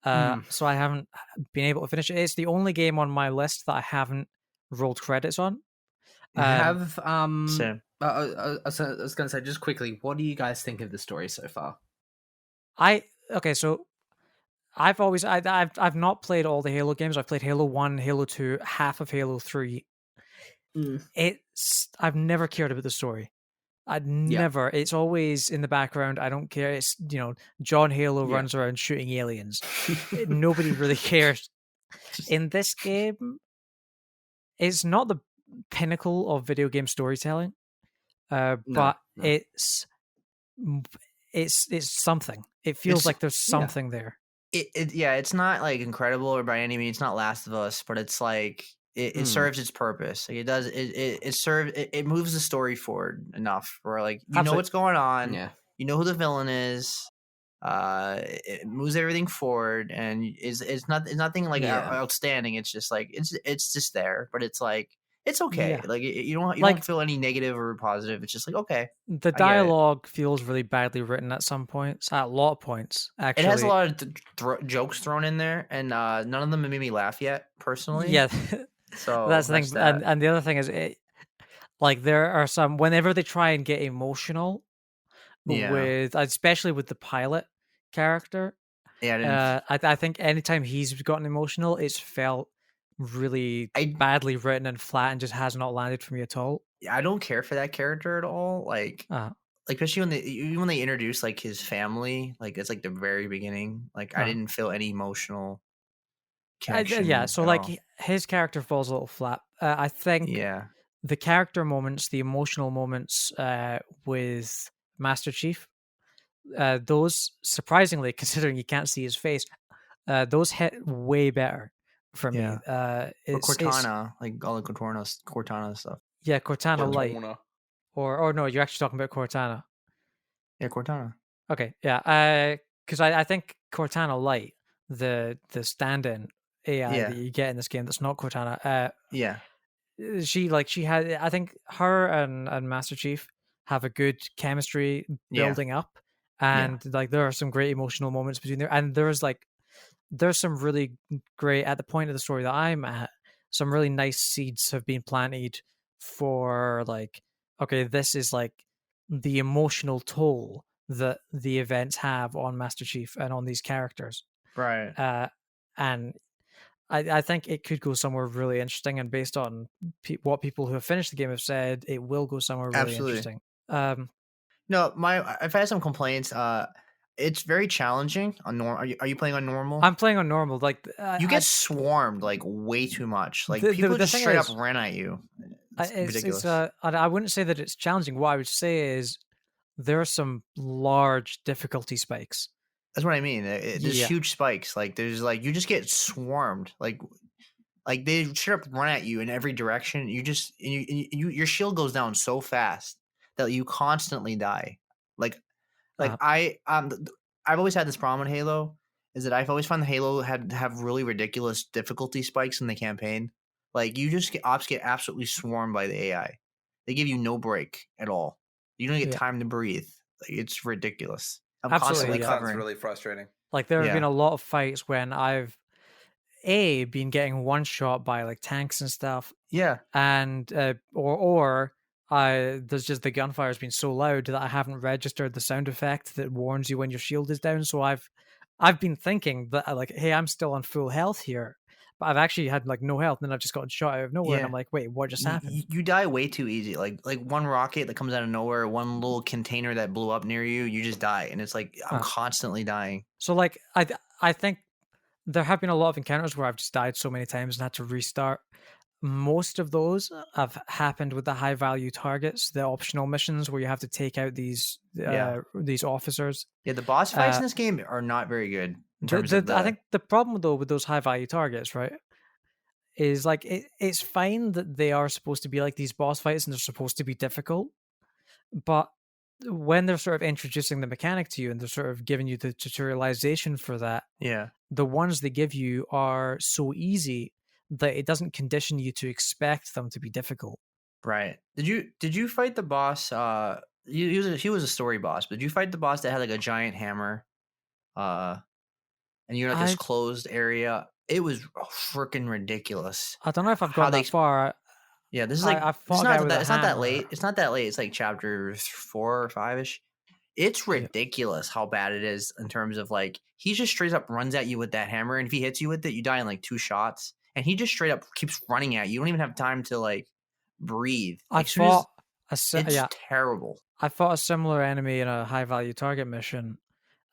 So I haven't been able to finish it. It's the only game on my list that I haven't rolled credits on. I was going to say, just quickly, what do you guys think of the story so far? So I've not played all the Halo games. I've played Halo 1, Halo 2, half of Halo 3. I've never cared about the story. It's always in the background. I don't care. It's, John Halo runs around shooting aliens. Nobody really cares. In this game, it's not the pinnacle of video game storytelling, but it's something. It feels like there's something there. It's not like incredible or by any means, it's not Last of Us, but it's like it serves its purpose. Like it moves the story forward enough where like you know what's going on, you know who the villain is. It moves everything forward, and it's nothing like outstanding. It's just like it's just there, but it's like it's okay. Yeah. Like you don't feel any negative or positive. It's just like okay. The dialogue feels really badly written at some points. At a lot of points, actually, it has a lot of jokes thrown in there, and none of them have made me laugh yet, personally. Yeah, so that's the thing. And the other thing is, there are some whenever they try and get emotional. Especially with the pilot character. Yeah, I think anytime he's gotten emotional, it's felt really badly written and flat and just has not landed for me at all. I don't care for that character at all. Like especially when they introduce like his family, like it's like the very beginning. Like I didn't feel any emotional connection. So like his character falls a little flat. I think the character moments, the emotional moments with Master Chief, those surprisingly, considering you can't see his face, those hit way better for me. Cortana, like all the Cortana stuff. Yeah, Cortana Light. Or no, you're actually talking about Cortana. Yeah, Cortana. Okay, yeah, because I think Cortana Light, the stand-in AI that you get in this game that's not Cortana. She had, I think her and Master Chief have a good chemistry building up, and like there are some great emotional moments between there, and there's some really great, at the point of the story that I'm at, some really nice seeds have been planted for like, okay, this is like the emotional toll that the events have on Master Chief and on these characters, right? And I think it could go somewhere really interesting, and based on what people who have finished the game have said, it will go somewhere really interesting. No, if I have some complaints, it's very challenging on normal. Are you playing on normal? I'm playing on normal. Like you get swarmed like way too much. Like the people just thing straight is, up ran at you. It's ridiculous. I wouldn't say that it's challenging. What I would say is there are some large difficulty spikes. That's what I mean. There's huge spikes. Like there's like you just get swarmed. Like they straight up run at you in every direction. You just your shield goes down so fast that you constantly die. Like I've always had this problem in Halo. Is that I've always found the Halo have really ridiculous difficulty spikes in the campaign. Like you just get absolutely swarmed by the AI. They give you no break at all. You don't get time to breathe. Like it's ridiculous. I'm constantly covering. Sounds really frustrating. Like there have been a lot of fights when I've been getting one shot by like tanks and stuff. Yeah. And or there's just the gunfire has been so loud that I haven't registered the sound effect that warns you when your shield is down. So I've been thinking that like, hey, I'm still on full health here, but I've actually had like no health, and then I've just gotten shot out of nowhere, and I'm like, wait, what just happened? You die way too easy. Like one rocket that comes out of nowhere, one little container that blew up near you, you just die, and it's like I'm constantly dying. So like I think there have been a lot of encounters where I've just died so many times and had to restart. Most of those have happened with the high value targets, the optional missions where you have to take out these officers. Yeah, the boss fights in this game are not very good. In terms of I think the problem though with those high value targets, right, is like it's fine that they are supposed to be like these boss fights and they're supposed to be difficult, but when they're sort of introducing the mechanic to you and they're sort of giving you the tutorialization for that, the ones they give you are so easy that it doesn't condition you to expect them to be difficult. Right. Did you fight the boss? He was a story boss, but did you fight the boss that had like a giant hammer? And you're in like this closed area. It was freaking ridiculous. I don't know if I've gone that far. Yeah, this is like it's not that late. It's not that late. It's like chapter 4 or 5ish. It's ridiculous how bad it is in terms of like he just straight up runs at you with that hammer, and if he hits you with it, you die in like 2 shots. And he just straight up keeps running at you. You don't even have time to like breathe. It's terrible. I fought a similar enemy in a high value target mission,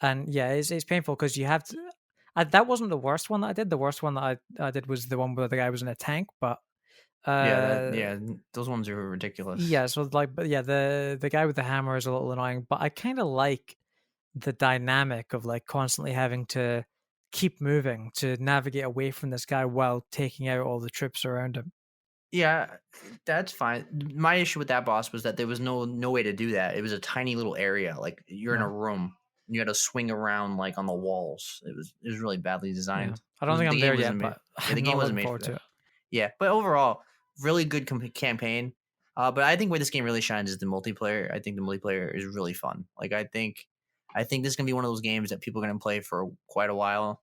and it's painful because you have to. That wasn't the worst one that I did. The worst one that I did was the one where the guy was in a tank, but. Those ones are ridiculous. Yeah, so like, but the guy with the hammer is a little annoying, but I kind of like the dynamic of like constantly having to keep moving to navigate away from this guy while taking out all the troops around him. Yeah, that's fine. My issue with that boss was that there was no way to do that. It was a tiny little area, like you're in a room. You had to swing around like on the walls. It was really badly designed. Yeah. I don't think I'm there yet, but the game wasn't made for that. Yeah, but overall, really good campaign. But I think where this game really shines is the multiplayer. I think the multiplayer is really fun. Like I think this is gonna be one of those games that people are gonna play for quite a while,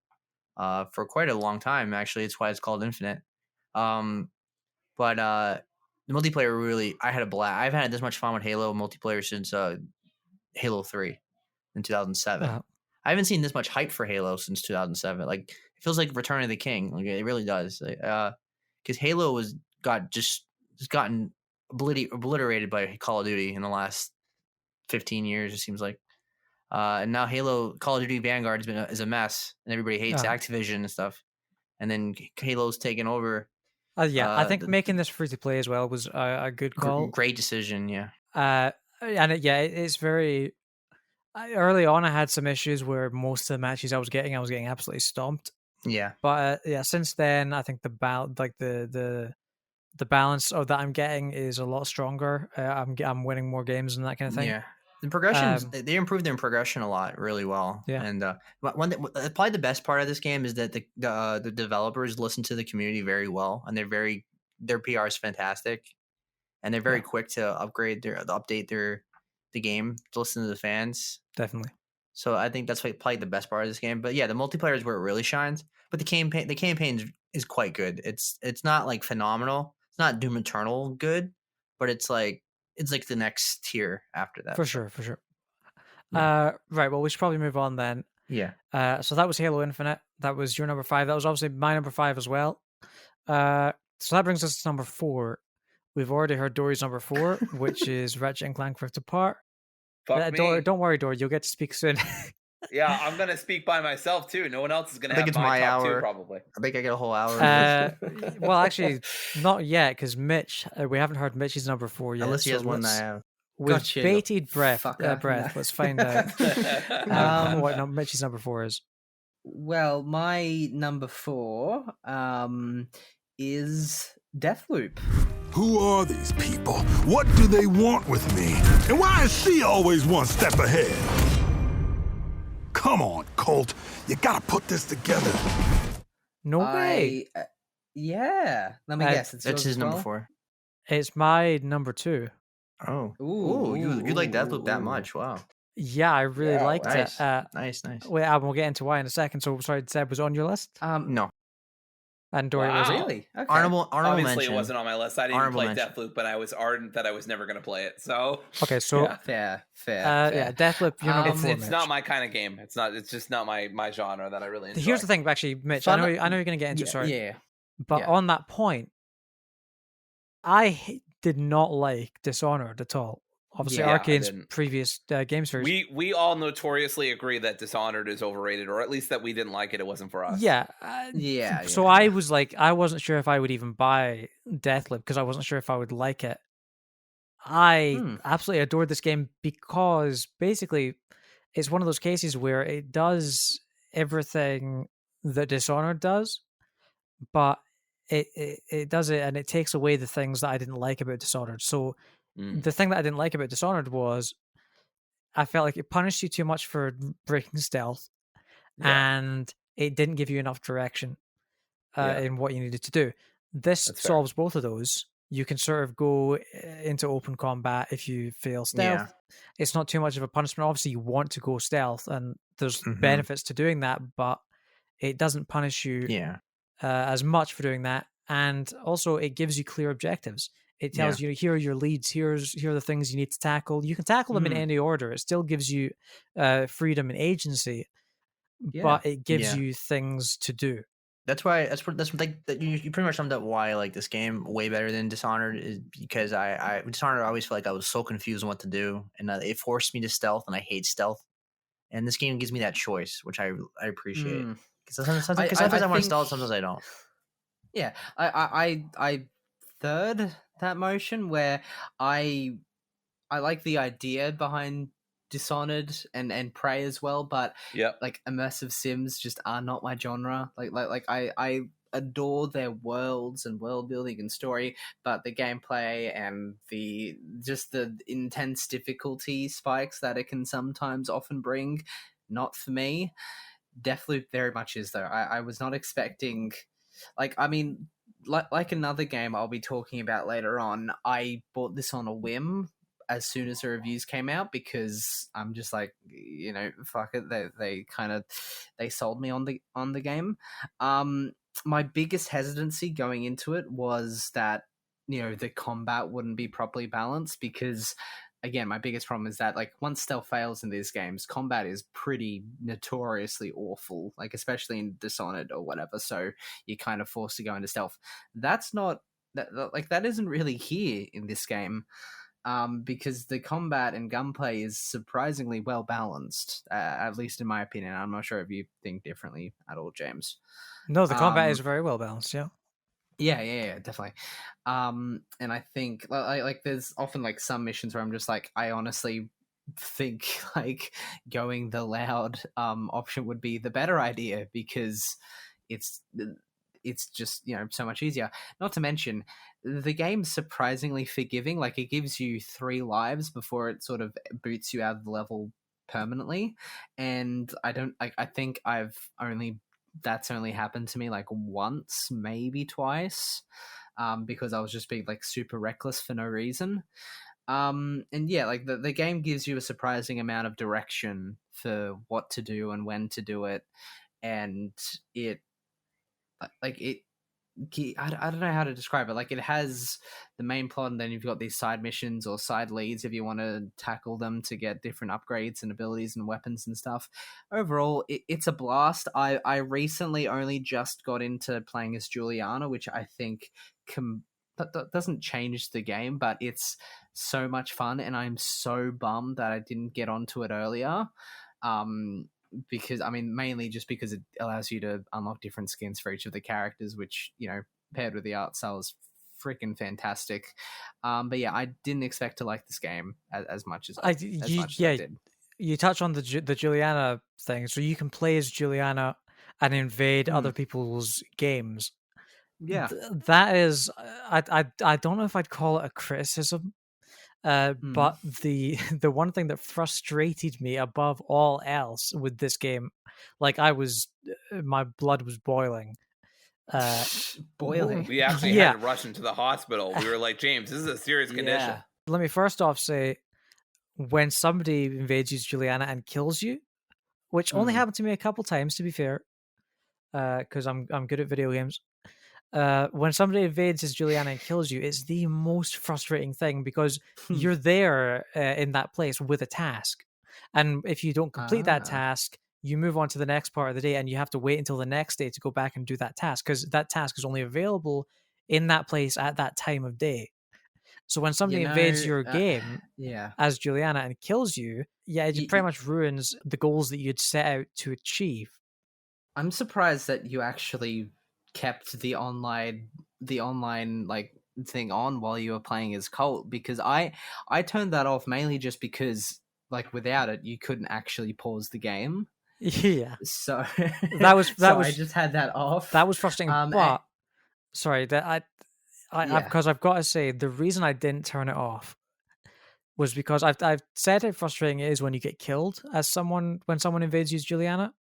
for quite a long time. Actually, it's why it's called Infinite. But the multiplayer really, I had a blast. I've had this much fun with Halo multiplayer since Halo 3 in 2007. I haven't seen this much hype for Halo since 2007. Like it feels like Return of the King. Like it really does. Because Halo gotten obliterated by Call of Duty in the last 15 years. It seems like, and now Call of Duty Vanguard is a mess, and everybody hates Activision and stuff. And then Halo's taken over. I think making this free to play as well was a good call. Great decision, yeah. And it's very. Early on, I had some issues where most of the matches I was getting absolutely stomped. Yeah, but since then, I think the balance of that I'm getting is a lot stronger. I'm winning more games and that kind of thing. Yeah, the progression they improved their progression a lot, really well. Yeah, and probably the best part of this game is that the developers listen to the community very well, and their PR is fantastic, and they're very quick to update the game to listen to the fans. Definitely. So I think that's probably the best part of this game. But yeah, the multiplayer is where it really shines. But the campaign is quite good. It's not like phenomenal. It's not Doom Eternal good, but it's like the next tier after that. For sure. Yeah. Right. Well, we should probably move on then. Yeah. So that was Halo Infinite. That was your number 5. That was obviously my number 5 as well. So that brings us to number 4. We've already heard Dory's number 4, which is Ratchet & Clank Rift Apart. Fuck me. Don't worry, Dor. You'll get to speak soon. Yeah, I'm gonna speak by myself too. No one else is gonna I think have it's my my top hour. two, probably. I think I get a whole hour. Well, actually, not yet, because Mitch, we haven't heard Mitch's number 4 yet. Unless he so has one that I let's- have. With Gotcha, you bated breath, fucker. let's find out what Mitch's number 4 is. Well, my number 4 is Deathloop. Who are these people? What do they want with me? And why is she always one step ahead? Come on, Colt. You gotta put this together. No way. Yeah. Let me guess. It's That's yours his as number well? 4. It's my number 2. Oh. Ooh, You like Deathloop that much? Wow. Yeah, I really liked nice. it. Nice. Wait, we'll get into why in a second. So, sorry, Seb, was it on your list? No. And Dory was Really? Okay. Honorable Obviously, mention. it wasn't on my list. I didn't even Honorable play mention. Deathloop, but I was ardent that I was never going to play it. So Okay, so Fair. yeah, Deathloop. You're number 4. it's Mitch. not my kind of game. It's just not my genre that I really enjoy. Here's the thing, actually, Mitch. Fun- I know you're going to get into it. Sorry, Yeah. but yeah. on that point, I did not like Dishonored at all. Obviously, Yeah, I Arcane's didn't. previous game series. We all notoriously agree that Dishonored is overrated, or at least that we didn't like it. It wasn't for us. Yeah. Yeah. So I was like, I wasn't sure if I would even buy Deathloop because I wasn't sure if I would like it. I absolutely adored this game because basically it's one of those cases where it does everything that Dishonored does, but it does it and it takes away the things that I didn't like about Dishonored. So the thing that I didn't like about Dishonored was I felt like it punished you too much for breaking stealth, and it didn't give you enough direction in what you needed to do. This solves both of those. You can sort of go into open combat if you fail stealth. It's not too much of a punishment. Obviously, you want to go stealth, and there's benefits to doing that, but it doesn't punish you as much for doing that. And also, it gives you clear objectives. It tells you, here are your leads, here are the things you need to tackle. You can tackle them in any order. It still gives you freedom and agency, but it gives you things to do. That's why that's like you pretty much summed up why I like this game way better than Dishonored is because I Dishonored I always felt like I was so confused on what to do, and it forced me to stealth, and I hate stealth. And this game gives me that choice, which I appreciate. Because sometimes I want to stealth, sometimes I don't. Yeah, I third that motion where I like the idea behind Dishonored and Prey as well, but like immersive sims just are not my genre. Like I adore their worlds and world building and story, but the gameplay and the intense difficulty spikes that it can sometimes often bring, not for me. Deathloop very much is though. I was not expecting, like another game I'll be talking about later on. I bought this on a whim as soon as the reviews came out because I'm just like, fuck it. They sold me on the game. My biggest hesitancy going into it was that the combat wouldn't be properly balanced because, again, my biggest problem is that like once stealth fails in these games, combat is pretty notoriously awful, like especially in Dishonored or whatever. So you're kind of forced to go into stealth. That isn't really here in this game. Because the combat and gunplay is surprisingly well balanced, at least in my opinion. I'm not sure if you think differently at all, James. No, the combat is very well balanced. Yeah, definitely. And I think like there's often like some missions where I'm just like, I honestly think like going the loud option would be the better idea because it's just so much easier. Not to mention the game's surprisingly forgiving. Like it gives you 3 lives before it sort of boots you out of the level permanently, and I think that's only happened to me like once, maybe twice, because I was just being like super reckless for no reason. And yeah, like the game gives you a surprising amount of direction for what to do and when to do it, and I don't know how to describe it. Like it has the main plot, and then you've got these side missions or side leads if you want to tackle them to get different upgrades and abilities and weapons and stuff. Overall, it's a blast. I recently only just got into playing as Juliana, which I think that doesn't change the game, but it's so much fun, and I'm so bummed that I didn't get onto it earlier. Because I mean, mainly just because it allows you to unlock different skins for each of the characters, which, you know, paired with the art style is freaking fantastic. But yeah, I didn't expect to like this game as much as I did. You touch on the Juliana thing, so you can play as Juliana and invade other people's games. Yeah, that is, I don't know if I'd call it a criticism, but the one thing that frustrated me above all else with this game, like my blood was boiling. Boiling. We actually had to rush into the hospital. We were like, James, this is a serious condition. Let me first off say, when somebody invades you, Juliana, and kills you, which only happened to me a couple times, to be fair, because I'm good at video games. When somebody invades as Juliana and kills you, it's the most frustrating thing, because you're there in that place with a task, and if you don't complete that task, you move on to the next part of the day, and you have to wait until the next day to go back and do that task, because that task is only available in that place at that time of day. So when somebody invades your game as Juliana and kills you, it pretty much ruins the goals that you'd set out to achieve. I'm surprised that you actually kept the online like thing on while you were playing as Colt, because I turned that off mainly just because, like, without it you couldn't actually pause the game. Yeah. So that was I just had that off. That was frustrating. But sorry, that because I've got to say, the reason I didn't turn it off was because I've said how frustrating it is when you get killed when someone invades you as Juliana.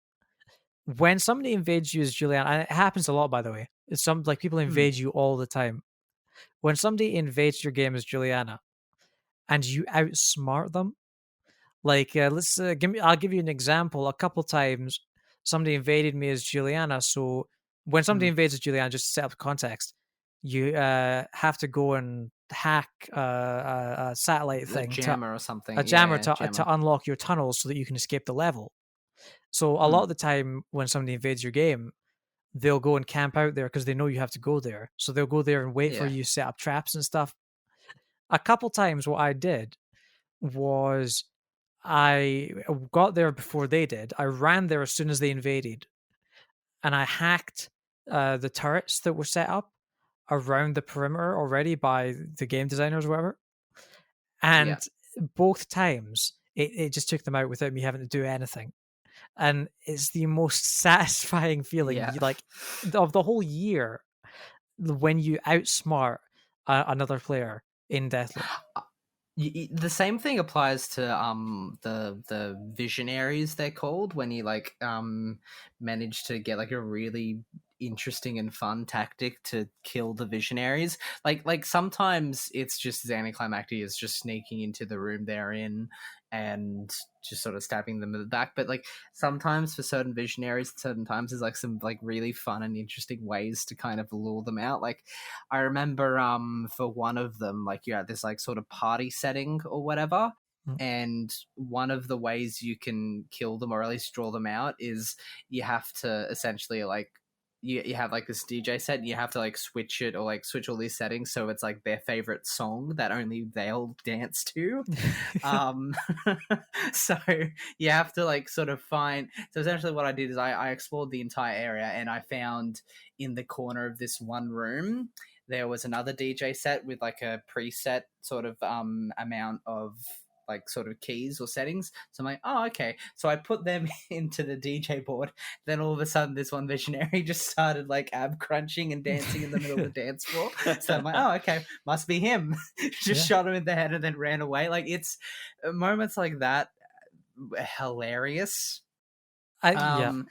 When somebody invades you as Juliana, and it happens a lot, by the way. It's people invade you all the time. When somebody invades your game as Juliana, and you outsmart them, like I'll give you an example. A couple times, somebody invaded me as Juliana. So when somebody invades as Juliana, just to set up context, you have to go and hack a satellite thing, a jammer or something, a jammer to unlock your tunnels so that you can escape the level. So a lot of the time when somebody invades your game, they'll go and camp out there because they know you have to go there. So they'll go there and wait for you to set up traps and stuff. A couple times what I did was I got there before they did. I ran there as soon as they invaded, and I hacked the turrets that were set up around the perimeter already by the game designers or whatever. And both times it just took them out without me having to do anything. And it's the most satisfying feeling like of the whole year when you outsmart another player in Deathloop. The same thing applies to the visionaries, they're called, when you manage to get like a really interesting and fun tactic to kill the visionaries. Like sometimes it's just as anticlimactic as just sneaking into the room they're in and just sort of stabbing them in the back, but like sometimes for certain visionaries at certain times there's like some like really fun and interesting ways to kind of lure them out. Like I remember for one of them, like you're at this like sort of party setting or whatever, and one of the ways you can kill them or at least draw them out is you have to essentially like you have like this DJ set and you have to like switch it or like switch all these settings so it's like their favorite song that only they'll dance to. So you have to like sort of find. So essentially what I did is I explored the entire area and I found in the corner of this one room there was another DJ set with like a preset sort of amount of like sort of keys or settings. So I'm like, oh, okay. So I put them into the DJ board. Then all of a sudden this one visionary just started like ab crunching and dancing in the middle of the dance floor. So I'm like, oh, okay, must be him. Just shot him in the head and then ran away. Like it's moments like that hilarious. The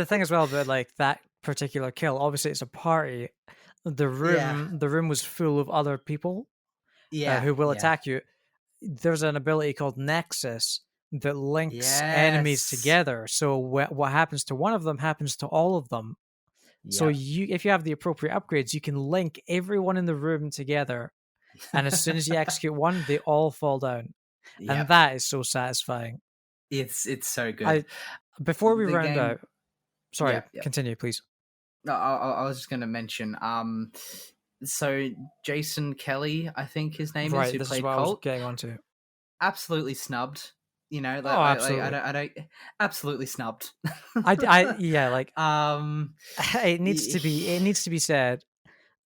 thing as well about like that particular kill, obviously it's a party. The room was full of other people who will attack you. There's an ability called Nexus that links enemies together. So what happens to one of them happens to all of them. So if you have the appropriate upgrades, you can link everyone in the room together. And as soon as you execute one, they all fall down. And that is so satisfying. It's so good. Before we round out... Sorry, continue, please. No, I was just going to mention... So Jason Kelly, I think his name Right, is, who this is played what I was Colt, getting onto. absolutely snubbed. You know, Oh, absolutely. I don't, absolutely snubbed. Yeah, like it needs to be said.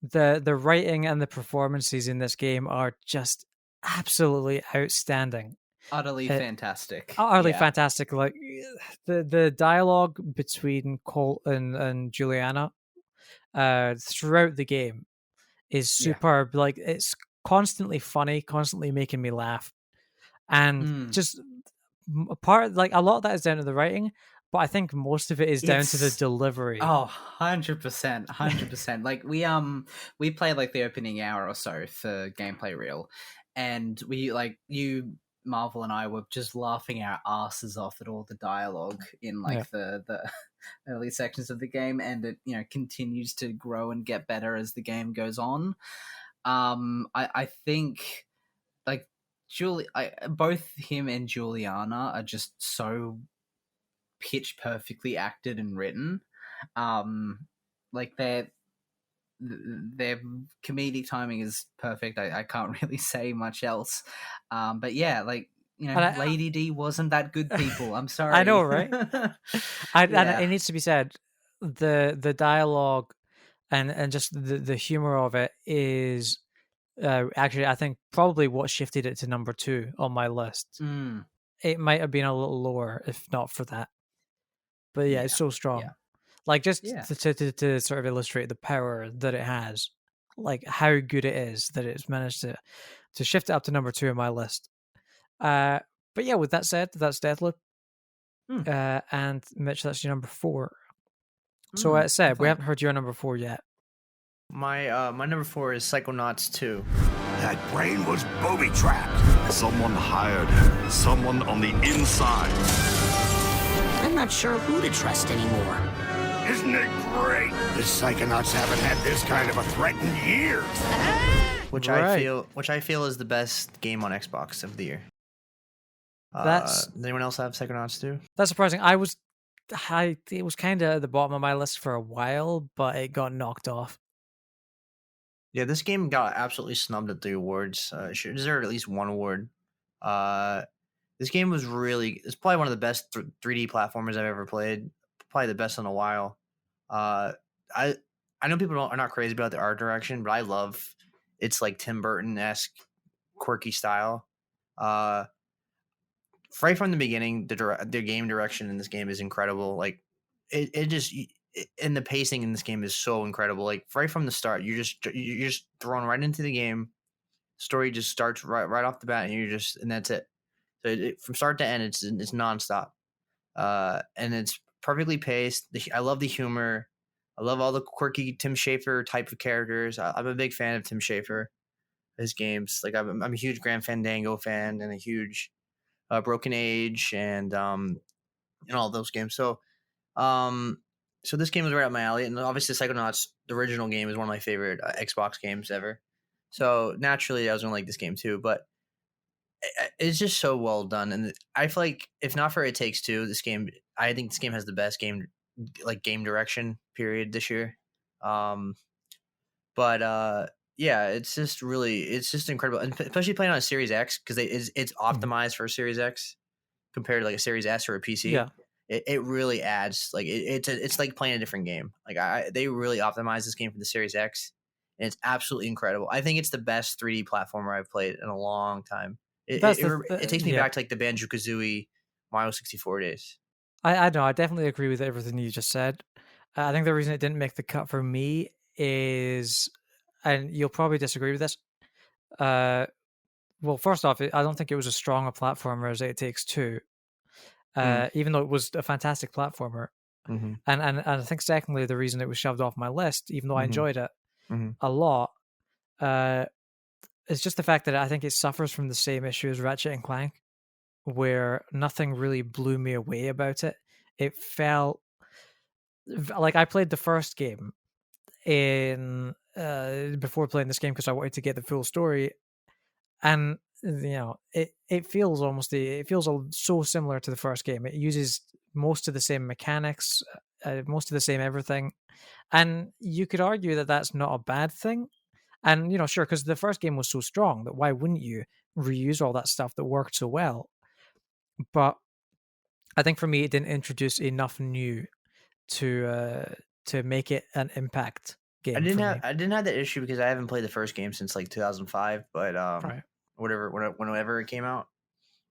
The writing and the performances in this game are just absolutely outstanding. Utterly fantastic. Utterly Yeah. fantastic. Like the dialogue between Colt and Juliana throughout the game is superb. Like it's constantly funny, constantly making me laugh, and just part like a lot of that is down to the writing, but I think most of it is down to the delivery. Oh, 100%. Like we played like the opening hour or so for gameplay reel, and we like Marvel and I were just laughing our asses off at all the dialogue in like the early sections of the game, and it continues to grow and get better as the game goes on. I think like both him and Juliana are just so pitch perfectly acted and written. Like their comedic timing is perfect. I can't really say much else. But yeah, like Lady D wasn't that good, people. I'm sorry. I know, right? And it needs to be said, the dialogue and just the humor of it is actually, I think, probably what shifted it to number 2 on my list. It might have been a little lower if not for that. But yeah, it's so strong. Yeah. Like just to sort of illustrate the power that it has, like how good it is that it's managed to shift it up to number 2 on my list. But yeah, with that said, that's Deathloop. And Mitch, that's your number 4. So Seb, we haven't heard your number 4 yet. My number 4 is Psychonauts 2. That brain was booby-trapped. Someone hired her. Someone on the inside. I'm not sure who to trust anymore. Isn't it great? The Psychonauts haven't had this kind of a threat in years. Which I feel is the best game on Xbox of the year. Does anyone else have Psychonauts 2? That's surprising. It was kind of at the bottom of my list for a while, but it got knocked off. Yeah, this game got absolutely snubbed at the awards. It should deserve at least one award. This game was it's probably one of the best 3D platformers I've ever played. Probably the best in a while. I know people are not crazy about the art direction, but I love it's like Tim Burton-esque quirky style. Right from the beginning, the game direction in this game is incredible. Like and the pacing in this game is so incredible. Like right from the start, you're just thrown right into the game. Story just starts right off the bat, and that's it. So from start to end, it's nonstop, and it's perfectly paced. I love the humor. I love all the quirky Tim Schafer type of characters. I'm a big fan of Tim Schafer, his games. Like I'm a huge Grand Fandango fan and a huge Broken Age and all those games. So this game was right up my alley, and obviously Psychonauts, the original game, is one of my favorite Xbox games ever. So naturally, I was gonna like this game too. But it's just so well done, and I feel like if not for It Takes Two, I think this game has the best game direction period this year. Yeah, it's just incredible, and especially playing on a Series X because it's optimized for a Series X compared to like a Series S or a PC. Yeah, it really adds it's like playing a different game. Like they really optimized this game for the Series X, and it's absolutely incredible. I think it's the best 3D platformer I've played in a long time. It takes me back to like the Banjo-Kazooie Mario 64 days. I know. I definitely agree with everything you just said. I think the reason it didn't make the cut for me is, and you'll probably disagree with this. Well, first off, I don't think it was as strong a platformer as It Takes Two, even though it was a fantastic platformer. Mm-hmm. And I think secondly, the reason it was shoved off my list, even though I enjoyed it a lot, it's just the fact that I think it suffers from the same issue as Ratchet and Clank, where nothing really blew me away about it. It felt like I played the first game before playing this game because I wanted to get the full story, and it feels so similar to the first game. It uses most of the same mechanics, most of the same everything, and you could argue that that's not a bad thing. And sure, because the first game was so strong that why wouldn't you reuse all that stuff that worked so well? But I think for me, it didn't introduce enough new to make it an impact game. I didn't have that issue because I haven't played the first game since like 2005, but Right. whenever it came out.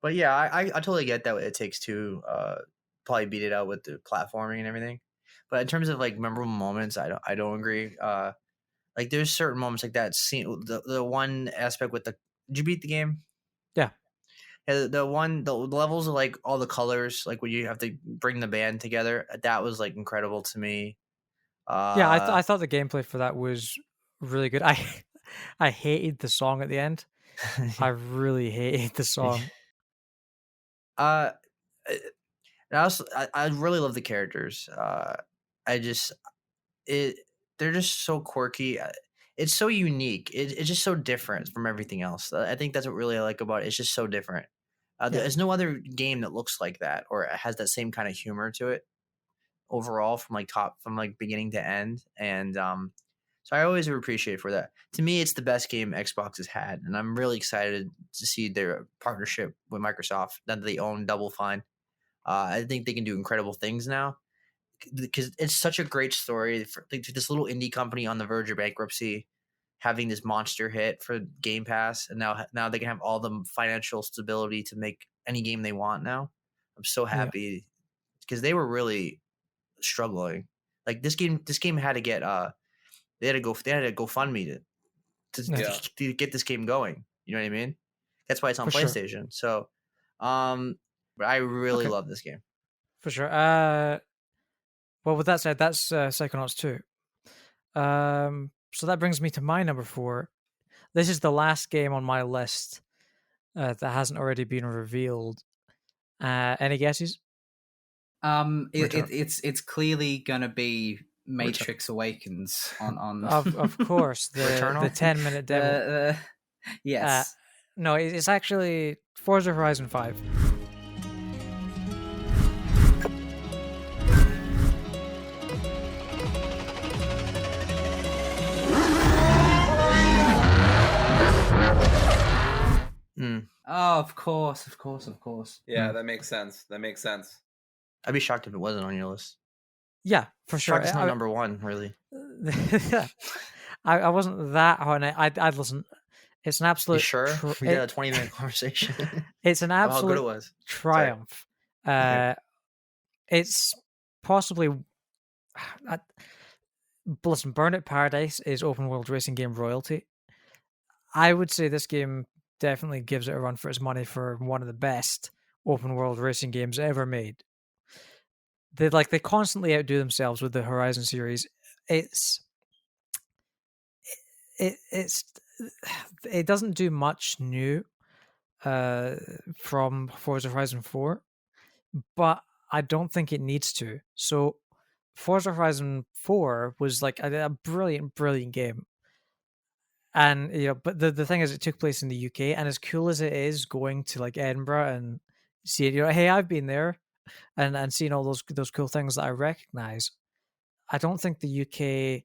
But yeah, I totally get that It Takes Two probably beat it out with the platforming and everything. But in terms of like memorable moments, I don't agree. Like there's certain moments like that scene. The one aspect with did you beat the game? Yeah. Yeah, the levels of like all the colors, like when you have to bring the band together, that was like incredible to me. Yeah, I thought the gameplay for that was really good. I hated the song at the end. I really hated the song. I really love the characters. They're just so quirky. It's so unique. It's just so different from everything else. I think that's what really I like about it. It's just so different. There's no other game that looks like that or has that same kind of humor to it overall from beginning to end. And so I always appreciate for that. To me, it's the best game Xbox has had, and I'm really excited to see their partnership with Microsoft that they own Double Fine. I think they can do incredible things now because it's such a great story for this little indie company on the verge of bankruptcy, having this monster hit for Game Pass, and now they can have all the financial stability to make any game they want now. I'm so happy because they were really struggling. Like this game had to get they had to go fund me to get this game going. You know what I mean? That's why it's on PlayStation. Sure. So but I really love this game. For sure. Well, with that said, that's Psychonauts 2. So that brings me to my number 4. This is the last game on my list that hasn't already been revealed. Any guesses? It's clearly gonna be Matrix Awakens on of course the 10-minute demo. Yes. No, it's actually Forza Horizon 5. Oh, of course. Yeah, that makes sense. I'd be shocked if it wasn't on your list. Yeah, for sure. It's not number 1, really. I wasn't that on it. I'd listen. It's an absolute. You sure? We did a 20-minute conversation. It's an absolute how good it was. triumph. It's possibly. Listen, Burnout Paradise is open world racing game royalty. I would say this game definitely gives it a run for its money for one of the best open world racing games ever made. They constantly outdo themselves with the Horizon series. It doesn't do much new from Forza Horizon 4, but I don't think it needs to. So Forza Horizon 4 was like a brilliant game. And but the thing is, it took place in the UK, and as cool as it is going to like Edinburgh and see it, hey, I've been there, and seeing all those cool things that I recognize. I don't think the UK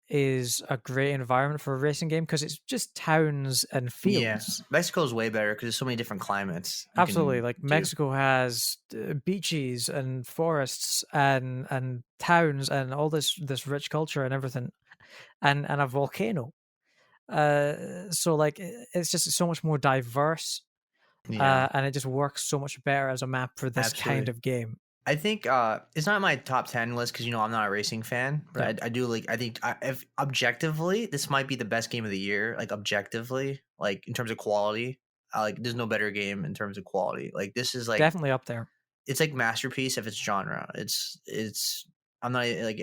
is a great environment for a racing game because it's just towns and fields. Yeah, Mexico is way better because there's so many different climates. Absolutely, like Mexico has beaches and forests and towns and all this rich culture and everything, and a volcano. So like it's just so much more diverse, and it just works so much better as a map for this kind of game. I think it's not my top 10 list because I'm not a racing fan, but I do like. I think if objectively, this might be the best game of the year. Like objectively, like in terms of quality, like there's no better game in terms of quality. Like this is like definitely up there. It's like masterpiece if it's genre. It's. I'm not like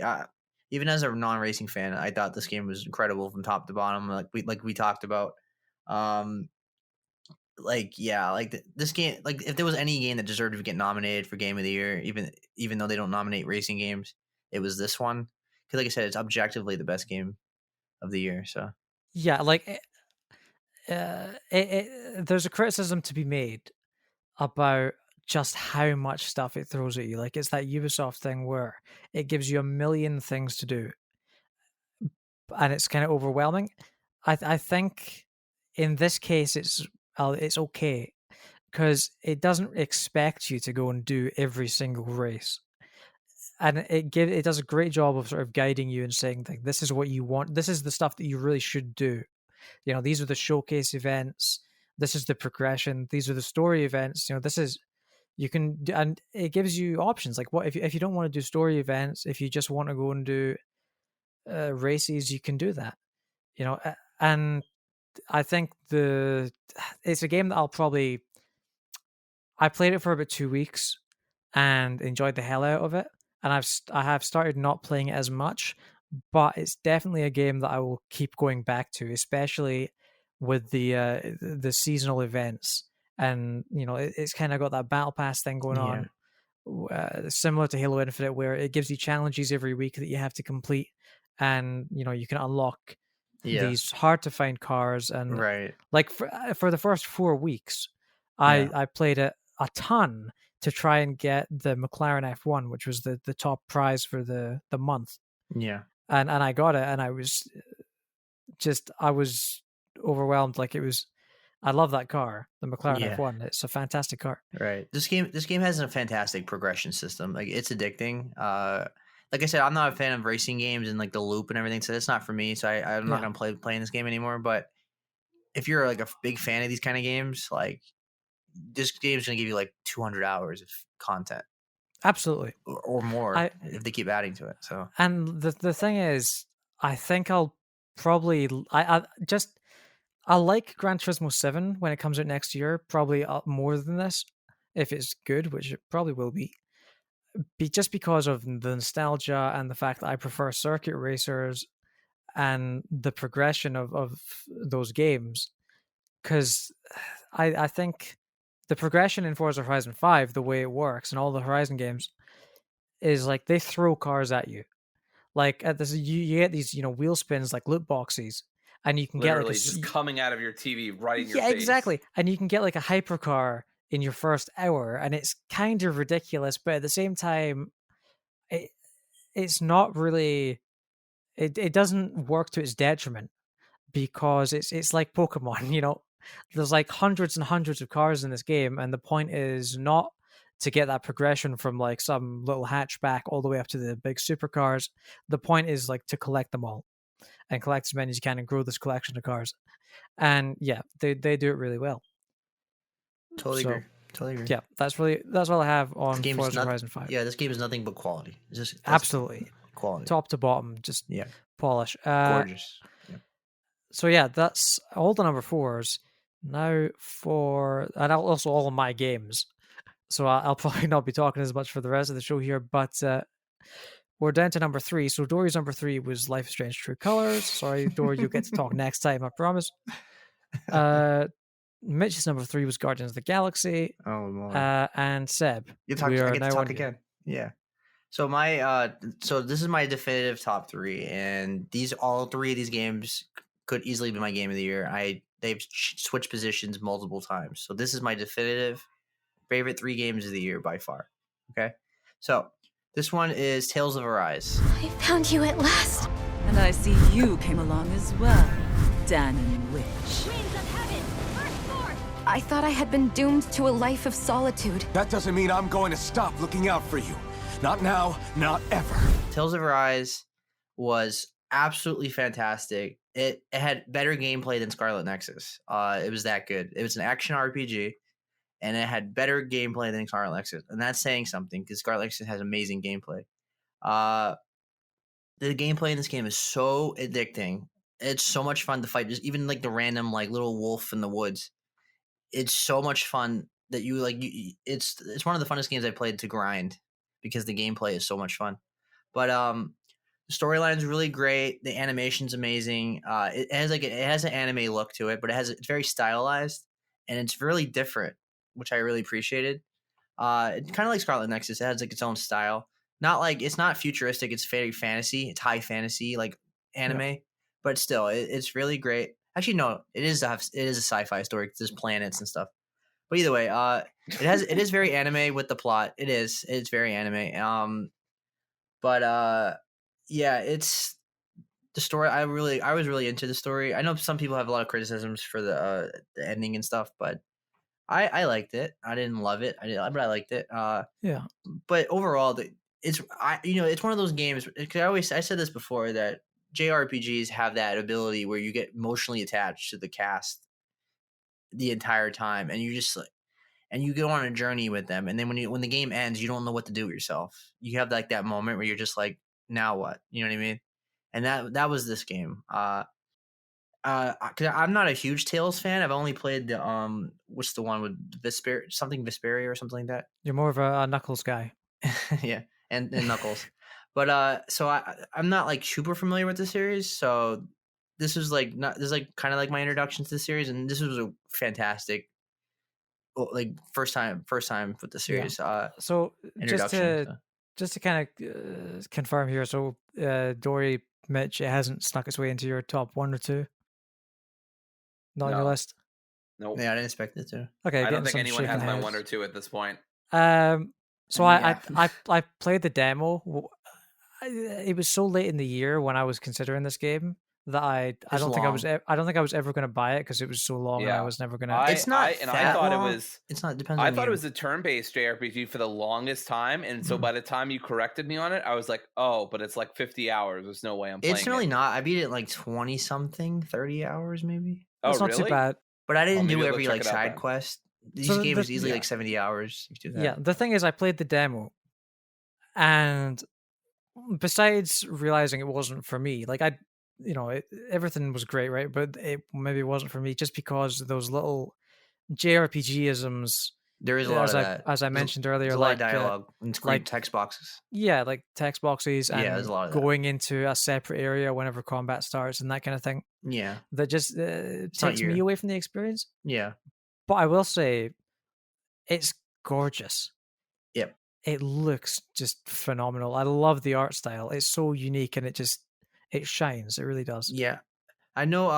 even as a non-racing fan, I thought this game was incredible from top to bottom. Like we talked about. This game, like if there was any game that deserved to get nominated for Game of the Year, even though they don't nominate racing games, it was this one. Because like I said, it's objectively the best game of the year. So yeah, like there's a criticism to be made about just how much stuff it throws at you. Like it's that Ubisoft thing where it gives you a million things to do, and it's kind of overwhelming. I think in this case it's okay because it doesn't expect you to go and do every single race, and it does a great job of sort of guiding you and saying like, this is what you want, this is the stuff that you really should do. You know, these are the showcase events, this is the progression, these are the story events. You know, this is you can do, and it gives you options like what if you don't want to do story events, if you just want to go and do races, you can do that. You know, and I think it's a game that I played it for about 2 weeks and enjoyed the hell out of it, and I have started not playing it as much, but it's definitely a game that I will keep going back to, especially with the seasonal events. And you know, it's kind of got that battle pass thing going on, similar to Halo Infinite, where it gives you challenges every week that you have to complete, and you know, you can unlock these hard to find cars. And like for the first 4 weeks, I played it a ton to try and get the McLaren F1, which was the top prize for the month. Yeah. And I got it, and I was overwhelmed. Like I love that car, the McLaren F1. It's a fantastic car. Right. This game has a fantastic progression system. Like, it's addicting. Like I said, I'm not a fan of racing games and like the loop and everything, so that's not for me. So I'm not gonna playing this game anymore. But if you're like a big fan of these kind of games, like, this game's gonna give you like 200 hours of content. Absolutely. Or more if they keep adding to it. So, and the thing is, I think I'll probably I like Gran Turismo 7 when it comes out next year, probably more than this, if it's good, which it probably will be just because of the nostalgia and the fact that I prefer circuit racers and the progression of those games. Because I think the progression in Forza Horizon 5, the way it works in all the Horizon games, is like they throw cars at you. Like at this, you get these, you know, wheel spins like loot boxes, and you can literally get like just coming out of your TV right in your face. Yeah, exactly. And you can get like a hypercar in your first hour, and it's kind of ridiculous, but at the same time, it's not really. It doesn't work to its detriment, because it's like Pokemon. You know, there's like hundreds and hundreds of cars in this game, and the point is not to get that progression from like some little hatchback all the way up to the big supercars. The point is like to collect them all and collect as many as you can and grow this collection of cars. And yeah, they do it really well. Totally agree. Yeah, that's all I have on Forza Horizon 5. Yeah, this game is nothing but quality. It's just absolutely quality, top to bottom, just polish. Gorgeous. So yeah, that's all the number 4s. Now and also all of my games. So I'll probably not be talking as much for the rest of the show here, but we're down to number 3. So Dory's number 3 was Life is Strange True Colors. Sorry, Dory, you'll get to talk next time, I promise. Mitch's number 3 was Guardians of the Galaxy. Oh, Lord. And Seb, I get to talk again. Yeah. So so this is my definitive top 3, and all 3 of these games could easily be my game of the year. They've switched positions multiple times. So this is my definitive favorite 3 games of the year by far. Okay. So this one is Tales of Arise. I found you at last. And I see you came along as well, Danon Witch. Winds of heaven, burst forth. I thought I had been doomed to a life of solitude. That doesn't mean I'm going to stop looking out for you. Not now, not ever. Tales of Arise was absolutely fantastic. It had better gameplay than Scarlet Nexus. It was that good. It was an action RPG, and it had better gameplay than Scarlet Nexus. And that's saying something, because Scarlet Nexus has amazing gameplay. The gameplay in this game is so addicting. It's so much fun to fight. Just even like the random like little wolf in the woods. It's so much fun that it's one of the funnest games I played to grind, because the gameplay is so much fun. But the storyline is really great. The animation's amazing. It has an anime look to it, but it's very stylized, and it's really different, which I really appreciated. It's kind of like Scarlet Nexus. It has like its own style. Not like, it's not futuristic. It's very fantasy. It's high fantasy like anime, but still, it's really great. Actually, no, it is a sci-fi story. There's planets and stuff. But either way, it is very anime with the plot. It's very anime. Yeah, The story, I was really into the story. I know some people have a lot of criticisms for the ending and stuff, but I liked it. I didn't love it. But I liked it. Yeah. But overall, it's one of those games. Because I said this before that JRPGs have that ability where you get emotionally attached to the cast the entire time, and you just and you go on a journey with them, and then when the game ends, you don't know what to do with yourself. You have like that moment where you're just like, now what? You know what I mean? And that was this game. 'Cause I'm not a huge Tales fan. I've only played the what's the one with Vesperia or something like that. You're more of a Knuckles guy. Yeah, and Knuckles. But so I'm not like super familiar with the series. So this was like kind of like my introduction to the series, and this was a fantastic like first time with the series. Yeah. So just to kind of confirm here, so Dory, Mitch, it hasn't snuck its way into your top 1 or 2? Not on your list? Nope. Yeah, I didn't expect it to. Okay, I don't think anyone has my 1 or 2 at this point. So I played the demo. It was so late in the year when I was considering this game that I don't think I was ever going to buy it because it was so long and I was never going to. I thought long. it was. It's not depends. I on thought you. it was a turn-based JRPG for the longest time, and so by the time you corrected me on it, I was like, "Oh, but it's like 50 hours. There's no way I'm playing." It's really not. I beat it like 20 something, 30 hours maybe. Oh, it's not really? too bad. But I didn't do maybe I'll every check like it out side then. quest. These So games easily like 70 hours. You do that. Yeah, the thing is, I played the demo, and besides realizing it wasn't for me, like everything was great, right? But it maybe wasn't for me just because those little JRPG-isms. There is a lot of that. As I mentioned earlier, there's a lot of dialogue and like text boxes. Yeah, like text boxes and there's a lot of that. going into a separate area whenever combat starts and that kind of thing. Yeah. That just takes me away from the experience. Yeah. But I will say, it's gorgeous. Yep. It looks just phenomenal. I love the art style. It's so unique and it shines. It really does. Yeah. I know.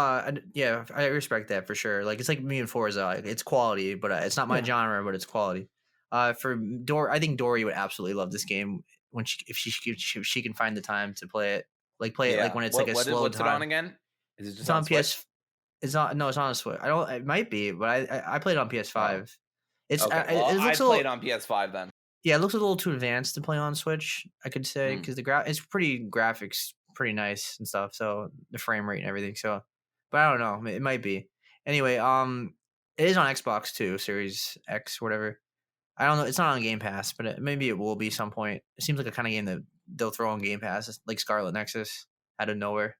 Yeah, I respect that for sure. Like it's like me and Forza. Like, it's quality, but it's not my genre, but it's quality. For I think Dory would absolutely love this game when if she can find the time to play it. Like play it like when it's like a slow what's time. It on again? Is it just it's on Switch? PS. It's not. No, it's on Switch. I don't. It might be, but I played it on PS5. Oh. It's. Okay. It looks I played on PS5 then. Yeah, it looks a little too advanced to play on Switch. I could say because it's pretty graphics, pretty nice and stuff. So the frame rate and everything. So. But I don't know. It might be. Anyway, it is on Xbox too, Series X, whatever. I don't know. It's not on Game Pass, but maybe it will be some point. It seems like a kind of game that they'll throw on Game Pass, it's like Scarlet Nexus out of nowhere.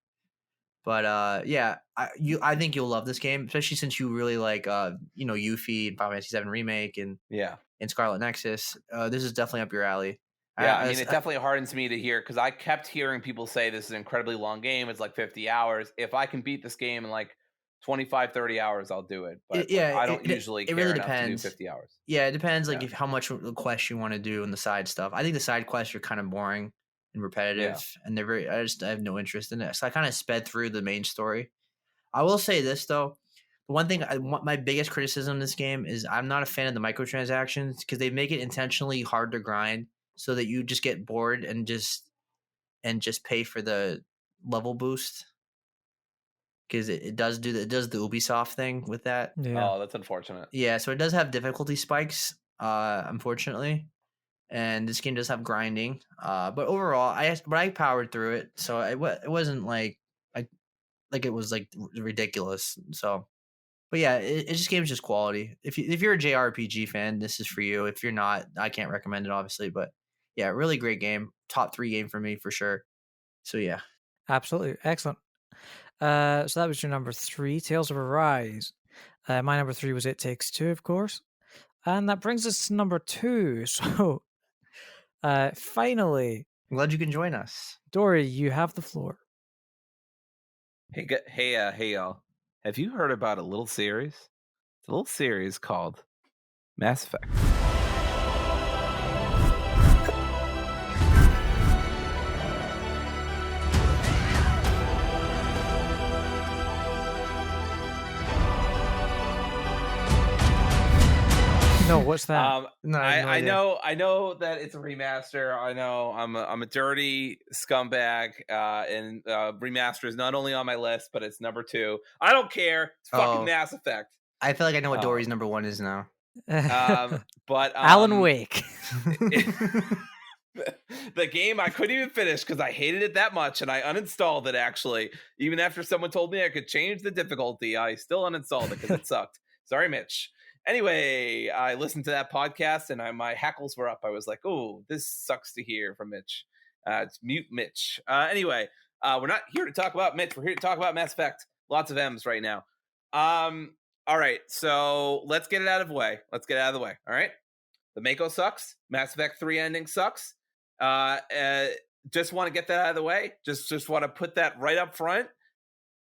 But yeah, I think you'll love this game, especially since you really like Yuffie and Final Fantasy VII Remake and Scarlet Nexus. This is definitely up your alley. Yeah, I mean, it definitely hardens me to hear because I kept hearing people say this is an incredibly long game. It's like 50 hours. If I can beat this game in like 25, 30 hours, I'll do it. But I don't usually care really enough depends. to do 50 hours. Yeah, it depends like how much quest you want to do and the side stuff. I think the side quests are kind of boring and repetitive, and they're I have no interest in it. So I kind of sped through the main story. I will say this though. The one thing, my biggest criticism of this game is I'm not a fan of the microtransactions because they make it intentionally hard to grind. So that you just get bored and just pay for the level boost because it does the Ubisoft thing with that. Yeah. Oh, that's unfortunate. Yeah, so it does have difficulty spikes, unfortunately, and this game does have grinding. But overall, I powered through it, so it wasn't like it was like ridiculous. So. But yeah, this game is just quality. If you're a JRPG fan, this is for you. If you're not, I can't recommend it, obviously. But yeah, really great game. Top 3 game for me for sure. So yeah, absolutely excellent. So that was your number 3, Tales of Arise. My number 3 was It Takes Two, of course, and that brings us to number 2. So finally, I'm glad you can join us, Dory. You have the floor. Hey, y'all. Have you heard about a little series? It's a little series called Mass Effect. No, what's that? No, I have no idea. I know that it's a remaster. I know I'm a dirty scumbag, and remaster is not only on my list, but it's number 2. I don't care. It's fucking Mass Effect. I feel like I know what Dory's number 1 is now. But Alan Wake. The game I couldn't even finish because I hated it that much, and I uninstalled it. Actually, even after someone told me I could change the difficulty, I still uninstalled it because it sucked. Sorry, Mitch. Anyway, I listened to that podcast and my hackles were up. I was like, "Oh, this sucks to hear from Mitch." It's mute Mitch. Anyway, we're not here to talk about Mitch. We're here to talk about Mass Effect. Lots of M's right now. All right, so let's get it out of the way. All right, the Mako sucks. Mass Effect 3 ending sucks. Just want to get that out of the way. Just want to put that right up front.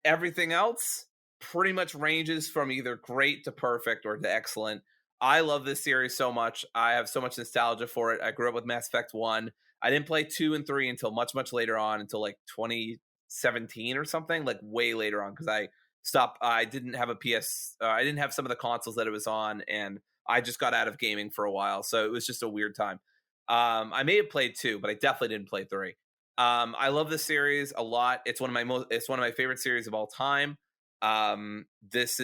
Everything else pretty much ranges from either great to perfect or to excellent. I love this series so much. I have so much nostalgia for it. I grew up with Mass Effect 1. I didn't play 2 and 3 until much later on, until like 2017 or something, like way later on, because I stopped. I didn't have a PS. I didn't have some of the consoles that it was on, and I just got out of gaming for a while. So it was just a weird time. I may have played 2, but I definitely didn't play 3. I love this series a lot. It's one of my favorite series of all time. This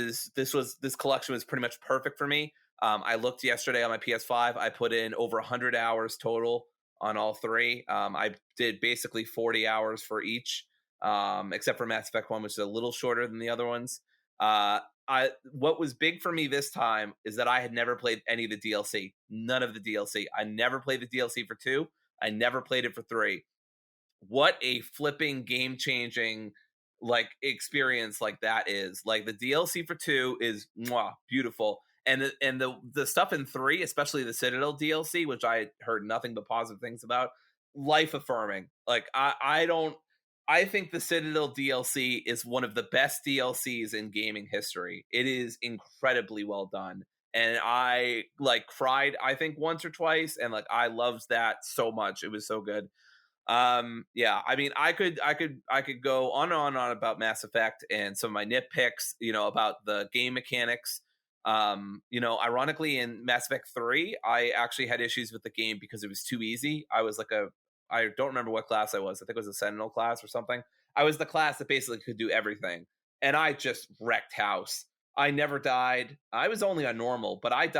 collection was pretty much perfect for me. I looked yesterday on my PS5. I put in over 100 hours total on all 3. I did basically 40 hours for each, except for Mass Effect 1, which is a little shorter than the other ones. What was big for me this time is that I had never played any of the DLC. None of the DLC. I never played the DLC for 2. I never played it for 3. What a flipping game-changing experience like that is. Like, the DLC for 2 is beautiful. And the stuff in 3, especially the Citadel DLC, which I heard nothing but positive things about, life affirming. Like, I think the Citadel DLC is one of the best DLCs in gaming history. It is incredibly well done. And I cried, I think, once or twice, and I loved that so much. It was so good. Yeah, I mean, I could go on and on about Mass Effect and some of my nitpicks, about the game mechanics. Ironically, in Mass Effect 3, I actually had issues with the game because it was too easy. I was I don't remember what class I was. I think it was a Sentinel class or something. I was the class that basically could do everything. And I just wrecked house. I never died. I was only on normal, but I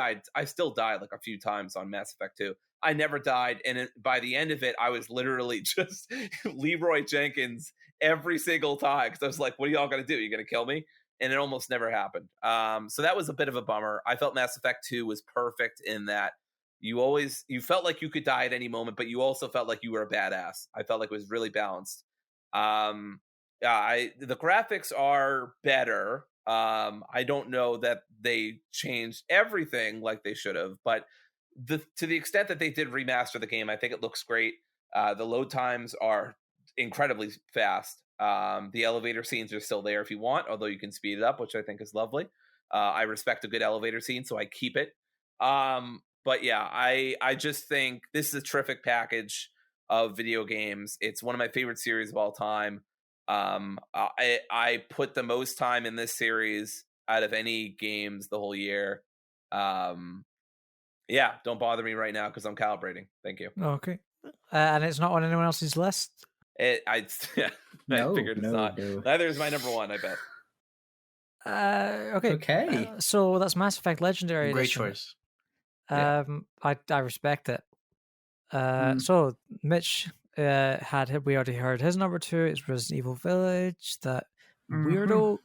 still died a few times on Mass Effect 2. I never died. And by the end of it, I was literally just Leroy Jenkins every single time. Because I was like, what are y'all going to do? You're going to kill me? And it almost never happened. So that was a bit of a bummer. I felt Mass Effect 2 was perfect in that you felt like you could die at any moment, but you also felt like you were a badass. I felt like it was really balanced. The graphics are better. I don't know that they changed everything like they should have, but to the extent that they did remaster the game, I think it looks great. The load times are incredibly fast. The elevator scenes are still there if you want, although you can speed it up, which I think is lovely. I respect a good elevator scene, so I keep it. But yeah, I just think this is a terrific package of video games. It's one of my favorite series of all time. I put the most time in this series out of any games the whole year. Yeah, don't bother me right now because I'm calibrating. Thank you. Okay. And it's not on anyone else's list? I figured it's not. No. Neither is my number 1, I bet. Okay. So that's Mass Effect Legendary Great Edition. choice. I respect it. So Mitch we already heard his number 2. It's Resident Evil Village. That weirdo.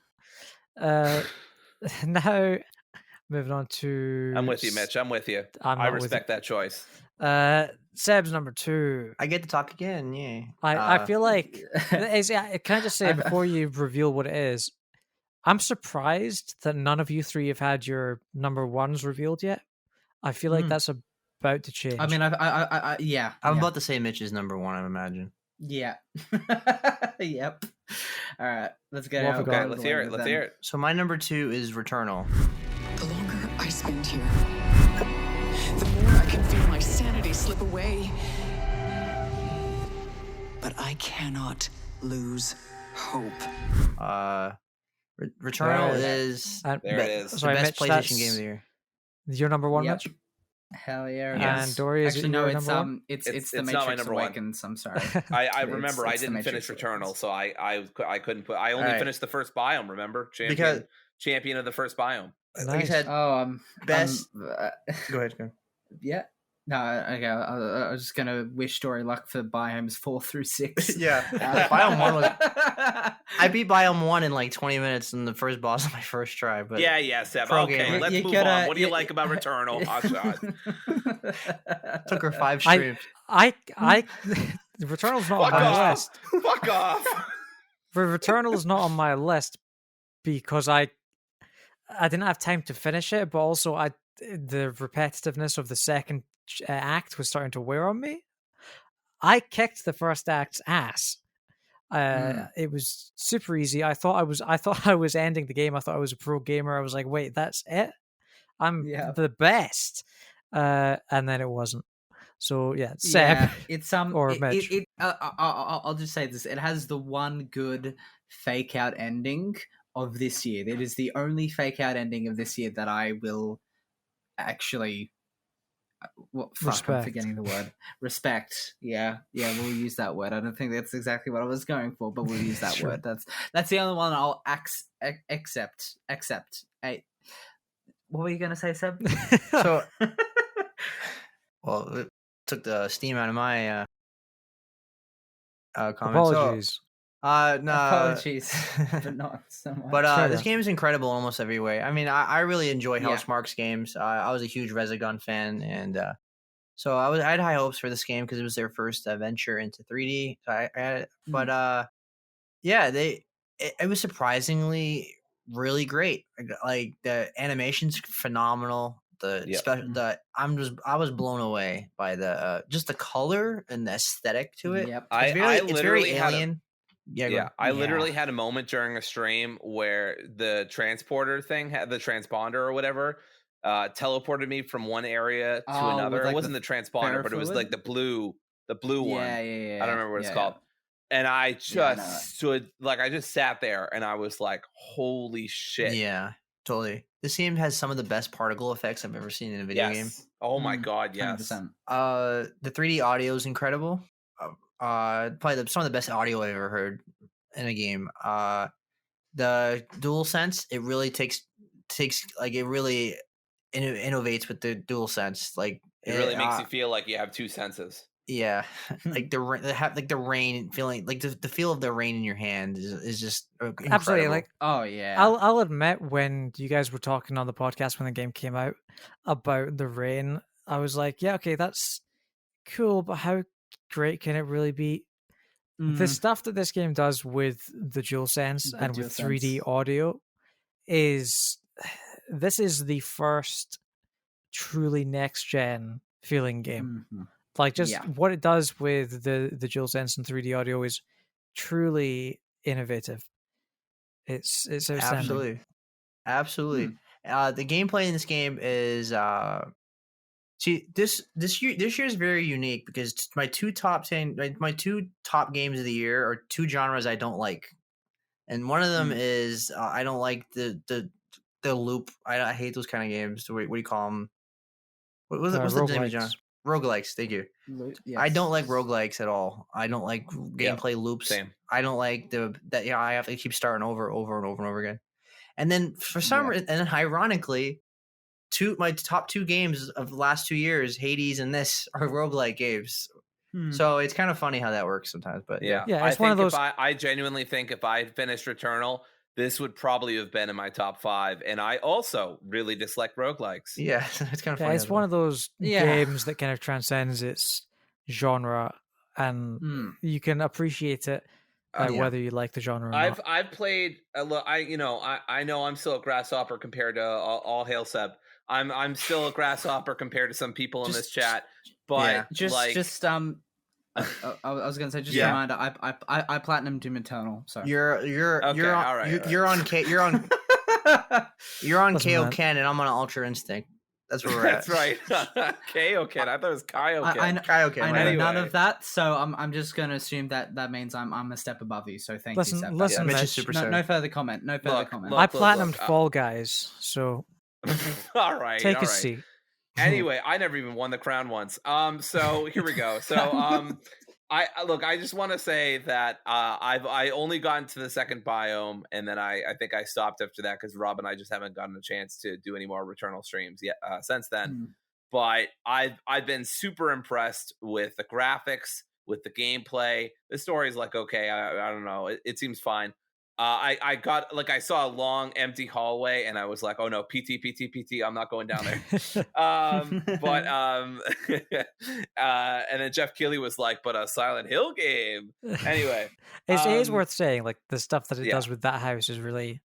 Now moving on to. I'm with you, Mitch. I'm with you. I respect that choice. Seb's number 2. I get to talk again. Yeah. I feel like can I just say before you reveal what it is, I'm surprised that none of you 3 have had your number 1s revealed yet. I feel like that's about to change. I mean, yeah. I'm about to say Mitch's number 1, I imagine. Yeah. Yep. All right. Let's get it. Okay, let's hear it. Let's hear it. So my number 2 is Returnal. The longer I spend here, the more I can feel my sanity slip away. But I cannot lose hope. Returnal is there it is. the best PlayStation game of the year. Your number 1, Mitch? Hell yeah! And Dory, is actually it no, your it's number one? it's the It's not my Matrix number one. Awakens. I'm sorry. I remember I it's the didn't finish Matrix Returnal, so I couldn't put. I only Alright. finished the first biome. Remember, Because- champion of the first biome. Like I Nice. said, best. Go ahead. Yeah. No, okay. I was just gonna wish Dory luck for biomes 4 through 6. Yeah, Biome 1 was. I beat Biome 1 in like 20 minutes, and the first boss on my first try. But Yeah, Seb. pro Okay, gamer. let's move on. What do you like about Returnal? Hotshot. Took her 5 streams. Returnal's not Fuck on my off. list. Fuck off. Returnal is not on my list because I didn't have time to finish it, but also the repetitiveness of the second act was starting to wear on me. I kicked the first act's ass. It was super easy. I thought I was ending the game. I thought I was a pro gamer. I was like, wait, that's it? I'm the best. And then it wasn't. So yeah, Seb. Yeah, it's or Mitch. I'll just say this: it has the one good fake out ending of this year. It is the only fake out ending of this year that I will actually. Respect. I'm forgetting the word. Respect. Yeah, we'll use that word. I don't think that's exactly what I was going for, but we'll use that Sure. word. That's the only one I'll accept. Hey, what were you gonna say, Seb? So, well, it took the steam out of my comment. Apologies. No, Apologies, but not so much. But this game is incredible in almost every way. I mean, I really enjoy Yeah. Housemarque's games. I was a huge Resogun fan, and so I had high hopes for this game because it was their first venture into 3D. So it was surprisingly really great. Like the animation's phenomenal. I was blown away by the just the color and the aesthetic to it. Yep. It's very alien. I literally had a moment during a stream where the transporter thing had the transponder or whatever teleported me from one area to another. It wasn't the transponder, but it was like the blue one. Yeah. I don't remember what it's called. And I just I just sat there and I was like, holy shit. Yeah, totally. This game has some of the best particle effects I've ever seen in a video game. Oh my god, yes. 100%. The 3D audio is incredible. Probably some of the best audio I've ever heard in a game. The DualSense, it really takes like it really innovates with the DualSense. Like it really makes you feel like you have two senses. Yeah, like the rain feeling, like the feel of the rain in your hand is just incredible. Absolutely. Like, oh yeah, I'll admit when you guys were talking on the podcast when the game came out about the rain, I was like, yeah, okay, that's cool, but how great can it really be? The stuff that this game does with the DualSense and with 3D audio this is the first truly next gen feeling game. Like just what it does with the DualSense and 3D audio is truly innovative. It's outstanding. Absolutely. The gameplay in this game is this year is very unique because my two top games of the year are two genres I don't like, and one of them is I don't like the loop. I hate those kind of games. What do you call them? What's the name of the genre? Roguelikes, thank you. Yes. I don't like roguelikes at all. I don't like gameplay loops. Same. I don't like I have to keep starting over and over again. And then for some reason, and then ironically, my top two games of the last 2 years, Hades and this, are roguelike games. So it's kind of funny how that works sometimes. But it's one of those. I genuinely think if I had finished Returnal, this would probably have been in my top 5, and I also really dislike roguelikes. Yeah, it's kind of funny. It's one of those games that kind of transcends its genre, and you can appreciate it whether you like the genre or not. I've played. I know I'm still a grasshopper compared to all hail Seb. I'm still a grasshopper compared to some people in this chat, but I was gonna say, just a reminder. I platinum Doom Eternal. So you're on KO Ken, and I'm on Ultra Instinct. That's where we're at. That's right. KO Ken. I thought it was Kaio Ken. I know none of that, so I'm just gonna assume that means I'm a step above you. So thank you, Seb. Listen, no further comment. No further comment. I platinumed Fall Guys, so all right. take a seat. Anyway, I never even won the crown once. So here we go. So I just want to say that I only gotten to the second biome, and then I think I stopped after that because Rob and I just haven't gotten a chance to do any more Returnal streams yet since then. But I've been super impressed with the graphics, with the gameplay. The story's like okay, I don't know, it seems fine. I saw a long empty hallway and I was like, oh no, PT, I'm not going down there. And then Jeff Keighley was like, but a Silent Hill game. Anyway, it is worth saying, like the stuff that it does with that house is really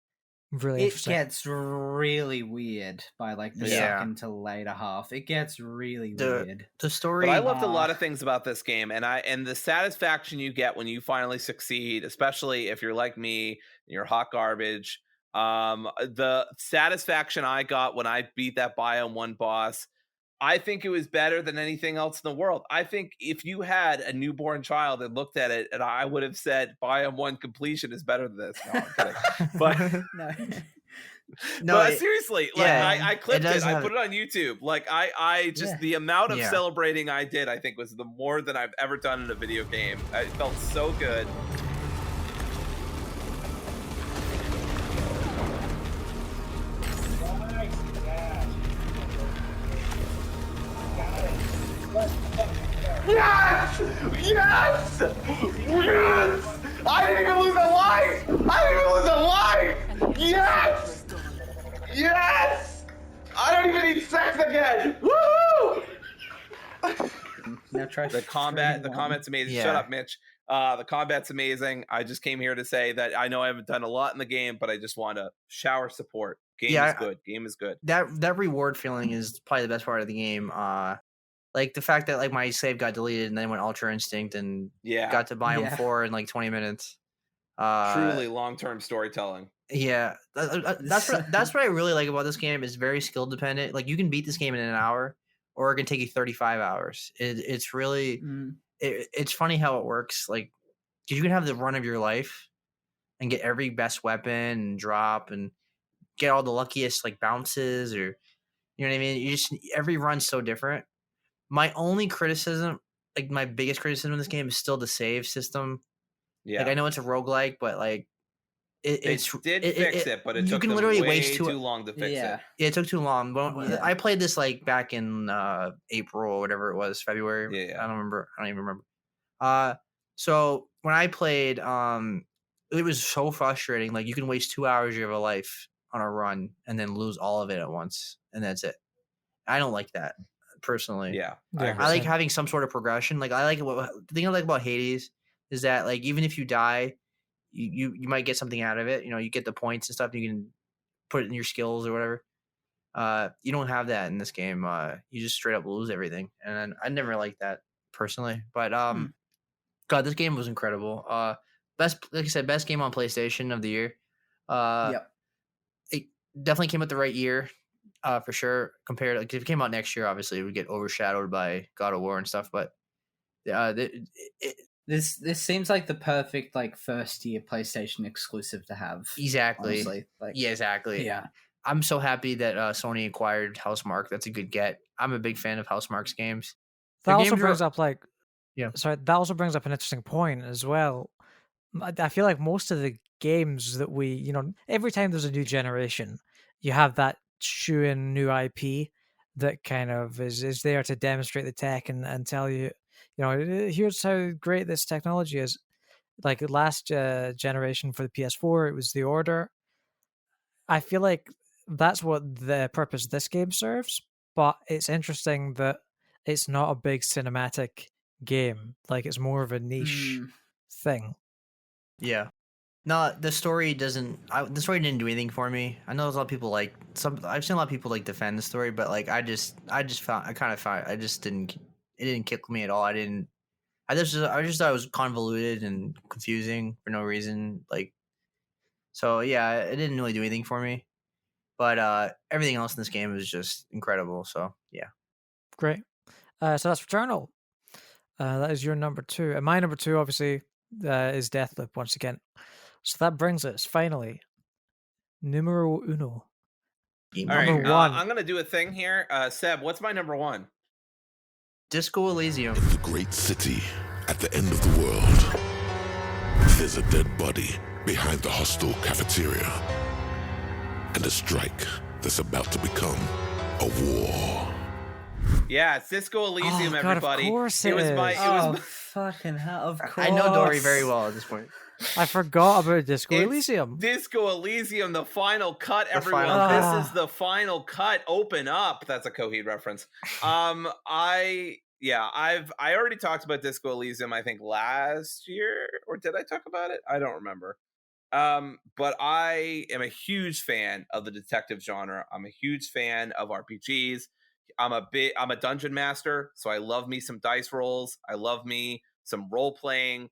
interesting. It gets really weird by like the second to later half. It gets really weird. The story. But I loved a lot of things about this game, and the satisfaction you get when you finally succeed, especially if you're like me, you're hot garbage. The satisfaction I got when I beat that Biome 1 boss, I think it was better than anything else in the world. I think if you had a newborn child and looked at it, and I would have said Biome 1 completion is better than this. No, I'm kidding. But but seriously, like I clipped it. I put it on YouTube. Like I just the amount of celebrating I did, I think was the more than I've ever done in a video game. It felt so good. Yes! Yes! Yes! I didn't even lose a life! Yes! Yes! I don't even need sex again! Woohoo! Now try the combat's amazing. Shut up, Mitch. The combat's amazing. I just came here to say that I know I haven't done a lot in the game, but I just want to shower support. Game is good. That reward feeling is probably the best part of the game. Like the fact that like my save got deleted and then went Ultra Instinct and got to Biome 4 in like 20 minutes. Truly long-term storytelling. Yeah, that's what I really like about this game. It's very skill dependent. Like you can beat this game in an hour, or it can take you 35 hours. It's really it's funny how it works. Like, because you can have the run of your life and get every best weapon and drop and get all the luckiest like bounces, or you know what I mean. You just every run's so different. My only criticism, like my biggest criticism of this game, is still the save system. Yeah, like I know it's a roguelike, but like it fix it, but it took them literally way too long to fix it. Yeah, it took too long. But I played this like back in April or whatever it was, February. Yeah, I don't even remember. So when I played, it was so frustrating. Like you can waste 2 hours of your life on a run and then lose all of it at once, and that's it. I don't like that. Personally, I like having some sort of progression. Like I like the thing I like about Hades is that like even if you die, you might get something out of it. You know, you get the points and stuff. You can put it in your skills or whatever. You don't have that in this game. You just straight up lose everything, and I never liked that personally. But God, this game was incredible. Like I said, best game on PlayStation of the year. It definitely came at the right year. For sure, compared like if it came out next year, obviously it would get overshadowed by God of War and stuff. But this seems like the perfect like first year PlayStation exclusive to have. Exactly. Honestly. Like, yeah, exactly. Yeah. I'm so happy that Sony acquired Housemarque. That's a good get. I'm a big fan of Housemarque's games. That also brings up that also brings up an interesting point as well. I feel like most of the games that we, every time there's a new generation, you have that shoe in new IP that kind of is there to demonstrate the tech and tell you, here's how great this technology is. Like last generation for the PS4, it was The Order. I feel like that's what the purpose of this game serves, but it's interesting that it's not a big cinematic game. Like it's more of a niche thing. Yeah. No, the story didn't do anything for me. I know there's a lot of people I've seen a lot of people like defend the story, but like it didn't kick me at all. I just thought it was convoluted and confusing for no reason. Like, so yeah, it didn't really do anything for me. But everything else in this game was just incredible. So yeah, great. So that's Returnal. That is your number 2, and my number 2 obviously is Deathloop once again. So that brings us finally numero uno, All right, Number one. I'm gonna do a thing here. Seb, what's my number one? Disco Elysium. In the great city at the end of the world, there's a dead body behind the hostile cafeteria. And a strike that's about to become a war. Yeah, it's Disco Elysium, everybody. Of course it was my. It was my, fucking hell! Of course, I know Dory very well at this point. I forgot about Disco Elysium. Disco Elysium, the final cut, The everyone. final cut. This is the final cut. Open up. That's a Coheed reference. I already talked about Disco Elysium, I think last year, or did I talk about it? I don't remember. But I am a huge fan of the detective genre. I'm a huge fan of RPGs. I'm a dungeon master, so I love me some dice rolls. I love me some role playing.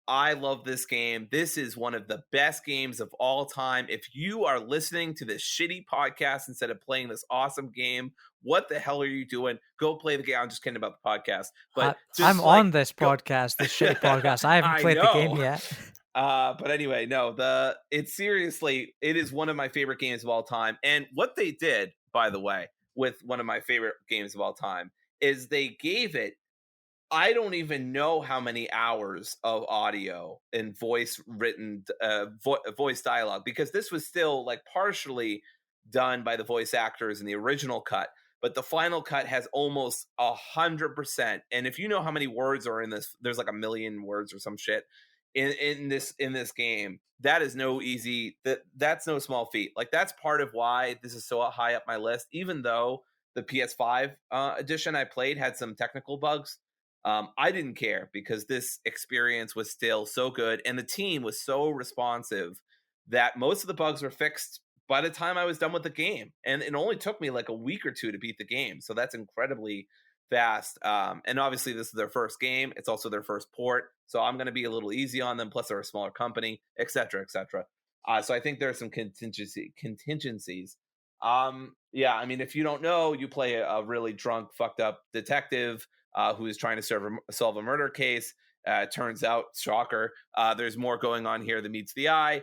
I love this game. This is one of the best games of all time. If you are listening to this shitty podcast instead of playing this awesome game, what the hell are you doing? Go play the game. I'm just kidding about the podcast. But I'm on this podcast, this shitty podcast. I haven't played the game yet. But anyway, no, it is one of my favorite games of all time. And what they did, by the way, with one of my favorite games of all time is they gave it, I don't even know how many hours of audio and voice written voice dialogue, because this was still like partially done by the voice actors in the original cut, but the final cut has almost 100%. And if you know how many words are in this, there's like 1 million words or some shit in this game. That is that's no small feat. Like, that's part of why this is so high up my list, even though the PS5 edition I played had some technical bugs. I didn't care because this experience was still so good, and the team was so responsive that most of the bugs were fixed by the time I was done with the game. And it only took me like a week or two to beat the game. So that's incredibly fast. And obviously this is their first game. It's also their first port. So I'm going to be a little easy on them. Plus they're a smaller company, et cetera, et cetera. So I think there are some contingencies. Yeah, I mean, if you don't know, you play a really drunk, fucked up detective who is trying to solve a murder case. Turns out, shocker, there's more going on here than meets the eye.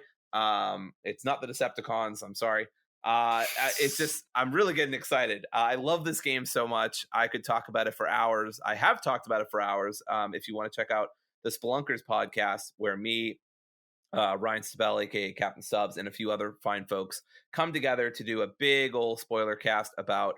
It's not the Decepticons. I'm sorry. It's just, I'm really getting excited. I love this game so much. I could talk about it for hours. I have talked about it for hours. If you want to check out the Spelunkers podcast, where me, Ryan Stabell, aka Captain Stubbs, and a few other fine folks come together to do a big old spoiler cast about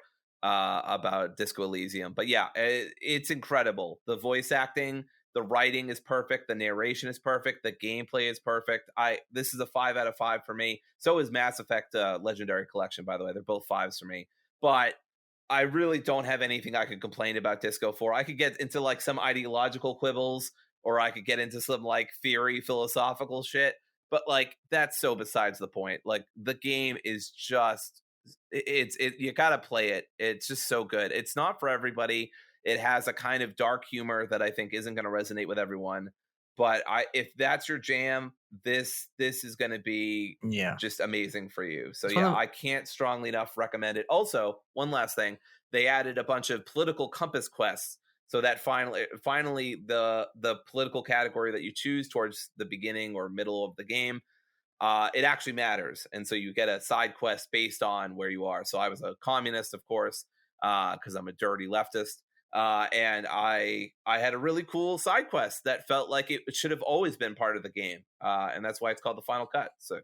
Disco Elysium. But yeah, it's incredible. The voice acting, the writing is perfect, the narration is perfect, the gameplay is perfect. This is a 5 out of 5 for me. So is Mass Effect Legendary Collection, by the way. They're both 5s for me. But I really don't have anything I could complain about Disco for. I could get into like some ideological quibbles, or I could get into some like theory, philosophical shit. But like, that's so besides the point. Like, the game is just, you gotta play it. It's just so good. It's not for everybody. It has a kind of dark humor that I think isn't going to resonate with everyone. But if that's your jam, this is going to be just amazing for you. So yeah, I can't strongly enough recommend it. Also, one last thing, they added a bunch of political compass quests, so that finally the political category that you choose towards the beginning or middle of the game, it actually matters. And so you get a side quest based on where you are. So I was a communist, of course, because I'm a dirty leftist. And I had a really cool side quest that felt like it should have always been part of the game. And that's why it's called the final cut. So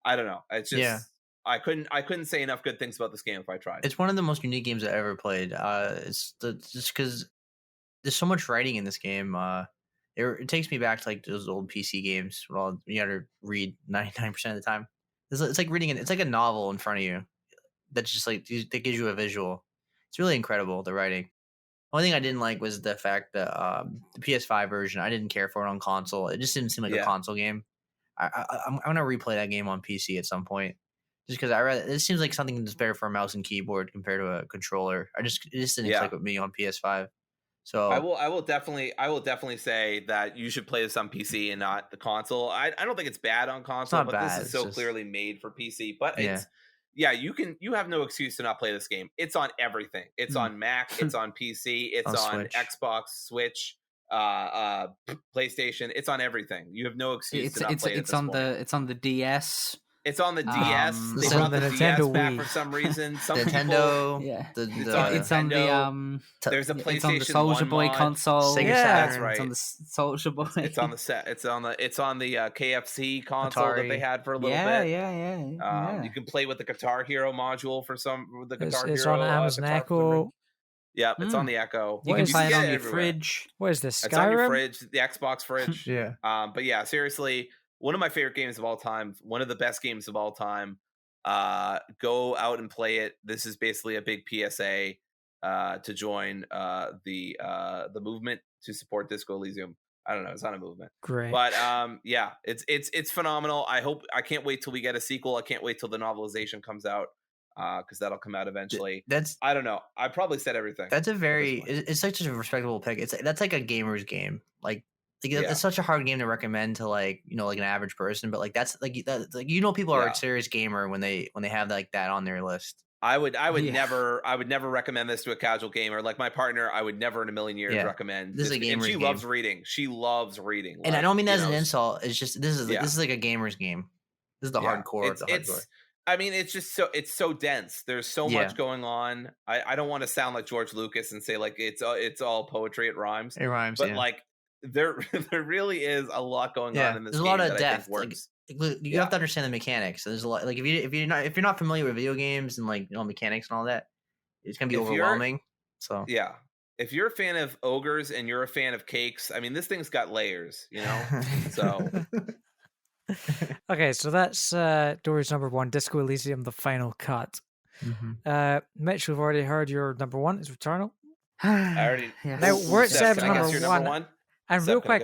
I don't know. It's just, I couldn't say enough good things about this game if I tried. It's one of the most unique games I ever played. Just because there's so much writing in this game. It takes me back to like those old PC games. Well, you got to read 99% of the time. It's like reading it's like a novel in front of you. That's just like, that gives you a visual. It's really incredible, the writing. One thing I didn't like was the fact that the PS5 version, I didn't care for it on console. It just didn't seem like a console game. I'm gonna replay that game on PC at some point, just because it seems like something that's better for a mouse and keyboard compared to a controller. It just didn't click with me on PS5. So I will definitely say that you should play this on PC and not the console. I don't think it's bad on console, but this is so clearly made for PC. But it's you have no excuse to not play this game. It's on everything. It's on Mac, it's on PC, it's on Xbox, Switch, PlayStation. It's on everything. You have no excuse to not play it. It's on the DS. It's on the DS. They It's brought on the the Nintendo DS back Wii. for some reason. Some Nintendo. Yeah. It's on It's on the Nintendo. There's a it's on the PlayStation Soldier 1 Boy mod. console. Sega That's Saturn. right. It's on the Soldier Boy. It's on the set. It's on the KFC console that they Atari. had for a little yeah, bit. yeah. You can play with the Guitar Hero module for the Guitar It's Hero. on Amazon Guitar Echo. Yep, it's on the Echo. You What can is find it get on your everywhere. fridge. What is this? It's on your Skyrim? fridge, the Xbox fridge. Yeah. But yeah, seriously, one of my favorite games of all time. One of the best games of all time. Go out and play it. This is basically a big PSA to join the movement to support Disco Elysium. I don't know, it's not a movement. Great. But yeah, it's phenomenal. I can't wait till we get a sequel. I can't wait till the novelization comes out because that'll come out eventually. I don't know. I probably said everything. That's it's such a respectable pick. That's like a gamer's game. It's such a hard game to recommend to like an average person, but that's people are a serious gamer when they have like that on their list. I would never recommend this to a casual gamer. Like my partner, I would never in a million years recommend this. Is a gamer's game. Loves reading. She loves reading. And I don't mean that as an insult. It's just this is like a gamer's game. This is the hardcore of the hardcore. I mean, it's so dense. There's so much going on. I don't want to sound like George Lucas and say like it's all poetry. It rhymes. It rhymes, but like there really is a lot going on in this. There's game a lot of depth. You have to understand the mechanics. So there's a lot. Like if you're not familiar with video games and like mechanics and all that, it's gonna be overwhelming. So yeah, if you're a fan of ogres and you're a fan of cakes, I mean, this thing's got layers. So. Okay, so that's Dory's number one, Disco Elysium: The Final Cut. Mm-hmm. Mitch, we've already heard your number one is Returnal. I already. Now we're at Seb's number one. And Seb, real quick,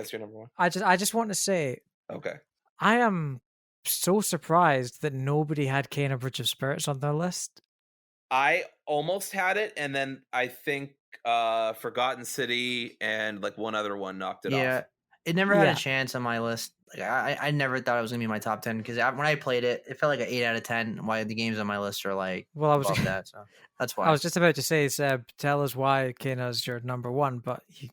I just want to say, okay, I am so surprised that nobody had Kena Bridge of Spirits on their list. I almost had it, and then I think Forgotten City and like one other one knocked it off. Yeah, it never had a chance on my list. Like I never thought it was gonna be my top 10 because when I played it, it felt like an 8 out of 10. Why the games on my list are like above that, so that's why. I was just about to say, Seb, tell us why Kena's your number one, but you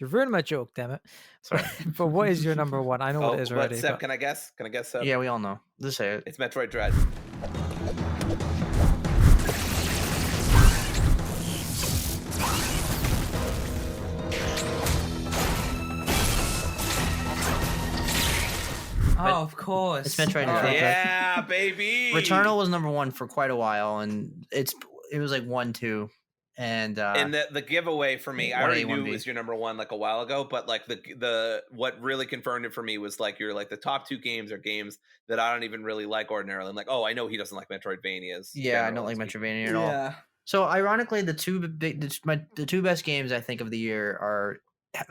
ruined my joke, damn it. Sorry. But what is your number one? I know what it is already. Seb, can I guess? Seb? Yeah, we all know. Just say it. It's Metroid Dread. Oh, of course. It's Metroid Dread. Yeah, baby. Returnal was number one for quite a while, and it was like 1-2. And the giveaway for me, I already knew it was your number one like a while ago, but like the what really confirmed it for me was like the top two games are games that I don't even really like ordinarily. I'm like, oh, I know he doesn't like Metroidvanias. Yeah, I don't like Metroidvania at all. So ironically, the two best games I think of the year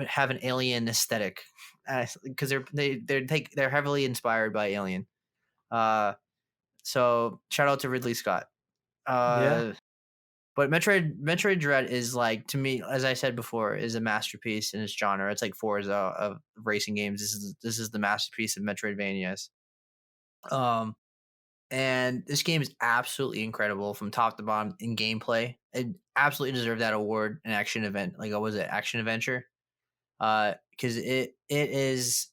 have an Alien aesthetic, because they're heavily inspired by Alien. So shout out to Ridley Scott. But Metroid Dread is like, to me, as I said before, is a masterpiece in its genre. It's like Forza of racing games. This is the masterpiece of Metroidvanias. And this game is absolutely incredible from top to bottom in gameplay. It absolutely deserved that award in action event. Like, what was it? Action adventure. Because it is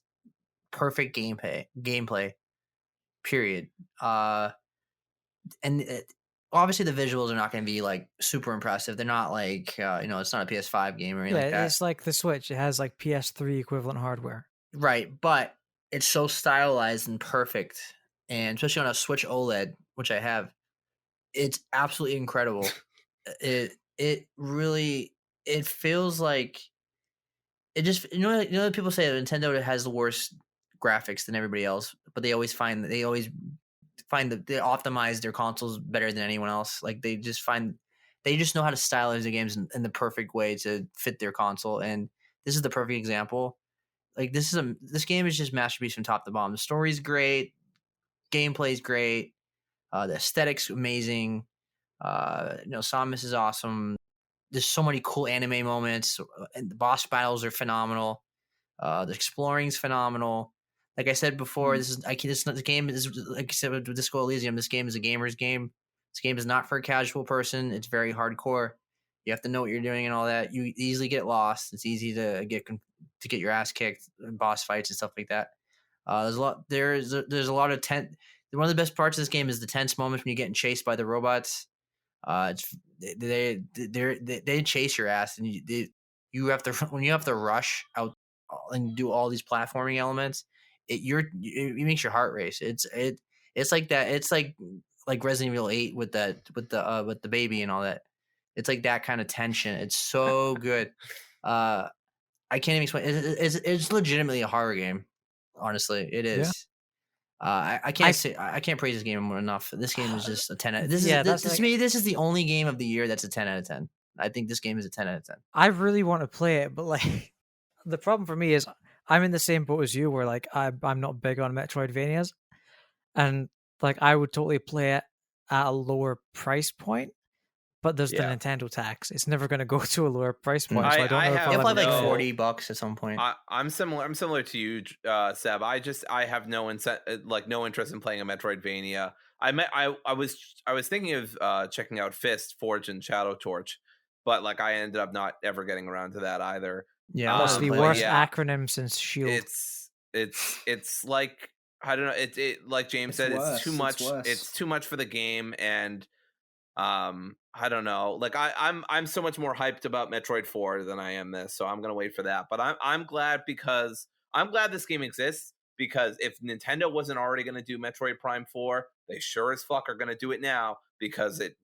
perfect gameplay. Period. Obviously the visuals are not going to be like super impressive. They're not like it's not a PS5 game or anything like that. It's like the Switch. It has like PS3 equivalent hardware. Right, but it's so stylized and perfect, and especially on a Switch OLED, which I have, it's absolutely incredible. It really feels like it just people say that Nintendo has the worst graphics than everybody else, but they find that they optimize their consoles better than anyone else. Like they just know how to stylize the games in the perfect way to fit their console. And this is the perfect example. Like this game is just masterpiece from top to bottom. The story's great. Gameplay's great. The aesthetics amazing. Samus is awesome. There's so many cool anime moments, and the boss battles are phenomenal. The exploring's phenomenal. Like I said before, the game is, like I said with Disco Elysium, this game is a gamer's game. This game is not for a casual person. It's very hardcore. You have to know what you're doing and all that. You easily get lost. It's easy to get your ass kicked in boss fights and stuff like that. There's a lot of one of the best parts of this game is the tense moments when you're getting chased by the robots. They chase your ass, and you have to when you have to rush out and do all these platforming elements. It makes your heart race. It's like that. It's like Resident Evil 8 with the baby and all that. It's like that kind of tension. It's so good. I can't even explain. It's legitimately a horror game. Honestly, it is. I can't praise this game enough. This game is just a 10. To me, this is the only game of the year that's a 10 out of 10. I think this game is a 10 out of 10. I really want to play it, but like the problem for me is I'm in the same boat as you, where like I'm not big on Metroidvanias, and like I would totally play it at a lower price point. But there's the Nintendo tax. It's never going to go to a lower price point. So I don't know if I'll like $40 at some point. I'm similar to you, Seb. I have no interest in playing a Metroidvania. I was thinking of checking out Fist, Forge, and Shadow Torch, but like I ended up not ever getting around to that either. Yeah, that's the worst acronym since Shield. It's like I don't know. It like James said, it's too much. It's too much for the game, and I don't know. Like I'm so much more hyped about Metroid 4 than I am this, so I'm gonna wait for that. But I'm glad because I'm glad this game exists, because if Nintendo wasn't already gonna do Metroid Prime 4, they sure as fuck are gonna do it now, because it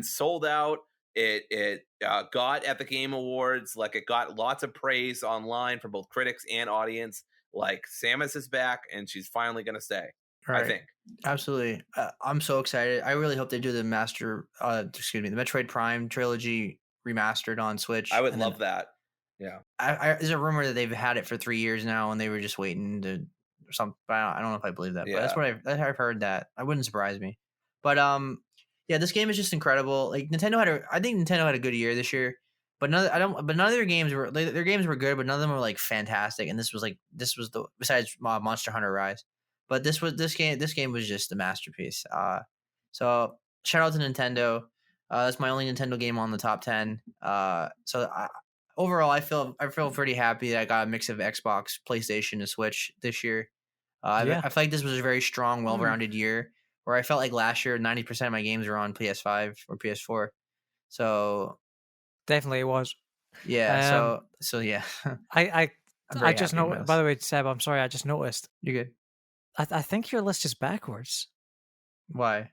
sold out. It got at the Game Awards, like it got lots of praise online from both critics and audience. Like Samus is back and she's finally gonna stay. Right. I think. Absolutely. I'm so excited. I really hope they do the Metroid Prime trilogy remastered on Switch. I would love that. Yeah. There's a rumor that they've had it for 3 years now and they were just waiting to something. I don't know if I believe that, but that's what I've heard. That I wouldn't surprise me. But yeah, this game is just incredible. Like I think Nintendo had a good year this year. But none of their games were their games were good, but none of them were like fantastic. And this was the besides Monster Hunter Rise. But this game was just a masterpiece. So shout out to Nintendo. That's my only Nintendo game on the top 10. Overall, I feel pretty happy that I got a mix of Xbox, PlayStation, and Switch this year. I feel like this was a very strong, well-rounded year. Where I felt like last year, 90% of my games were on PS5 or PS4. So definitely it was. Yeah. So yeah. I just know. By the way, Seb, I'm sorry. I just noticed. You're good. I think your list is backwards. Why?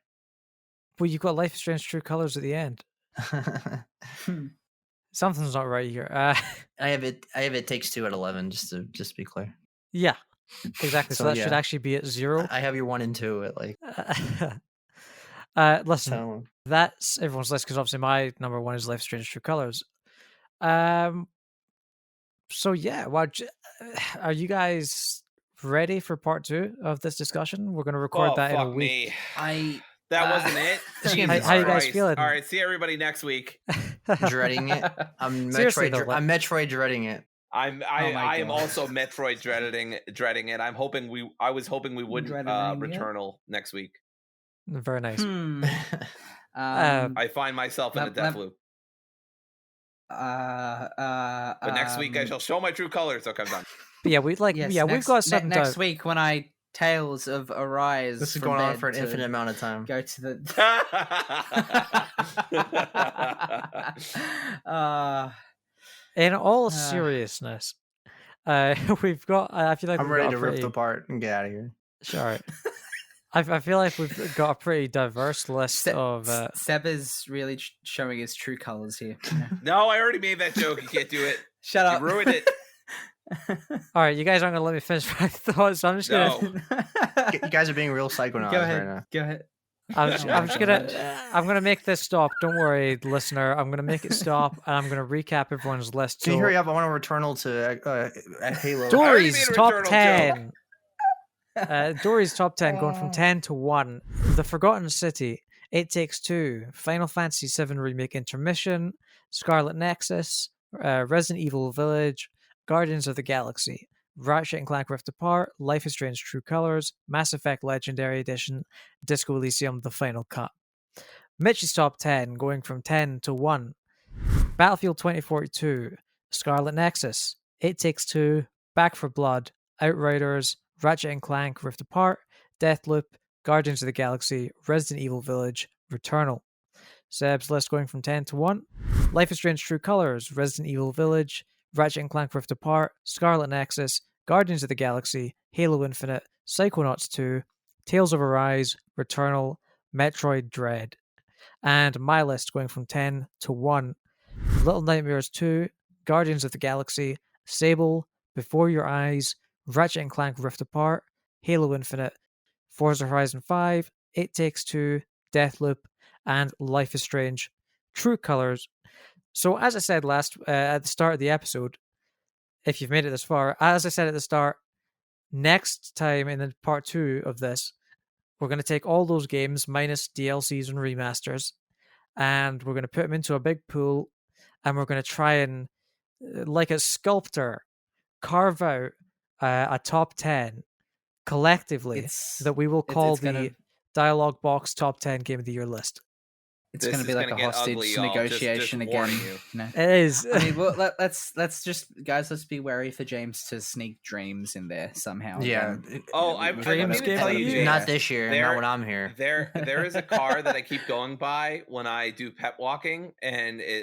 Well, you've got Life is Strange True Colors at the end. Something's not right here. I have It Takes Two at 11, just to be clear. Yeah, exactly. So that should actually be at 0. I have your 1 and 2 at like. Listen, that's everyone's list, because obviously my number 1 is Life is Strange True Colors. So yeah, are you guys ready for part 2 of this discussion? We're going to record that in a week. That wasn't it. How you guys feeling? All right, see everybody next week. Dreading it. I'm Metroid dreading it. I am also Metroid dreading it. I was hoping we wouldn't Returnal next week. Very nice. I find myself in a death loop. But next week I shall show my true colors. Okay, I'm done. But yeah, we've got something next week when I Tales of Arise. This is going on for an infinite amount of time. Go to the. In all seriousness, we've got. I feel like I'm ready to rip it apart and get out of here. Sure. I feel like we've got a pretty diverse list of. Seb is really showing his true colors here. No, I already made that joke. You can't do it. Shut up. You ruined it. All right, you guys aren't gonna let me finish my thoughts, so I'm just gonna. You guys are being real psychonauts right now. Go ahead. I'm gonna make this stop. Don't worry, listener. I'm gonna make it stop, and I'm gonna recap everyone's list. Can you hurry up? I want to Returnal to Halo. Dory's top 10. Dory's top 10, going from 10 to 1. The Forgotten City, It Takes Two, Final Fantasy VII Remake Intermission, Scarlet Nexus, Resident Evil Village, Guardians of the Galaxy, Ratchet & Clank Rift Apart, Life is Strange True Colors, Mass Effect Legendary Edition, Disco Elysium The Final Cut. Mitch's top 10, going from 10 to 1. Battlefield 2042, Scarlet Nexus, It Takes Two, Back 4 Blood, Outriders, Ratchet & Clank Rift Apart, Deathloop, Guardians of the Galaxy, Resident Evil Village, Returnal. Seb's list going from 10 to 1. Life is Strange True Colors, Resident Evil Village, Ratchet & Clank Rift Apart, Scarlet Nexus, Guardians of the Galaxy, Halo Infinite, Psychonauts 2, Tales of Arise, Returnal, Metroid Dread. And my list going from 10 to 1. Little Nightmares 2, Guardians of the Galaxy, Sable, Before Your Eyes, Ratchet & Clank Rift Apart, Halo Infinite, Forza Horizon 5, It Takes Two, Deathloop, and Life is Strange True Colors. So as I said at the start of the episode, if you've made it this far, as I said at the start, next time in the part 2 of this, we're going to take all those games minus DLCs and remasters, and we're going to put them into a big pool, and we're going to try and, like a sculptor, carve out a top 10 collectively that we will call the Dialogue Box Top 10 Game of the Year list. It's going to be like a hostage negotiation just again. You. It is. I mean, well, let's just, guys, let's be wary for James to sneak Dreams in there somehow. Yeah. I'm Dreams going to tell you, James, not this year, not when I'm here. There is a car that I keep going by when I do pet walking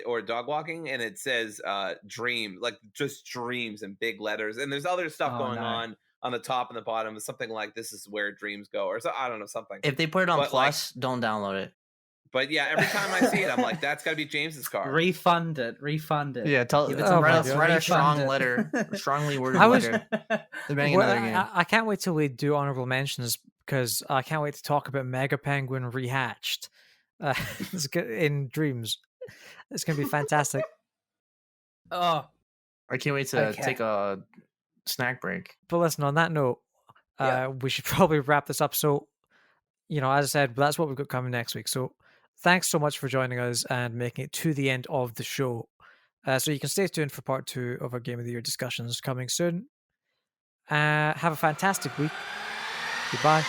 or dog walking, and it says "Dream," like just dreams in big letters. And there's other stuff going on the top and the bottom, something like "This is where dreams go," or so, I don't know, something. If they put it on Plus, don't download it. But yeah, every time I see it, I'm like, that's got to be James's car. Refund it. Yeah, write a strong letter, strongly worded letter. I can't wait till we do honorable mentions, because I can't wait to talk about Mega Penguin Rehatched in Dreams. It's going to be fantastic. Oh, I can't wait to take a snack break. But listen, on that note, we should probably wrap this up. So, as I said, that's what we've got coming next week. So thanks so much for joining us and making it to the end of the show. So you can stay tuned for part 2 of our Game of the Year discussions coming soon. Have a fantastic week. Goodbye.